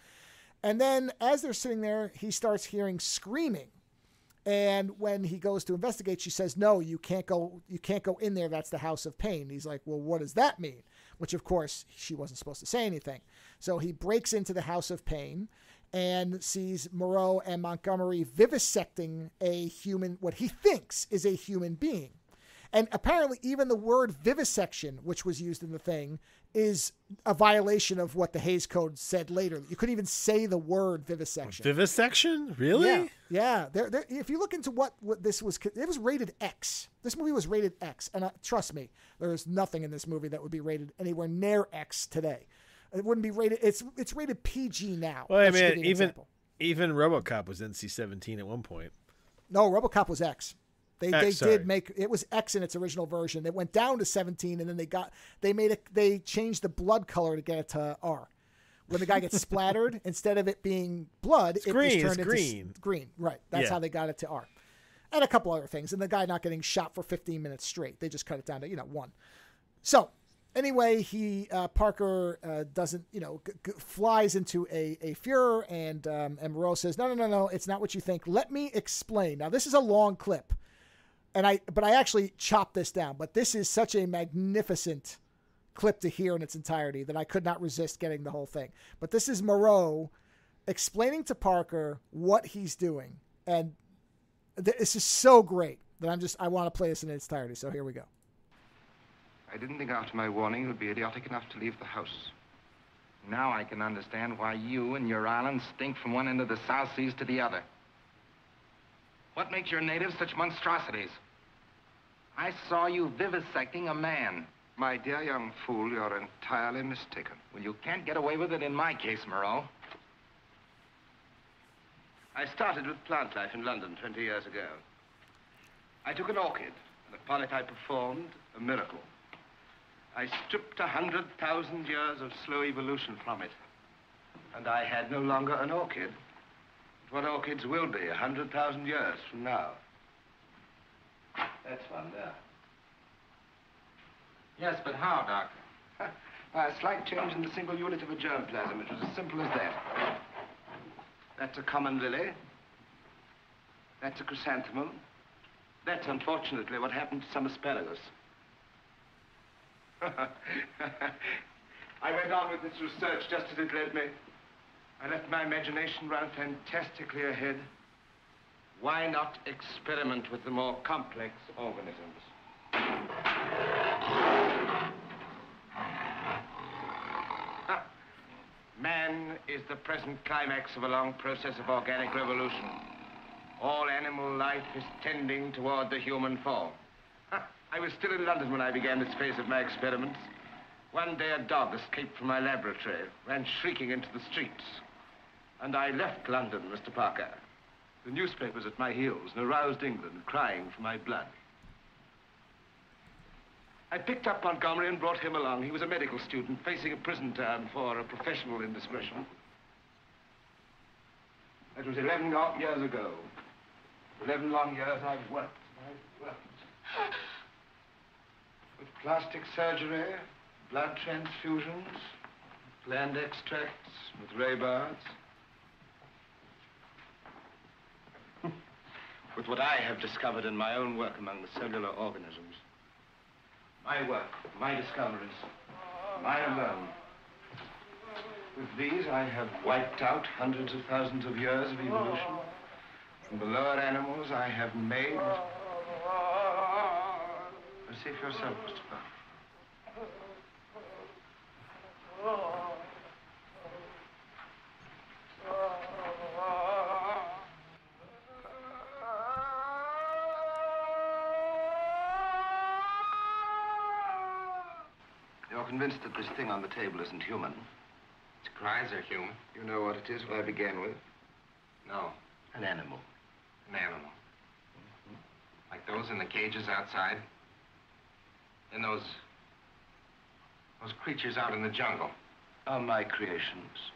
And then as they're sitting there, he starts hearing screaming. And when he goes to investigate, she says, no, you can't go in there. That's the House of Pain. He's like, well, what does that mean? Which, of course, she wasn't supposed to say anything. So he breaks into the House of Pain and sees Moreau and Montgomery vivisecting what he thinks is a human being. And apparently even the word vivisection, which was used in the thing, is a violation of what the Hays Code said later. You couldn't even say the word vivisection. Vivisection? Really? Yeah. If you look into what this was, it was rated X. This movie was rated X. And trust me, there is nothing in this movie that would be rated anywhere near X today. It wouldn't be rated. It's rated PG now. Well, I mean, even RoboCop was NC-17 at one point. No, RoboCop was X. They sorry. did make it was X in its original version. It went down to 17, and then they changed the blood color to get it to R. When the guy gets splattered, instead of it being blood, it just turned into green. Right. That's how they got it to R. And a couple other things. And the guy not getting shot for 15 minutes straight. They just cut it down to 1. So anyway, Parker doesn't flies into a furor, and Moreau says, no, it's not what you think. Let me explain. Now this is a long clip. But I actually chopped this down. But this is such a magnificent clip to hear in its entirety that I could not resist getting the whole thing. But this is Moreau explaining to Parker what he's doing. And this is so great that I want to play this in its entirety. So here we go. I didn't think after my warning you would be idiotic enough to leave the house. Now I can understand why you and your island stink from one end of the South Seas to the other. What makes your natives such monstrosities? I saw you vivisecting a man. My dear young fool, you're entirely mistaken. Well, you can't get away with it in my case, Moreau. I started with plant life in London 20 years ago. I took an orchid, and upon it I performed a miracle. I stripped 100,000 years of slow evolution from it, and I had no longer an orchid. What orchids will be 100,000 years from now. That's one there. Yes, but how, Doctor? By a slight change in the single unit of a germplasm, which was as simple as that. That's a common lily. That's a chrysanthemum. That's unfortunately what happened to some asparagus. I went on with this research just as it led me. I left my imagination run fantastically ahead. Why not experiment with the more complex organisms? Man is the present climax of a long process of organic revolution. All animal life is tending toward the human form. I was still in London when I began this phase of my experiments. One day a dog escaped from my laboratory, ran shrieking into the streets. And I left London, Mr. Parker. The newspapers at my heels and aroused England, crying for my blood. I picked up Montgomery and brought him along. He was a medical student facing a prison term for a professional indiscretion. That was 11 long years ago. 11 long years I've worked. With plastic surgery, blood transfusions, plant extracts, with ray birds. With what I have discovered in my own work among the cellular organisms. My work, my discoveries, mine alone. With these, I have wiped out hundreds of thousands of years of evolution. From the lower animals, I have made... See for yourself, Mr. Parker. You're convinced that this thing on the table isn't human? Its cries are human. You know what it is, what I began with? No, An animal. an animal. Like those in the cages outside. And those creatures out in the jungle. Are my creations.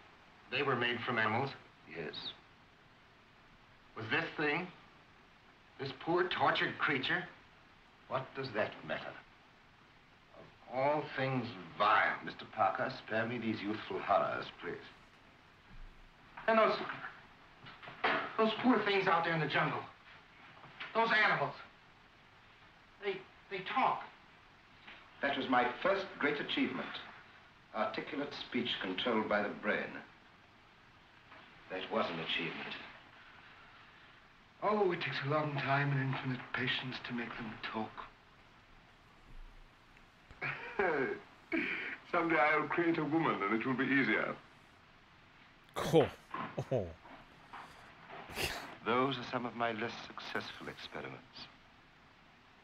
They were made from animals. Yes. Was this thing, this poor tortured creature, What does that matter? of all things vile? Mr. Parker, spare me these youthful horrors, please. And those poor things out there in the jungle. Those animals. They talk. That was my first great achievement. Articulate speech controlled by the brain. That was an achievement. Oh, it takes a long time and infinite patience to make them talk. Someday I'll create a woman and it will be easier. Cool. Oh. Those are some of my less successful experiments.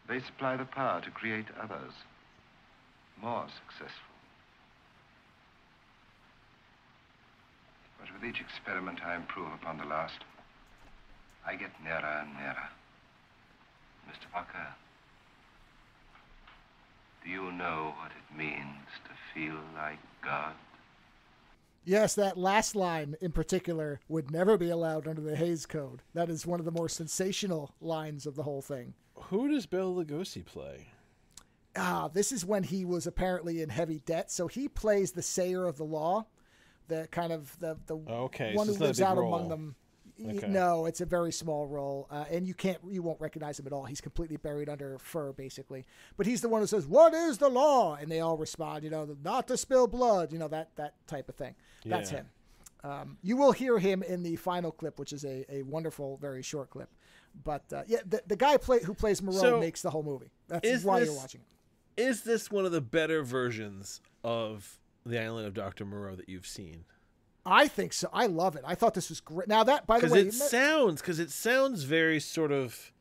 They supply the power to create others, more successful. But with each experiment I improve upon the last. I get nearer and nearer. Mr. Parker, do you know what it means to feel like God? Yes, that last line in particular would never be allowed under the Hays Code. That is one of the more sensational lines of the whole thing. Who does Bela Lugosi play? This is when he was apparently in heavy debt. So he plays the sayer of the law, the kind of the Okay, one so who it's not a lives big out role. among them. Okay. No, it's a very small role, and you won't recognize him at all. He's completely buried under fur, basically. But he's the one who says, "What is the law?" And they all respond, "Not to spill blood," that type of thing. That's Yeah. him. You will hear him in the final clip, which is a wonderful, very short clip. But the guy who plays Moreau So, makes the whole movie. That's why you're watching it. Is this one of the better versions of The Island of Dr. Moreau that you've seen? I think so. I love it. I thought this was great. Now that, by the way, Because it sounds very sort of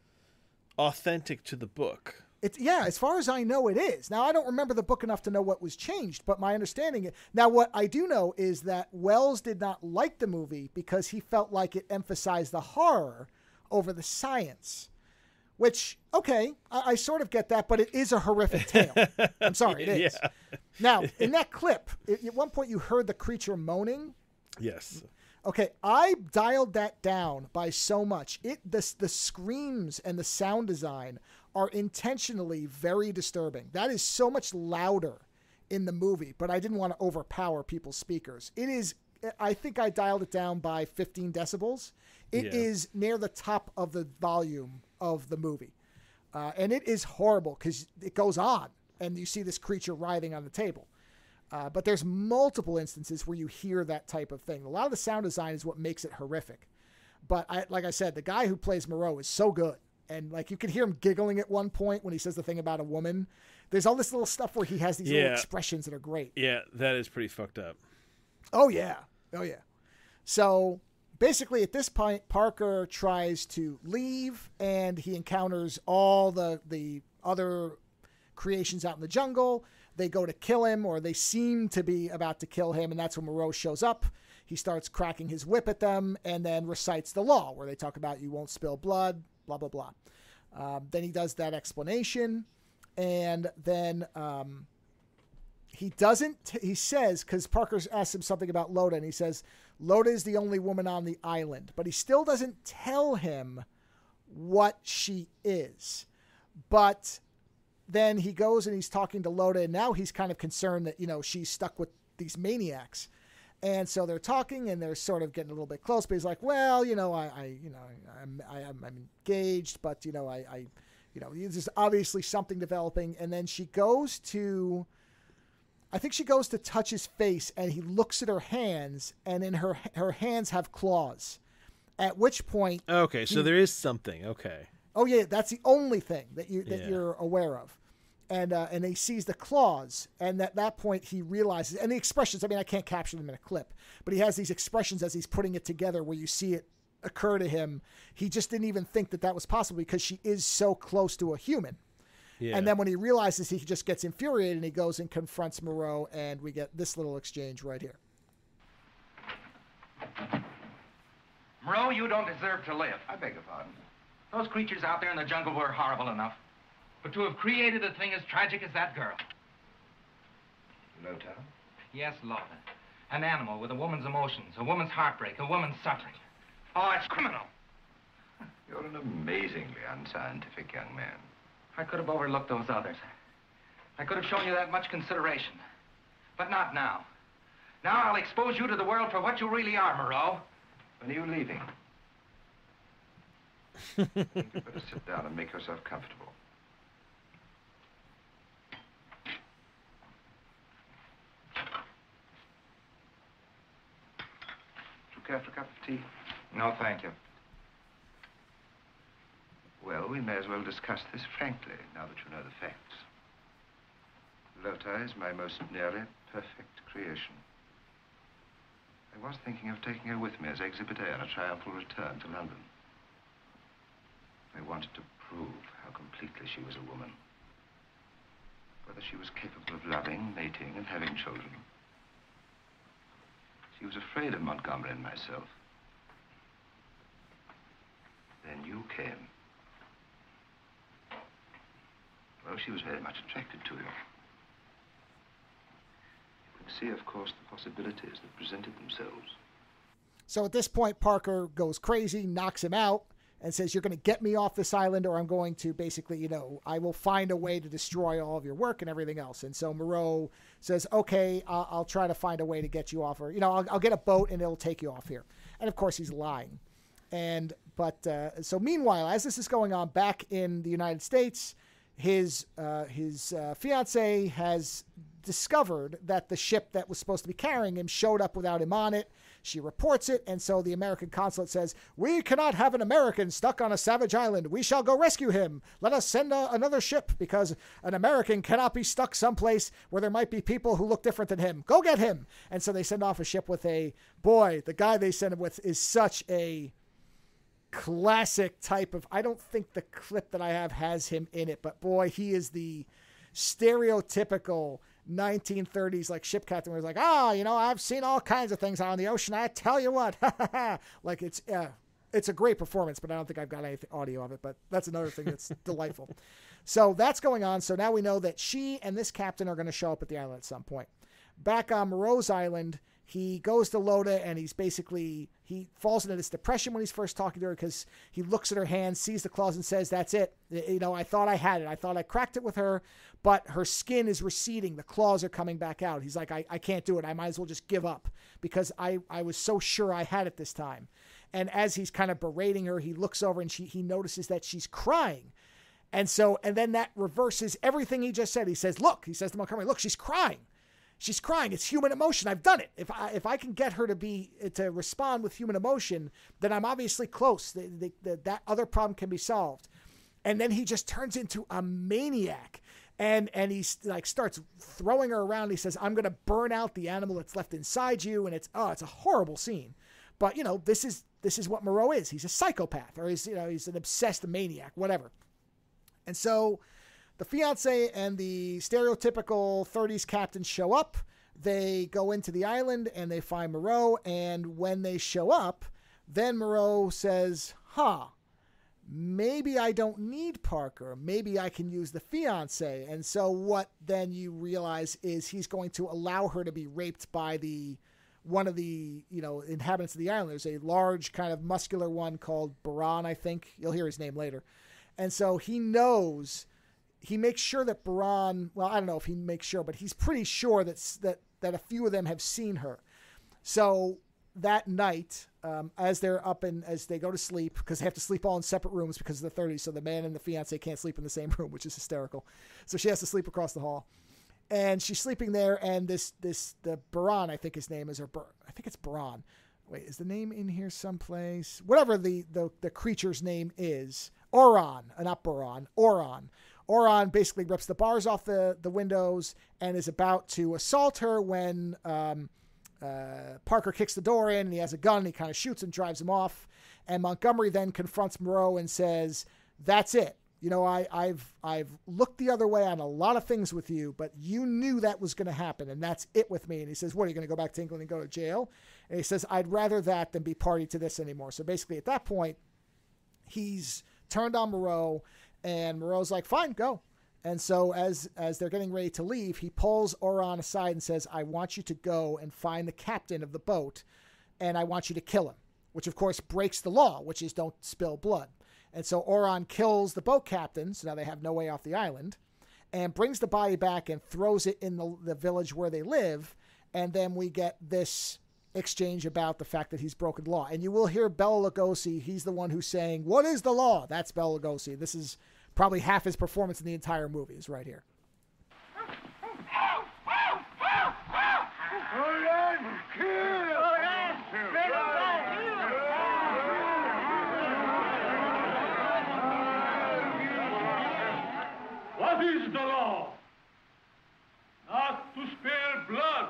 authentic to the book. As far as I know, it is. Now, I don't remember the book enough to know what was changed, but my understanding... Now, what I do know is that Wells did not like the movie because he felt like it emphasized the horror over the science, which, okay, I sort of get that, but it is a horrific tale. I'm sorry, it is. Yeah. Now, in that clip, at one point you heard the creature moaning. Yes. Okay, I dialed that down by so much. The screams and the sound design are intentionally very disturbing. That is so much louder in the movie, but I didn't want to overpower people's speakers. It is, I think I dialed it down by 15 decibels. It is near the top of the volume of the movie. And it is horrible because it goes on and you see this creature writhing on the table. But there's multiple instances where you hear that type of thing. A lot of the sound design is what makes it horrific. But like I said, the guy who plays Moreau is so good. And like you can hear him giggling at one point when he says the thing about a woman. There's all this little stuff where he has these little expressions that are great. Yeah, that is pretty fucked up. Oh, yeah. Oh, yeah. So basically at this point, Parker tries to leave and he encounters all the other creations out in the jungle. They go to kill him, or they seem to be about to kill him, and that's when Moreau shows up. He starts cracking his whip at them and then recites the law where they talk about you won't spill blood, blah, blah, blah. Then he does that explanation, and then he says, because Parker asks him something about Loda, and he says, Loda is the only woman on the island, but he still doesn't tell him what she is. But then he goes and he's talking to Loda, and now he's kind of concerned that, she's stuck with these maniacs. And so they're talking and they're sort of getting a little bit close, but he's like, well, I'm engaged, but, there's obviously something developing. And then she goes to touch his face, and he looks at her hands, and in her hands have claws, at which point. Okay. So there is something. Okay. Oh yeah. That's the only thing that you're aware of. And he sees the claws, and at that point he realizes, and the expressions, I can't capture them in a clip, but he has these expressions as he's putting it together where you see it occur to him. He just didn't even think that was possible because she is so close to a human. Yeah. And then when he realizes, he just gets infuriated and he goes and confronts Moreau, and we get this little exchange right here. Moreau, you don't deserve to live. I beg your pardon. Those creatures out there in the jungle were horrible enough. But to have created a thing as tragic as that girl. Lota? Yes, Lota. An animal with a woman's emotions, a woman's heartbreak, a woman's suffering. Oh, it's criminal. You're an amazingly unscientific young man. I could have overlooked those others. I could have shown you that much consideration. But not now. Now I'll expose you to the world for what you really are, Moreau. When are you leaving? I think you'd better sit down and make yourself comfortable. Care for a cup of tea? No, thank you. Well, we may as well discuss this frankly, now that you know the facts. Lota is my most nearly perfect creation. I was thinking of taking her with me as Exhibit A on a triumphal return to London. I wanted to prove how completely she was a woman. Whether she was capable of loving, mating, and having children. She was afraid of Montgomery and myself. Then you came. Well, she was very much attracted to you. You could see, of course, the possibilities that presented themselves. So at this point, Parker goes crazy, knocks him out, and says, you're going to get me off this island, or I'm going to basically, I will find a way to destroy all of your work and everything else. And so Moreau says, okay, I'll try to find a way to get you off, or, I'll get a boat and it'll take you off here. And of course he's lying. So meanwhile, as this is going on back in the United States, his fiance has discovered that the ship that was supposed to be carrying him showed up without him on it. She reports it, and so the American consulate says, we cannot have an American stuck on a savage island. We shall go rescue him. Let us send another ship, because an American cannot be stuck someplace where there might be people who look different than him. Go get him. And so they send off a ship with the guy they send him with is such a classic type of, I don't think the clip that I have has him in it, but boy, he is the stereotypical 1930s like ship captain where he's like, I've seen all kinds of things out on the ocean. I tell you what, like it's a great performance, but I don't think I've got any audio of it, but that's another thing that's delightful. So that's going on. So now we know that she and this captain are going to show up at the island at some point. Back on Moreau's island, he goes to Loda, and he falls into this depression when he's first talking to her because he looks at her hands, sees the claws, and says, that's it. I thought I had it. I thought I cracked it with her, but her skin is receding. The claws are coming back out. He's like, I can't do it. I might as well just give up because I was so sure I had it this time. And as he's kind of berating her, he looks over and he notices that she's crying. And then that reverses everything he just said. He says to Montgomery, look, she's crying. she's crying. It's human emotion. I've done it. If I can get her to respond with human emotion, then I'm obviously close. That other problem can be solved. And then he just turns into a maniac. And he's like starts throwing her around. He says, I'm going to burn out the animal that's left inside you. And it's a horrible scene. But, this is what Moreau is. He's a psychopath, or he's an obsessed maniac, whatever. And so the fiance and the stereotypical 30s captain show up. They go into the island and they find Moreau. And when they show up, then Moreau says, maybe I don't need Parker. Maybe I can use the fiance. And so what then you realize is he's going to allow her to be raped by one of the inhabitants of the island. There's a large kind of muscular one called Baran, I think. You'll hear his name later. And so he makes sure that Baran, well, I don't know if he makes sure, but he's pretty sure that a few of them have seen her. So that night, as they're up and as they go to sleep, because they have to sleep all in separate rooms because of the 30s, so the man and the fiance can't sleep in the same room, which is hysterical. So she has to sleep across the hall. And she's sleeping there, and the Baran, I think his name is, I think it's Baran. Wait, is the name in here someplace? Whatever the creature's name is. Oron, not Baran, Oron. Oron basically rips the bars off the windows and is about to assault her when Parker kicks the door in, and he has a gun, and he kind of shoots him, drives him off. And Montgomery then confronts Moreau and says, that's it. I've looked the other way on a lot of things with you, but you knew that was going to happen, and that's it with me. And he says, what, are you going to go back to England and go to jail? And he says, I'd rather that than be party to this anymore. So basically at that point, he's turned on Moreau, and Moreau's like, fine, go. And so as they're getting ready to leave, he pulls Oron aside and says, I want you to go and find the captain of the boat, and I want you to kill him, which of course breaks the law, which is don't spill blood. And so Oron kills the boat captain, so now they have no way off the island, and brings the body back and throws it in the village where they live. And then we get this exchange about the fact that he's broken the law. And you will hear Bela Lugosi. He's the one who's saying, what is the law? That's Bela Lugosi. This is probably half his performance in the entire movie is right here. What is the law? Not to spare blood.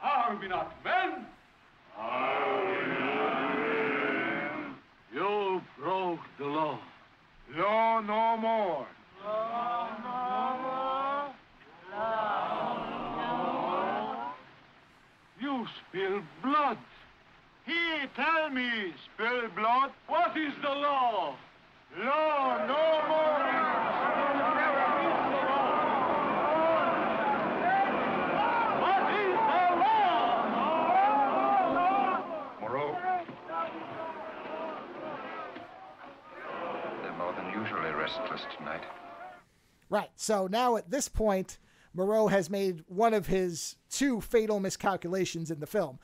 Are we not men? Are we not men? You broke the law. Law no more. Law no more. Law no more. You spill blood. He tell me, spill blood? What is the law? Law no more. Usually restless tonight. Right. So now at this point, Moreau has made one of his two fatal miscalculations in the film.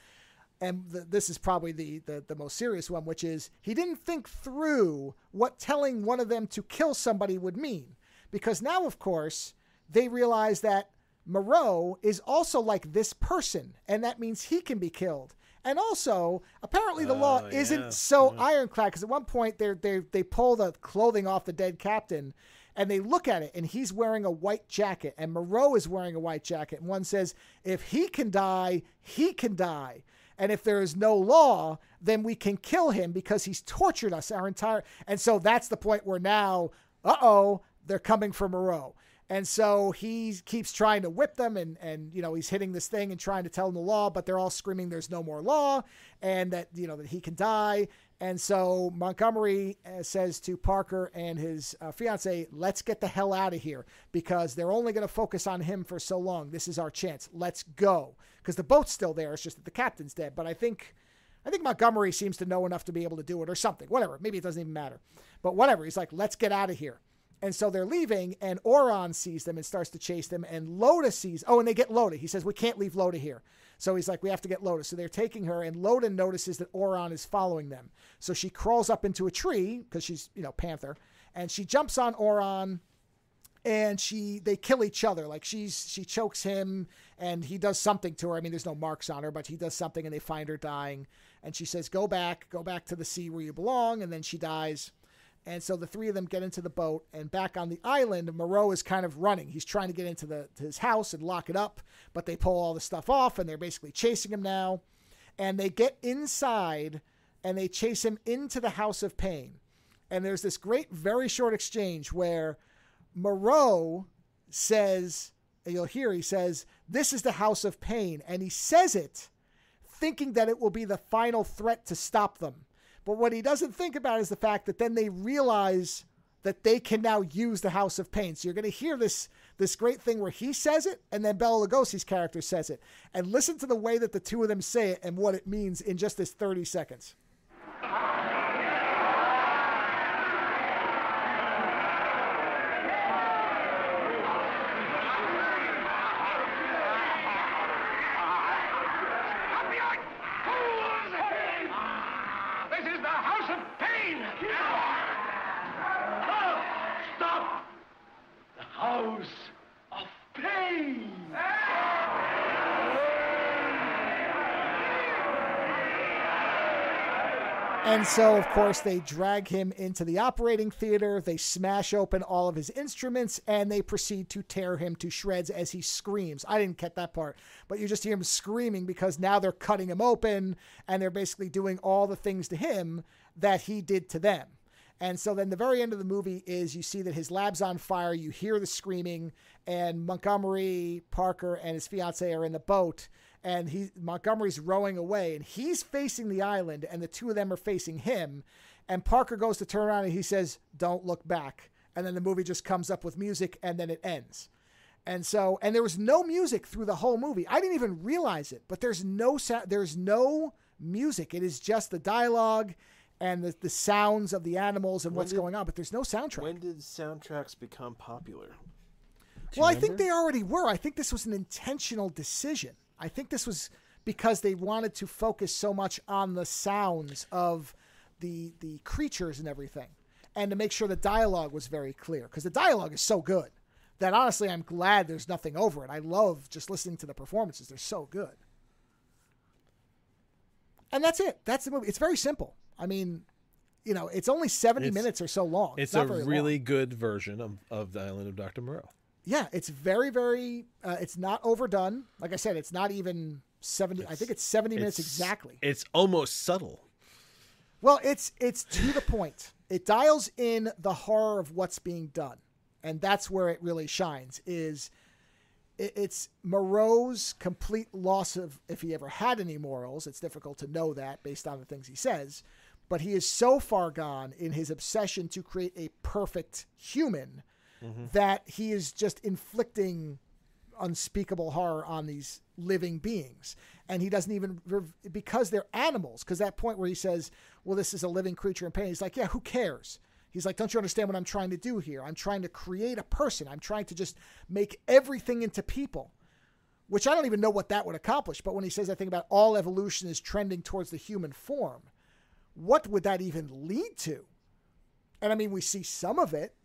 And this is probably the most serious one, which is he didn't think through what telling one of them to kill somebody would mean. Because now, of course, they realize that Moreau is also like this person, and that means he can be killed. And also, apparently the law isn't so ironclad, because at one point they pull the clothing off the dead captain, and they look at it, and he's wearing a white jacket, and Moreau is wearing a white jacket. And one says, if he can die, he can die. And if there is no law, then we can kill him because he's tortured us our entire... And so that's the point where now, they're coming for Moreau. And so he keeps trying to whip them and he's hitting this thing and trying to tell them the law, but they're all screaming there's no more law and that, that he can die. And so Montgomery says to Parker and his fiance, let's get the hell out of here because they're only going to focus on him for so long. This is our chance. Let's go. Because the boat's still there. It's just that the captain's dead. But I think Montgomery seems to know enough to be able to do it or something. Whatever. Maybe it doesn't even matter. But whatever. He's like, let's get out of here. And so they're leaving, and Oron sees them and starts to chase them, and Loda sees... Oh, and they get Loda. He says, we can't leave Loda here. So he's like, we have to get Loda. So they're taking her, and Loda notices that Oron is following them. So she crawls up into a tree, because she's, Panther, and she jumps on Oron, and they kill each other. Like she chokes him and he does something to her. I mean, there's no marks on her, but he does something and they find her dying. And she says, go back to the sea where you belong. And then she dies. And so the three of them get into the boat, and back on the island, Moreau is kind of running. He's trying to get into his house and lock it up, but they pull all the stuff off and they're basically chasing him now. And they get inside and they chase him into the House of Pain. And there's this great, very short exchange where Moreau says, and you'll hear, he says, "This is the House of Pain." And he says it thinking that it will be the final threat to stop them. But what he doesn't think about is the fact that then they realize that they can now use the House of Pain. So you're going to hear this great thing where he says it and then Bela Lugosi's character says it. And listen to the way that the two of them say it and what it means in just this 30 seconds. House of Pain. And so, of course, they drag him into the operating theater. They smash open all of his instruments, and they proceed to tear him to shreds as he screams. I didn't get that part, but you just hear him screaming because now they're cutting him open, and they're basically doing all the things to him that he did to them. And so then the very end of the movie is you see that his lab's on fire. You hear the screaming, and Montgomery, Parker, and his fiancée are in the boat, and Montgomery's rowing away, and he's facing the island, and the two of them are facing him. And Parker goes to turn around, and he says, "Don't look back." And then the movie just comes up with music, and then it ends. And so, and there was no music through the whole movie. I didn't even realize it, but there's no music. It is just the dialogue and the sounds of the animals and what's going on, but there's no soundtrack. When did soundtracks become popular? Well, I think they already were. I think this was an intentional decision. I think this was because they wanted to focus so much on the sounds of the creatures and everything, and to make sure the dialogue was very clear, because the dialogue is so good that honestly I'm glad there's nothing over it. I love just listening to the performances. They're so good. And that's it. That's the movie. It's very simple. I mean, you know, it's only 70 minutes or so long. It's not a very really long. good version of The Island of Dr. Moreau. Yeah, it's very, very, it's not overdone. Like I said, it's not even 70. I think it's 70 minutes exactly. It's almost subtle. Well, it's to the point. It dials in the horror of what's being done. And that's where it really shines, is it's Moreau's complete loss of, if he ever had any morals. It's difficult to know that based on the things he says. But he is so far gone in his obsession to create a perfect human that he is just inflicting unspeakable horror on these living beings. And he doesn't even, because they're animals, because that point where he says, well, this is a living creature in pain. He's like, yeah, who cares? He's like, don't you understand what I'm trying to do here? I'm trying to create a person. I'm trying to just make everything into people, which I don't even know what that would accomplish. But when he says, I think about all evolution is trending towards the human form, what would that even lead to? And I mean, we see some of it,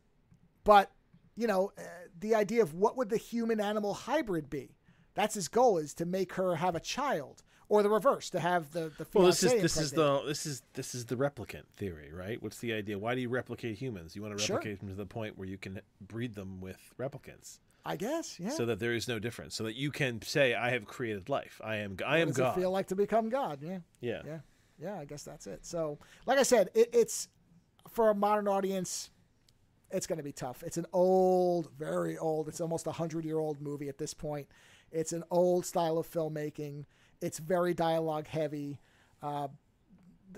but you know, the idea of what would the human animal hybrid be? That's his goal, is to make her have a child, or the reverse, to have the fiancé. Well, this is the replicant theory, right? What's the idea? Why do you replicate humans? You want to replicate them to the point where you can breed them with replicants. I guess, yeah. So that there is no difference. So that you can say, I have created life. I am God. What does it feel like to become God? Yeah. I guess that's it. So, like I said, it's for a modern audience. It's going to be tough. It's an old, very old, it's almost 100-year-old movie at this point. It's an old style of filmmaking. It's very dialogue heavy,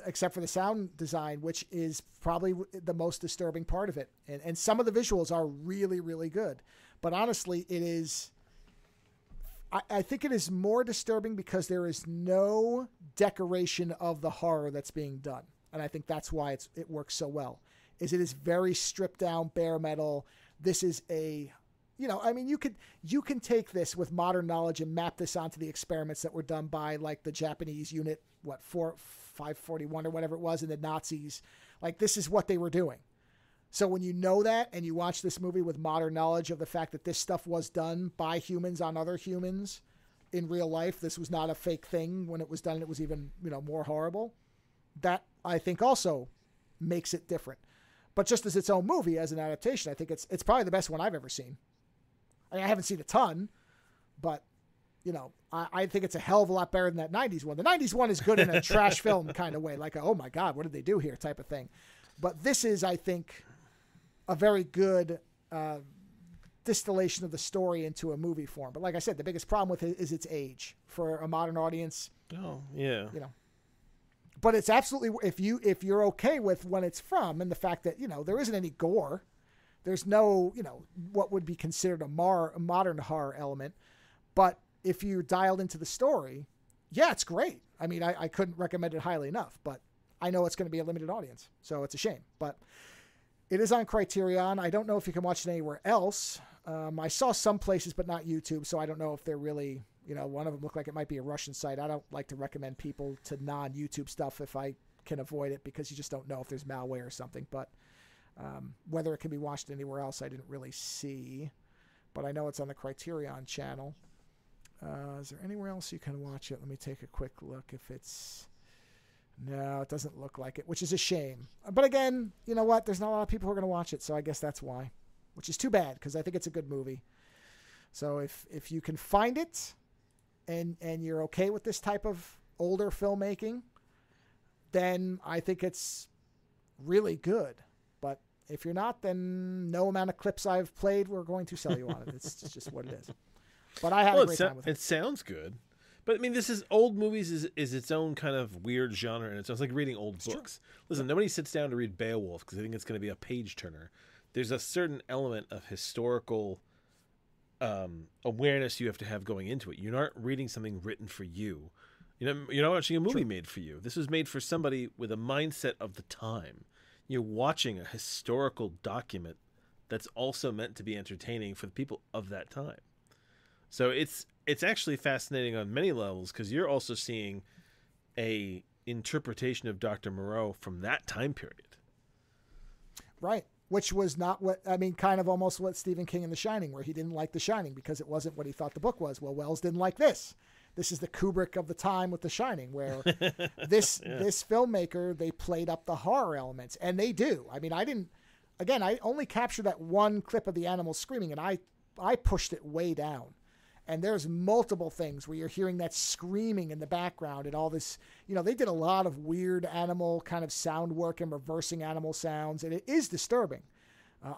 except for the sound design, which is probably the most disturbing part of it. And some of the visuals are really, really good. But honestly, it is, I think it is more disturbing because there is no decoration of the horror that's being done. And I think that's why it works so well. It is very stripped down, bare metal. This is a, you know, I mean, you can take this with modern knowledge and map this onto the experiments that were done by like the Japanese unit, 541 or whatever it was, and the Nazis. Like, this is what they were doing. So when you know that and you watch this movie with modern knowledge of the fact that this stuff was done by humans on other humans in real life, this was not a fake thing. When it was done, it was even, more horrible. That, I think, also makes it different. But just as its own movie, as an adaptation, I think it's probably the best one I've ever seen. I mean, I haven't seen a ton, but, I think it's a hell of a lot better than that 90s one. The 90s one is good in a trash film kind of way, like, oh my God, what did they do here type of thing. But this is, I think, a very good distillation of the story into a movie form. But like I said, the biggest problem with it is its age for a modern audience. Oh, yeah. But it's absolutely, if you're okay with when it's from and the fact that, there isn't any gore, there's no, what would be considered a modern horror element. But if you're dialed into the story, yeah, it's great. I mean, I couldn't recommend it highly enough, but I know it's going to be a limited audience, so it's a shame. But it is on Criterion. I don't know if you can watch it anywhere else. I saw some places, but not YouTube, so I don't know if they're really, one of them looked like it might be a Russian site. I don't like to recommend people to non-YouTube stuff if I can avoid it, because you just don't know if there's malware or something. But whether it can be watched anywhere else, I didn't really see. But I know it's on the Criterion channel. Is there anywhere else you can watch it? Let me take a quick look if it's... No, it doesn't look like it, which is a shame. But again, you know what? There's not a lot of people who are going to watch it, so I guess that's why. Which is too bad, because I think it's a good movie. So if you can find it and you're okay with this type of older filmmaking, then I think it's really good. But if you're not, then no amount of clips I've played, we're going to sell you on it. It's just what it is. But I had a great time with it. It sounds good. But I mean, old movies is its own kind of weird genre, and it's like reading old books. True. Listen, nobody sits down to read Beowulf because they think it's going to be a page turner. There's a certain element of historical awareness you have to have going into it. You're not reading something written for you. You're not watching a movie made for you. This was made for somebody with a mindset of the time. You're watching a historical document that's also meant to be entertaining for the people of that time. So it's actually fascinating on many levels, because you're also seeing a interpretation of Dr. Moreau from that time period. Right. Which was not kind of almost what Stephen King in The Shining, where he didn't like The Shining because it wasn't what he thought the book was. Well, Wells didn't like this. This is the Kubrick of the time with The Shining, where this filmmaker, they played up the horror elements, and they do. I mean, I only captured that one clip of the animals screaming, and I pushed it way down. And there's multiple things where you're hearing that screaming in the background and all this, they did a lot of weird animal kind of sound work and reversing animal sounds. And it is disturbing,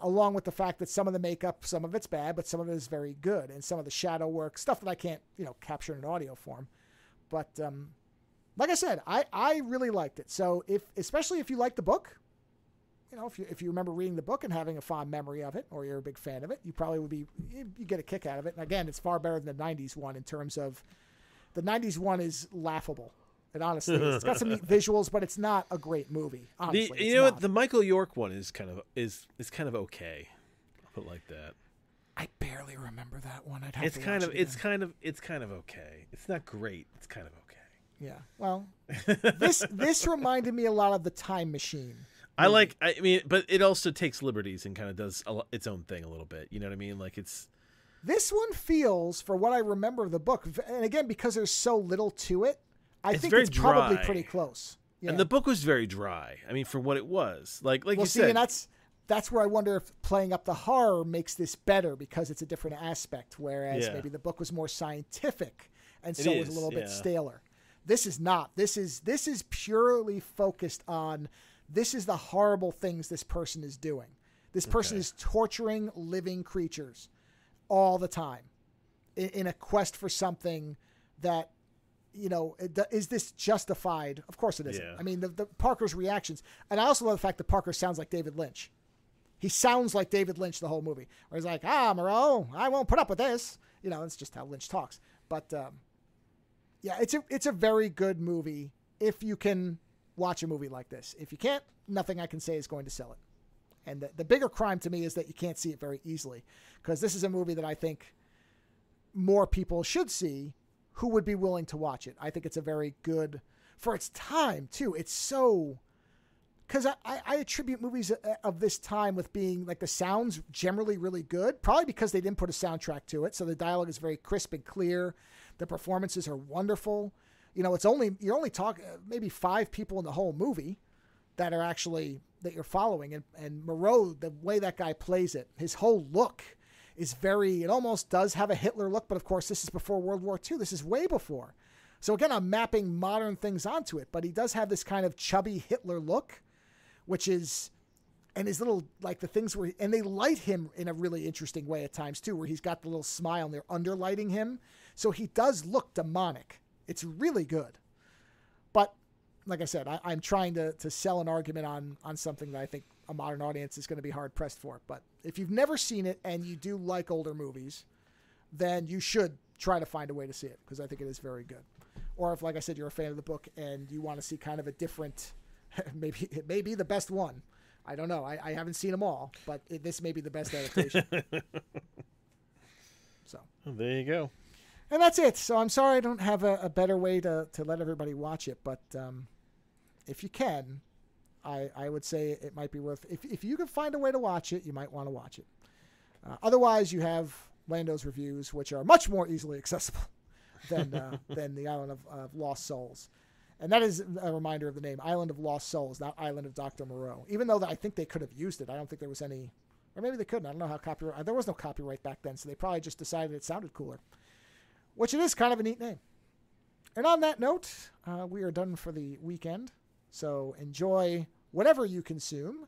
along with the fact that some of the makeup, some of it's bad, but some of it is very good. And some of the shadow work, stuff that I can't, capture in an audio form. But like I said, I really liked it. So especially if you like the book, if you remember reading the book and having a fond memory of it, or you're a big fan of it, you probably would you get a kick out of it. And again, it's far better than the 90s one in terms of the 90s one is laughable. It honestly is. It's got some neat visuals, but it's not a great movie. Honestly, what? The Michael York one is kind of okay. I'll put it like that. I barely remember that one. It's kind of okay. It's not great. It's kind of okay. Yeah. Well, this reminded me a lot of The Time Machine. But it also takes liberties and kind of does its own thing a little bit. You know what I mean? Like this one feels, for what I remember of the book, and again, because there's so little to it, I think it's probably pretty close. Yeah. And the book was very dry. I mean, for what it was, like you said, and that's where I wonder if playing up the horror makes this better, because it's a different aspect. Whereas maybe the book was more scientific, and so it was a little bit staler. This is not. This is purely focused on. This is the horrible things this person is doing. This person is torturing living creatures all the time in a quest for something that, is this justified? Of course it isn't. Yeah. I mean, the Parker's reactions. And I also love the fact that Parker sounds like David Lynch. He sounds like David Lynch the whole movie. Where he's like, Moreau, I won't put up with this. It's just how Lynch talks. But, it's a very good movie if you can watch a movie like this. If you can't, nothing I can say is going to sell it. And the bigger crime to me is that you can't see it very easily, because this is a movie that I think more people should see who would be willing to watch it. I think it's a very good, for its time too. It's so because I attribute movies of this time with being like the sound's generally really good, probably because they didn't put a soundtrack to it. So the dialogue is very crisp and clear. The performances are wonderful. You know, you're only talking maybe 5 people in the whole movie that are actually, that you're following. And Moreau, the way that guy plays it, his whole look is it almost does have a Hitler look, but of course this is before World War II. This is way before. So again, I'm mapping modern things onto it, but he does have this kind of chubby Hitler look, which is, and his little, like the things where, and they light him in a really interesting way at times too, where he's got the little smile and they're underlighting him. So he does look demonic. It's really good. But like I said, I'm trying to sell an argument on something that I think a modern audience is going to be hard pressed for. But if you've never seen it and you do like older movies, then you should try to find a way to see it, because I think it is very good. Or if, like I said, you're a fan of the book and you want to see kind of a different, maybe it may be the best one. I don't know. I haven't seen them all, but this may be the best adaptation. So well, there you go. And that's it. So I'm sorry I don't have a better way to let everybody watch it, but if you can, I would say it might be worth. If you can find a way to watch it, you might want to watch it. Otherwise, you have Lando's reviews, which are much more easily accessible than the Island of Lost Souls. And that is a reminder of the name, Island of Lost Souls, not Island of Dr. Moreau. Even though I think they could have used it. I don't think there was any, or maybe they couldn't. I don't know how copyright. There was no copyright back then, so they probably just decided it sounded cooler. Which it is kind of a neat name. And on that note, we are done for the weekend. So enjoy whatever you consume.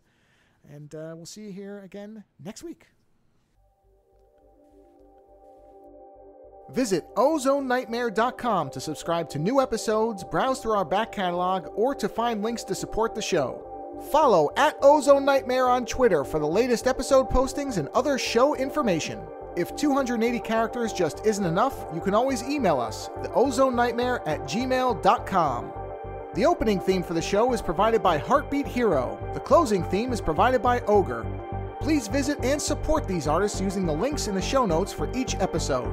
And we'll see you here again next week. Visit OzoneNightmare.com to subscribe to new episodes, browse through our back catalog, or to find links to support the show. Follow @OzoneNightmare on Twitter for the latest episode postings and other show information. If 280 characters just isn't enough, you can always email us, theozonenightmare@gmail.com. The opening theme for the show is provided by Heartbeat Hero. The closing theme is provided by Ogre. Please visit and support these artists using the links in the show notes for each episode.